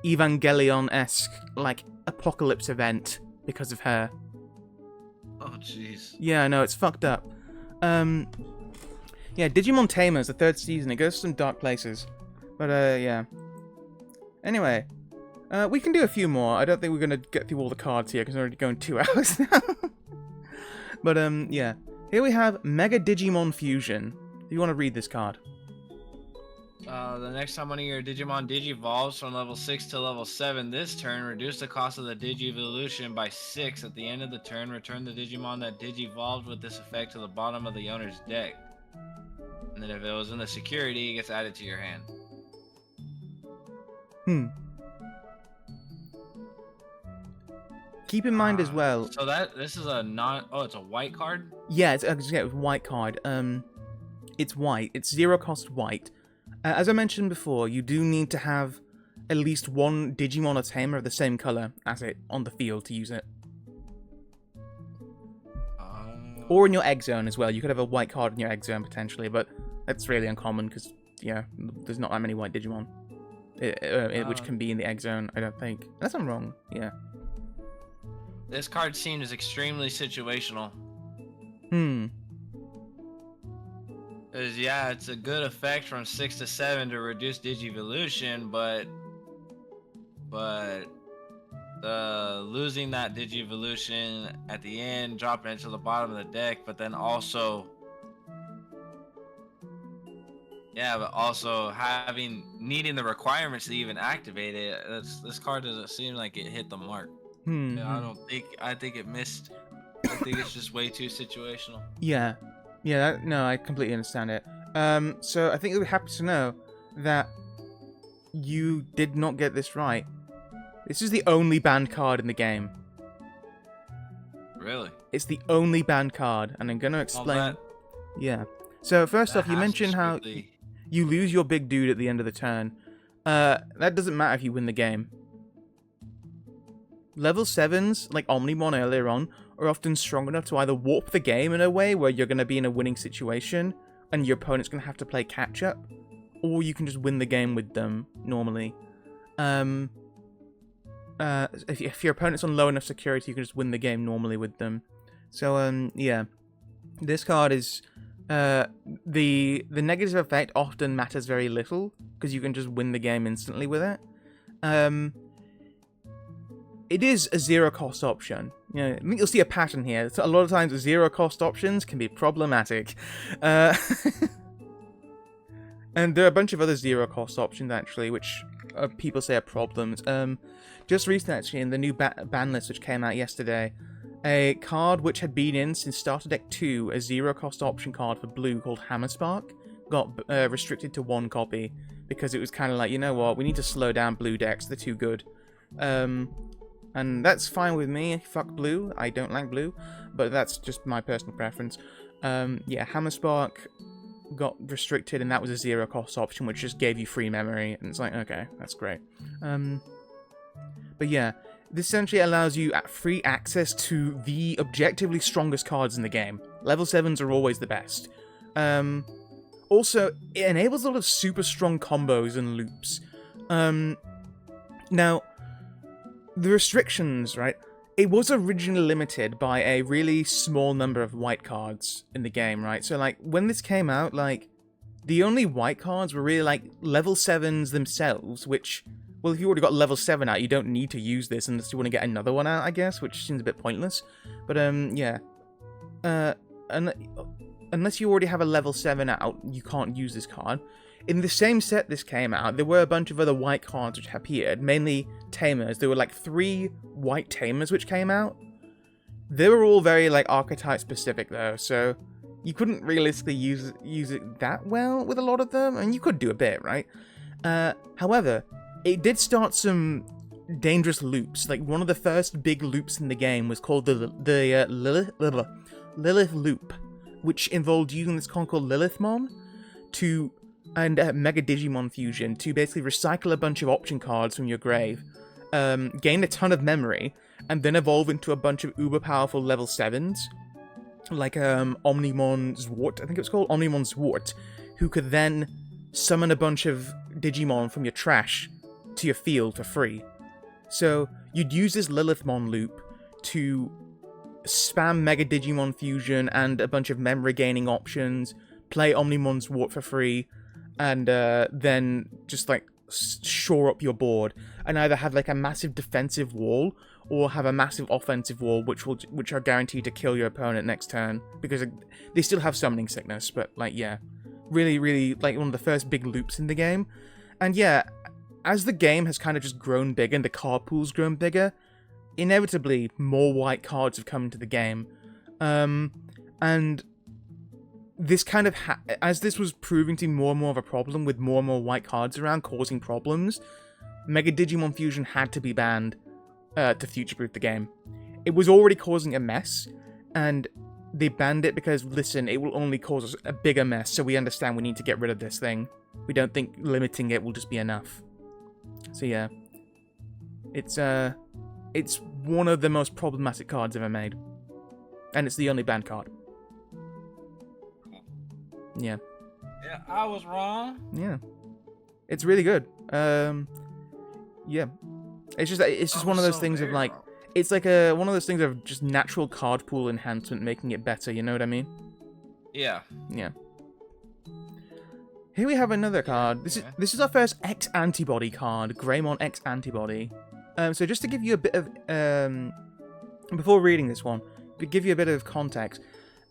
Evangelion-esque, like, apocalypse event because of her. Oh, jeez. Yeah, I know, it's fucked up. Yeah, Digimon Tamers, the 3rd season, it goes to some dark places. But, yeah. Anyway, We can do a few more. I don't think we're gonna get through all the cards here because we're already going 2 hours now. But yeah. Here we have Mega Digimon Fusion. Do you want to read this card? The next time one of your Digimon Digivolves from level 6 to level 7 this turn, reduce the cost of the Digivolution by 6. At the end of the turn, return the Digimon that Digivolved with this effect to the bottom of the owner's deck. And then if it was in the security, it gets added to your hand. Keep in mind as well. So this is a it's a white card? Yeah, it's a white card. It's white. It's 0 cost white. As I mentioned before, you do need to have at least one Digimon or Tamer of the same color as it on the field to use it. Or in your egg zone as well. You could have a white card in your egg zone potentially, but that's really uncommon because, yeah, there's not that many white Digimon. Which can be in the egg zone, I don't think. Unless I'm wrong, yeah. This card seems extremely situational. Because, yeah, it's a good effect from 6 to 7 to reduce Digivolution, but losing that Digivolution at the end, dropping it to the bottom of the deck, but then also, yeah, but also needing the requirements to even activate it. This card doesn't seem like it hit the mark. Yeah, I think it missed. I think it's just way too situational. Yeah. No, I completely understand it. So I think you'll be happy to know that you did not get this right. This is the only banned card in the game. Really? It's the only banned card, and I'm going to explain. Yeah. So first off, you mentioned how you lose your big dude at the end of the turn. That doesn't matter if you win the game. Level 7s, like Omnimon earlier on, are often strong enough to either warp the game in a way where you're going to be in a winning situation and your opponent's going to have to play catch-up, or you can just win the game with them normally. If your opponent's on low enough security, you can just win the game normally with them. So, yeah. This card is... the negative effect often matters very little, because you can just win the game instantly with it. It is a 0 cost option. You know, I think you'll see a pattern here. So a lot of times 0 cost options can be problematic. And there are a bunch of other 0 cost options actually, which people say are problems. Just recently actually, in the new ban list which came out yesterday, a card which had been in since Starter Deck 2, a 0 cost option card for blue called Hammerspark, got restricted to 1 copy because it was kind of like, you know what, we need to slow down blue decks, they're too good. And that's fine with me. Fuck blue. I don't like blue, but that's just my personal preference. Yeah, Hammerspark got restricted, and that was a 0 cost option, which just gave you free memory. And it's like, okay, that's great. But yeah, this essentially allows you free access to the objectively strongest cards in the game. Level 7s are always the best. Also, it enables a lot of super strong combos and loops. Now, the restrictions, right? It was originally limited by a really small number of white cards in the game, right? So, like, when this came out, like, the only white cards were really, like, level 7s themselves, which, well, if you already got level 7 out, you don't need to use this unless you want to get another one out, I guess, which seems a bit pointless. But, yeah. Unless you already have a level 7 out, you can't use this card. In the same set this came out, there were a bunch of other white cards which appeared, mainly Tamers. There were like 3 white Tamers which came out. They were all very like archetype specific though, so you couldn't realistically use it that well with a lot of them, and you could do a bit, right? However, it did start some dangerous loops. Like one of the first big loops in the game was called the Lilith loop, which involved using this card called Lilithmon and Mega Digimon Fusion to basically recycle a bunch of option cards from your grave, gain a ton of memory, and then evolve into a bunch of uber powerful level 7s, like Omnimon Zwart, I think it was called, Omnimon Zwart, who could then summon a bunch of Digimon from your trash to your field for free. So you'd use this Lilithmon loop to spam Mega Digimon Fusion and a bunch of memory gaining options, play Omnimon Zwart for free, and then just like shore up your board and either have like a massive defensive wall or have a massive offensive wall, which are guaranteed to kill your opponent next turn because they still have summoning sickness. But like, yeah, really, really like one of the first big loops in the game. And yeah, as the game has kind of just grown bigger and the card pool's grown bigger, inevitably more white cards have come into the game. And this kind of as this was proving to be more and more of a problem with more and more white cards around causing problems, Mega Digimon Fusion had to be banned to future-proof the game. It was already causing a mess, and they banned it because, listen, it will only cause us a bigger mess, so we understand we need to get rid of this thing. We don't think limiting it will just be enough. So yeah, it's one of the most problematic cards ever made, and it's the only banned card. Yeah. Yeah, I was wrong. Yeah, it's really good. Yeah, it's just one of those things of like, it's like one of those things of just natural card pool enhancement making it better. You know what I mean? Yeah. Yeah. Here we have another card. This is our first X antibody card, Greymon X antibody. So just to give you a bit of before reading this one, to give you a bit of context,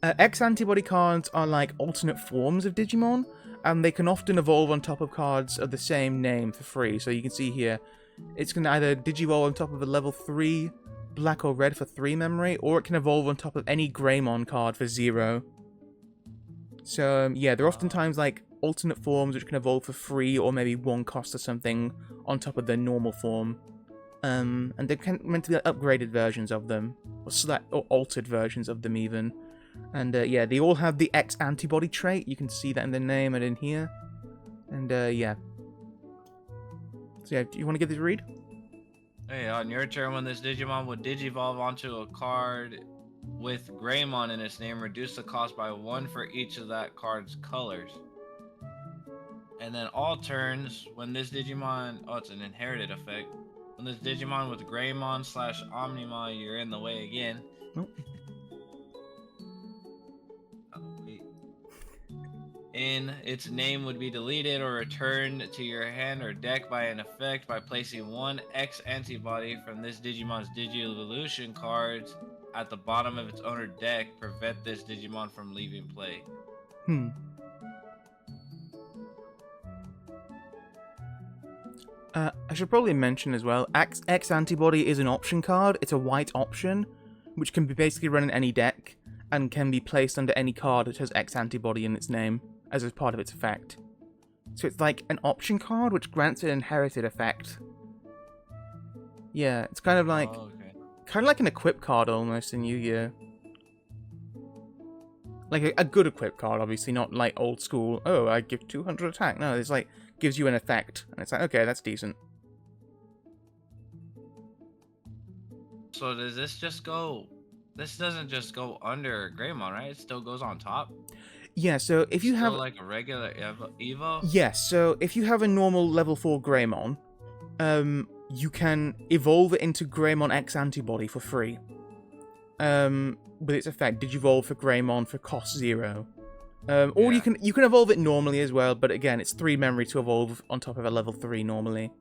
X antibody cards are like alternate forms of Digimon, and they can often evolve on top of cards of the same name for free. So you can see here, it's going to either digivolve on top of a level 3 black or red for 3 memory, or it can evolve on top of any Greymon card for 0. So yeah, they're oftentimes like alternate forms which can evolve for free or maybe 1 cost or something on top of their normal form. And they're meant to be like upgraded versions of them, or altered versions of them even. And yeah, they all have the X antibody trait. You can see that in the name and in here. And yeah. So yeah, do you want to give this a read? Hey, on your turn, when this Digimon would digivolve onto a card with Greymon in its name, reduce the cost by 1 for each of that card's colors. And then all turns, when this Digimon... Oh, it's an inherited effect. When this Digimon with Greymon / Omnimon, you're in the way again. Nope. In its name would be deleted or returned to your hand or deck by an effect by placing 1 X antibody from this Digimon's Digievolution cards at the bottom of its owner deck. Prevent this Digimon from leaving play. I should probably mention as well, X antibody is an option card. It's a white option, which can be basically run in any deck, and can be placed under any card that has X antibody in its name as a part of its effect. So it's like an option card which grants an inherited effect. Yeah, it's kind of like an equip card almost in Yu-Gi-Oh! Like a good equip card, obviously, not like old school, oh, I give 200 attack. No, it's like, gives you an effect, and it's like, okay, that's decent. So does this just go... This doesn't just go under Greymon, right? It still goes on top? Yeah, so if you have... like a regular Evo? Yes, so if you have a normal level 4 Greymon, you can evolve it into Greymon X Antibody for free. With its effect, Digivolve for Greymon for cost 0. Or you can evolve it normally as well, but again, it's 3 memory to evolve on top of a level 3 normally.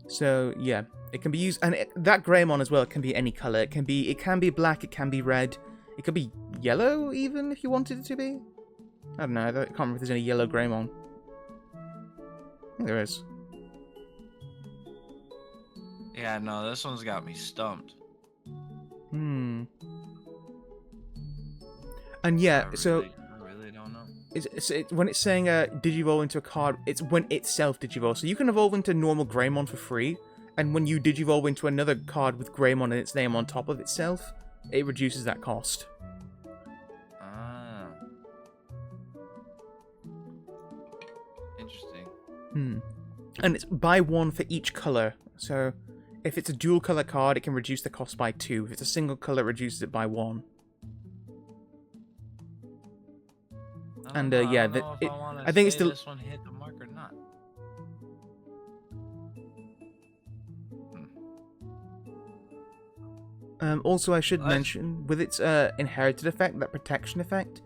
So yeah, it can be used, and that Greymon as well can be any color. It can be black, it can be red, it could be yellow even if you wanted it to be. I don't know. I can't remember if there's any yellow Greymon. I think there is. Yeah, no, this one's got me stumped. And yeah, I really don't know. When it's saying digivolve into a card, it's when itself digivolves. So you can evolve into normal Greymon for free, and when you digivolve into another card with Greymon and its name on top of itself, it reduces that cost. Ah. Interesting. And it's by 1 for each color. So if it's a dual color card, it can reduce the cost by 2. If it's a single color, it reduces it by 1. And yeah, I think it's still. This one hit the mark or not. Also, I should mention with its inherited effect, that protection effect,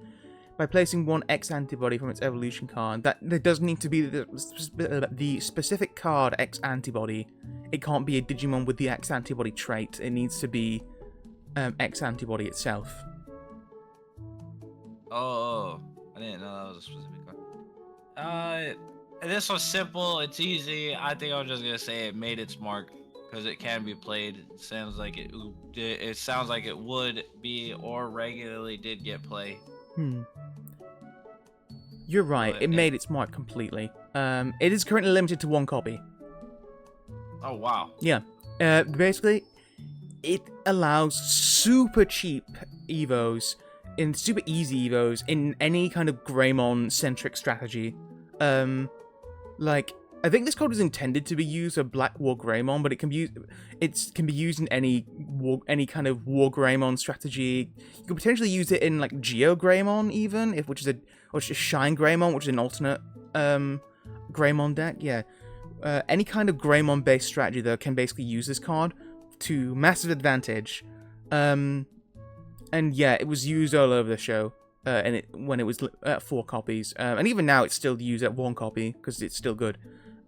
by placing one X antibody from its evolution card. That there does need to be the specific card X antibody. It can't be a Digimon with the X antibody trait. It needs to be X antibody itself. Oh, I didn't know that was a specific card. This was simple. It's easy. I think I was just gonna say it made its mark because it can be played. It sounds like it. It sounds like it would be or regularly did get play. You're right. It made its mark completely. It is currently limited to 1 copy. Oh wow. Yeah. Basically, it allows super cheap evos and super easy evos in any kind of Greymon centric strategy. Like, I think this code was intended to be used for Black War Greymon, but it can be used in any kind of War Greymon strategy. You could potentially use it in like Geo Greymon even, which is Shine Greymon, which is an alternate Greymon deck. Yeah, any kind of Greymon based strategy though can basically use this card to massive advantage. And yeah, it was used all over the show. When it was at 4 copies, and even now it's still used at 1 copy because it's still good.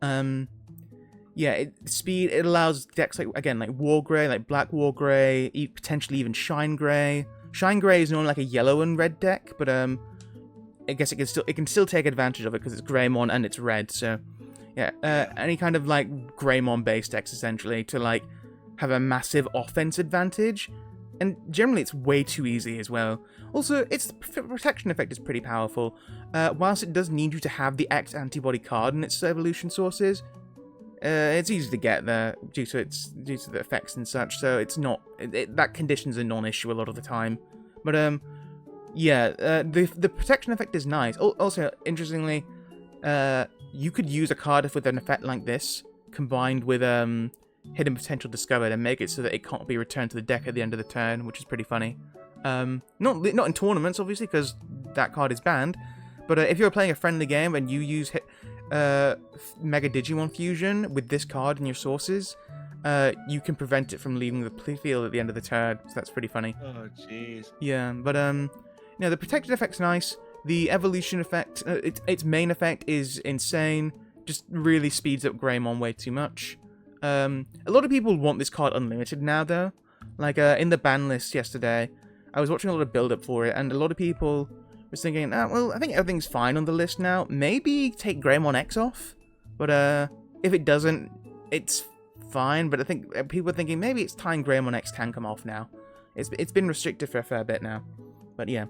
Yeah, speed. It allows decks like War Grey, like Black War Grey, potentially even Shine Grey. Shine Grey is normally like a yellow and red deck, but I guess it can still take advantage of it because it's Greymon and it's red. So yeah, any kind of like Greymon based decks essentially to like have a massive offense advantage. And generally, it's way too easy as well. Also, its protection effect is pretty powerful. Whilst it does need you to have the X antibody card in its evolution sources, it's easy to get there due to the effects and such. So it's not that condition's a non-issue a lot of the time. But yeah, the protection effect is nice. Also, interestingly, you could use a card with an effect like this combined with hidden potential discovered and make it so that it can't be returned to the deck at the end of the turn, which is pretty funny. Not in tournaments, obviously, because that card is banned. But if you're playing a friendly game and you use Mega Digimon Fusion with this card in your sources, you can prevent it from leaving the field at the end of the turn. So that's pretty funny. Oh jeez. Yeah, but the protected effect's nice. The evolution effect, its main effect is insane. Just really speeds up Greymon way too much. A lot of people want this card unlimited now, though. Like, in the ban list yesterday, I was watching a lot of build-up for it, and a lot of people were thinking, well, I think everything's fine on the list now. Maybe take Greymon X off? But, if it doesn't, it's fine. But I think people are thinking, maybe it's time Greymon X can come off now. It's been restricted for a fair bit now. But, yeah.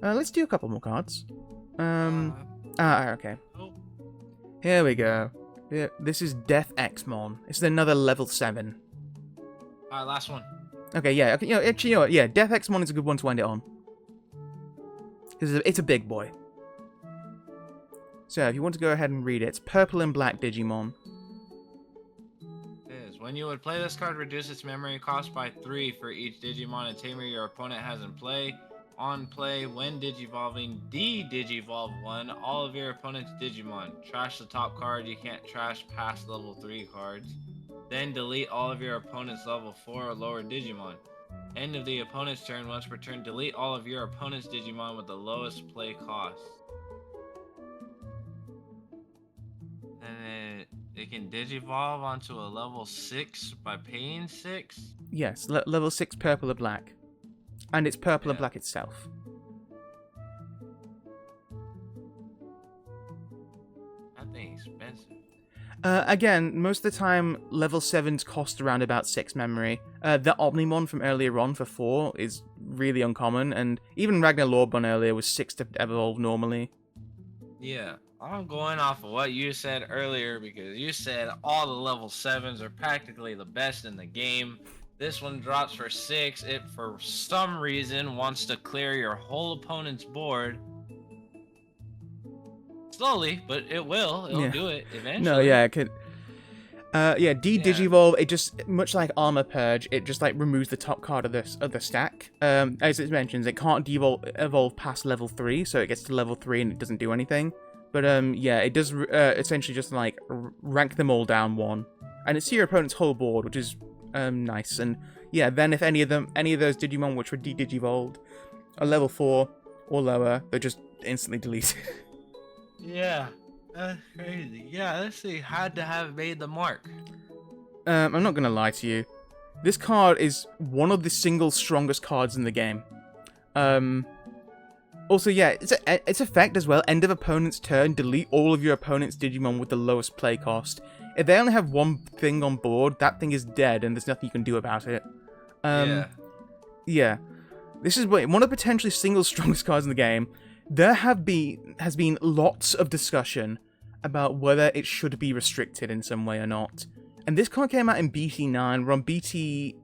Let's do a couple more cards. Okay. Here we go. Yeah, this is Death Xmon. This is another level 7. Alright, last one. Okay, yeah. Okay, actually, you know what? Yeah, Death Xmon is a good one to end it on. Because it's a big boy. So, if you want to go ahead and read it, it's purple and black Digimon. It is. When you would play this card, reduce its memory cost by 3 for each Digimon and Tamer your opponent has in play. On play, when Digivolving, de-Digivolve 1 all of your opponent's Digimon. Trash the top card, you can't trash past level 3 cards. Then delete all of your opponent's level 4 or lower Digimon. End of the opponent's turn, once per turn, delete all of your opponent's Digimon with the lowest play cost. And it can Digivolve onto a level 6 by paying 6? Yes, level 6 purple or black. And it's purple and black itself. That thing's expensive. Again, most of the time, level 7s cost around about 6 memory. The Omnimon from earlier on for 4 is really uncommon, and even Ragnar Lordbon earlier was 6 to evolve normally. Yeah, I'm going off of what you said earlier, because you said all the level 7s are practically the best in the game. This one drops for 6. It, for some reason, wants to clear your whole opponent's board. Slowly, but it will. It'll do it eventually. No, yeah, it could. Yeah, de-Digivolve, it just, much like Armor Purge, it just, like, removes the top card of the stack. As it mentions, it can't evolve past level 3, so it gets to level 3 and it doesn't do anything. But, yeah, it does essentially just, like, rank them all down 1. And it's your opponent's whole board, which is nice. And, yeah, then if any of those Digimon which were de-Digivolved are level 4, or lower, they're just instantly deleted. Yeah, that's crazy. Yeah, let's see. Had to have made the mark. I'm not gonna lie to you. This card is one of the single strongest cards in the game. Also, yeah, its effect as well. End of opponent's turn, delete all of your opponent's Digimon with the lowest play cost. If they only have one thing on board, that thing is dead, and there's nothing you can do about it. Yeah. This is one of the potentially single strongest cards in the game. There has been lots of discussion about whether it should be restricted in some way or not. And this card came out in BT9. We're on BT,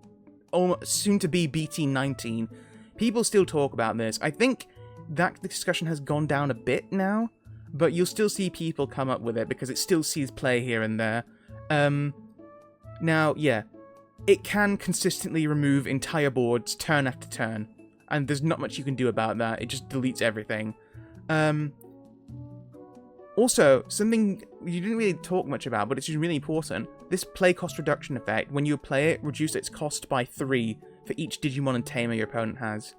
soon to be BT19. People still talk about this. I think that discussion has gone down a bit now, but you'll still see people come up with it because it still sees play here and there. Now, yeah, it can consistently remove entire boards turn after turn, and there's not much you can do about that. It just deletes everything. Also, something you didn't really talk much about, but it's really important. This play cost reduction effect, when you play it, reduce its cost by 3 for each Digimon and Tamer your opponent has.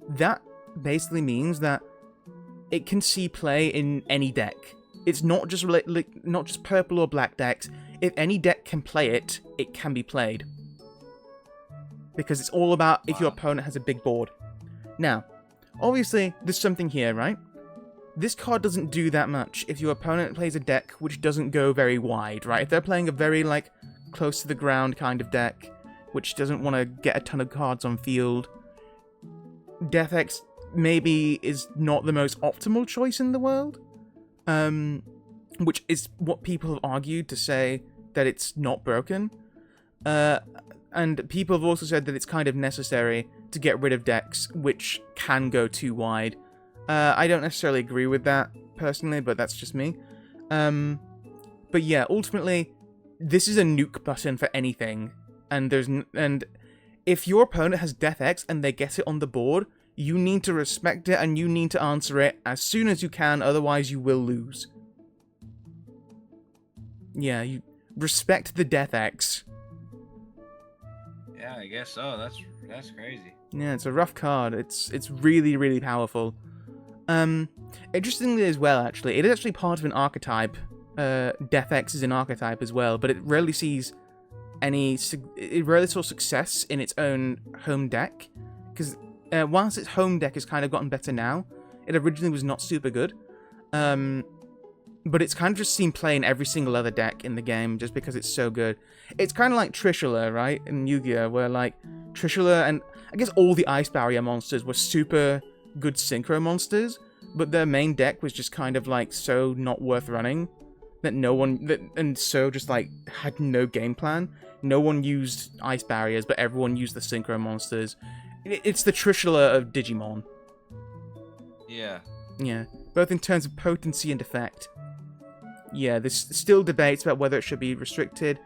That basically means that it can see play in any deck. It's not just not just purple or black decks. If any deck can play it, it can be played. Because it's all about if your opponent has a big board. Now, obviously, there's something here, right? This card doesn't do that much if your opponent plays a deck which doesn't go very wide, right? If they're playing a very, close to the ground kind of deck, which doesn't want to get a ton of cards on field, Death X maybe is not the most optimal choice in the world. Which is what people have argued to say that it's not broken. And people have also said that it's kind of necessary to get rid of decks which can go too wide. I don't necessarily agree with that, personally, but that's just me. But yeah, ultimately, this is a nuke button for anything. And if your opponent has Death X and they get it on the board, you need to respect it and you need to answer it as soon as you can, otherwise you will lose. Yeah, you respect the Death X. Yeah, I guess so. That's crazy. Yeah, it's a rough card. It's really, really powerful. Interestingly as well, actually, it is actually part of an archetype. Death X is an archetype as well, but it rarely sees it rarely saw success in its own home deck, because whilst its home deck has kind of gotten better now, it originally was not super good. But it's kind of just seen play in every single other deck in the game just because it's so good. It's kind of like Trishula, right, in Yu-Gi-Oh!, where, Trishula and I guess all the Ice Barrier monsters were super good Synchro monsters, but their main deck was just kind of, so not worth running that had no game plan. No one used Ice Barriers, but everyone used the Synchro monsters. It's the Trishula of Digimon. Yeah. Yeah, both in terms of potency and effect. Yeah, there's still debates about whether it should be restricted.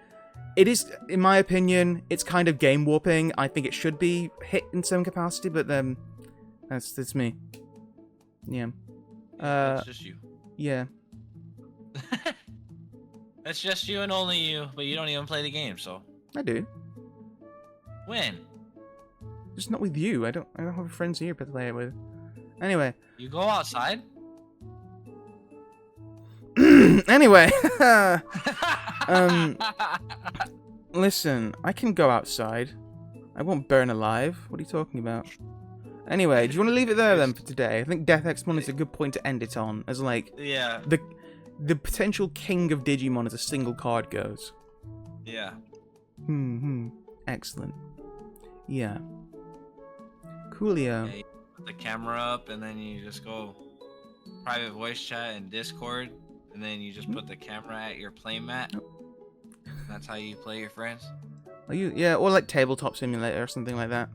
It is, in my opinion, it's kind of game warping. I think it should be hit in some capacity, but that's me. Yeah. That's just you. Yeah. That's just you and only you, but you don't even play the game, so. I do. When? Just not with you. I don't have friends here to play it with. Anyway. You go outside? Anyway. Listen, I can go outside. I won't burn alive. What are you talking about? Anyway, do you want to leave it there then for today? I think Death X-Mon is a good point to end it on, as yeah, the potential king of Digimon as a single card goes. Yeah. Excellent. Yeah. Coolio. Yeah, you put the camera up and then you just go private voice chat and Discord, and then you just put the camera at your playmat. That's how you play your friends. Are you? Yeah, or Tabletop Simulator or something like that.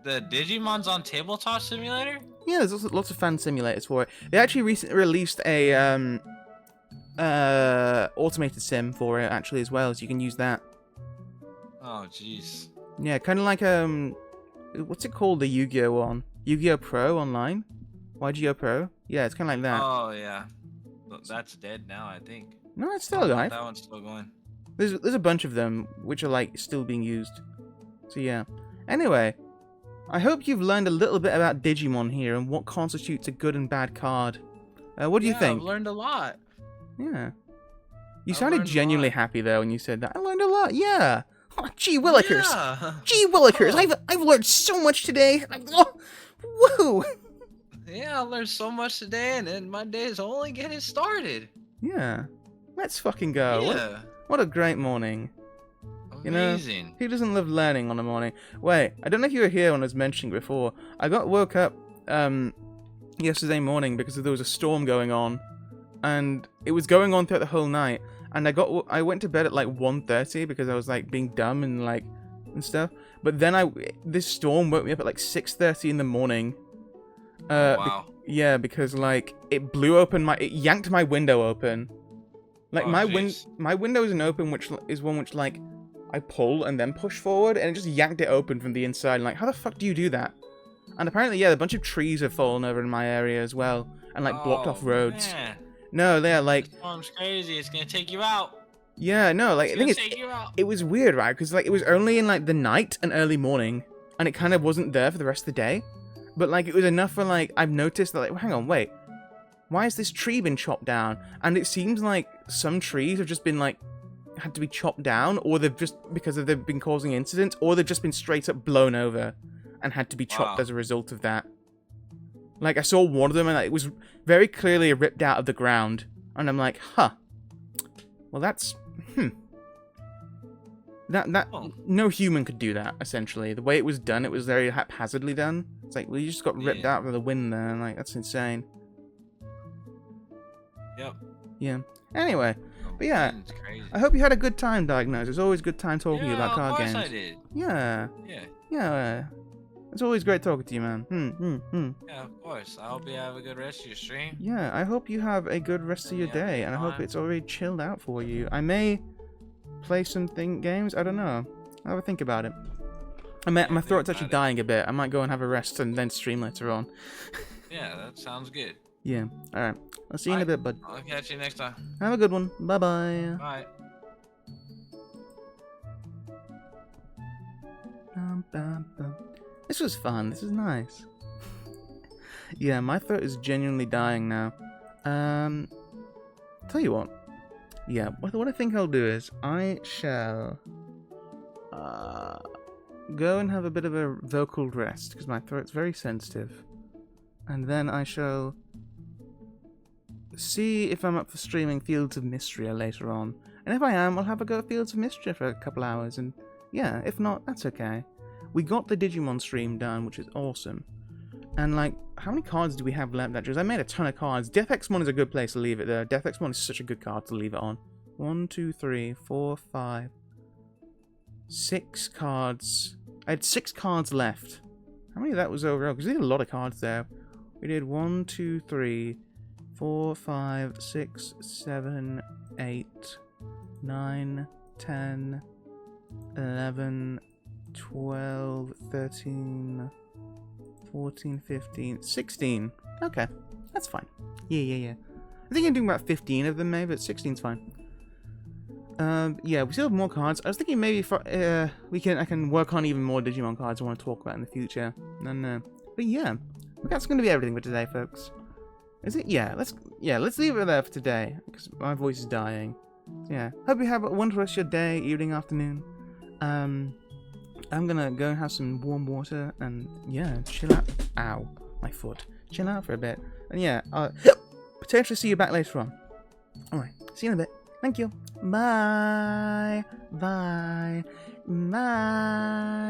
The Digimon's on Tabletop Simulator? Yeah, there's also lots of fan simulators for it. They actually recently released a automated sim for it actually as well, so you can use that. Oh, jeez. Yeah, kind of like what's it called? The Yu-Gi-Oh one, Yu-Gi-Oh Pro Online, YGO Pro. Yeah, it's kind of like that. Oh yeah, that's dead now, I think. No, it's still alive. That one's still going. There's a bunch of them which are still being used. So yeah. Anyway, I hope you've learned a little bit about Digimon here and what constitutes a good and bad card. What do you think? I've learned a lot. Yeah. You I've sounded learned a genuinely lot. happy there when you said that. I learned a lot. Yeah. Oh, gee willikers. Yeah. Gee willikers. Oh. I've learned so much today. Oh, woo. Yeah, I learned so much today, and my day is only getting started. Yeah. Let's fucking go. Yeah. What a great morning. You know, Amazing. who doesn't love learning on a morning? Wait, I don't know if you were here when I was mentioning before. I got woke up yesterday morning because there was a storm going on, and it was going on throughout the whole night. And I went to bed at like 1:30 because I was like being dumb and like and stuff. But then this storm woke me up at like 6:30 in the morning. Wow. Yeah, because like it yanked my window open. Like Oh, my window isn't open, which is one which like I pull and then push forward, and it just yanked it open from the inside. Like, how the fuck do you do that? And apparently, yeah, a bunch of trees have fallen over in my area as well, and like blocked off roads. Man. No, they're like, This storm's crazy. It's gonna take you out. yeah, no, like It's I think gonna take you out. it was weird, right? Because like it was only in like the night and early morning, and it kind of wasn't there for the rest of the day. But like it was enough for like I've noticed that like hang on, wait, why has this tree been chopped down? And it seems like some trees have just been like had to be chopped down, or they've just because they've been causing incidents, or they've just been straight up blown over and had to be chopped Wow. as a result of that. Like I saw one of them and like, it was very clearly ripped out of the ground, and I'm like, huh. Well, that's That Oh. no human could do that. Essentially, the way it was done, it was very haphazardly done. It's like, well, you just got ripped Yeah. out of the wind there, and like that's insane. Yep. Yeah. Anyway, but yeah, It's crazy. I hope you had a good time, Diagnose. It's always a good time talking to you about Of card course games. I did. Yeah, Yeah. yeah. It's always great talking to you, man. Yeah, of course. I hope you have a good rest of your stream. Yeah, I hope you have a good rest of your Yeah, day, and I hope fine. it's already chilled out for you. I may play some games. I don't know. I'll have a think about it. My think throat's actually about it. dying a bit. I might go and have a rest and then stream later on. Yeah, that sounds good. Yeah. All right. I'll see you in a bit, bud. I'll catch you next time. Have a good one. Bye bye. Bye. This was fun. This was nice. Yeah, my throat is genuinely dying now. Tell you what. Yeah, what I think I'll do is I shall go and have a bit of a vocal rest because my throat's very sensitive, and then I shall see if I'm up for streaming Fields of Mystery later on. And if I am, I'll have a go at Fields of Mystery for a couple hours, and yeah, if not, that's okay. We got the Digimon stream done, which is awesome. And like, how many cards do we have left actually? I made a ton of cards. Death X-Mon is a good place to leave it there. Death X-Mon is such a good card to leave it on. 1, 2, 3, 4, 5, 6 cards. I had 6 cards left. How many of that was overall? Because we did a lot of cards there. We did 1, 2, 3, 4, 5, 6, 7, 8, 9, 10, 11, 12, 13, 14, 15, 16. Okay, that's fine. Yeah. I think I'm doing about 15 of them maybe, but 16's fine. Yeah, we still have more cards. I was thinking maybe for, I can work on even more Digimon cards I want to talk about in the future. But yeah, that's going to be everything for today, folks. Is it? Yeah, let's leave it there for today because my voice is dying. Yeah, hope you have a wonderful rest of your day, evening, afternoon. I'm gonna go and have some warm water and yeah, chill out. Ow, my foot. Chill out for a bit, and yeah, I'll potentially see you back later on. All right, see you in a bit. Thank you. Bye. Bye. Bye.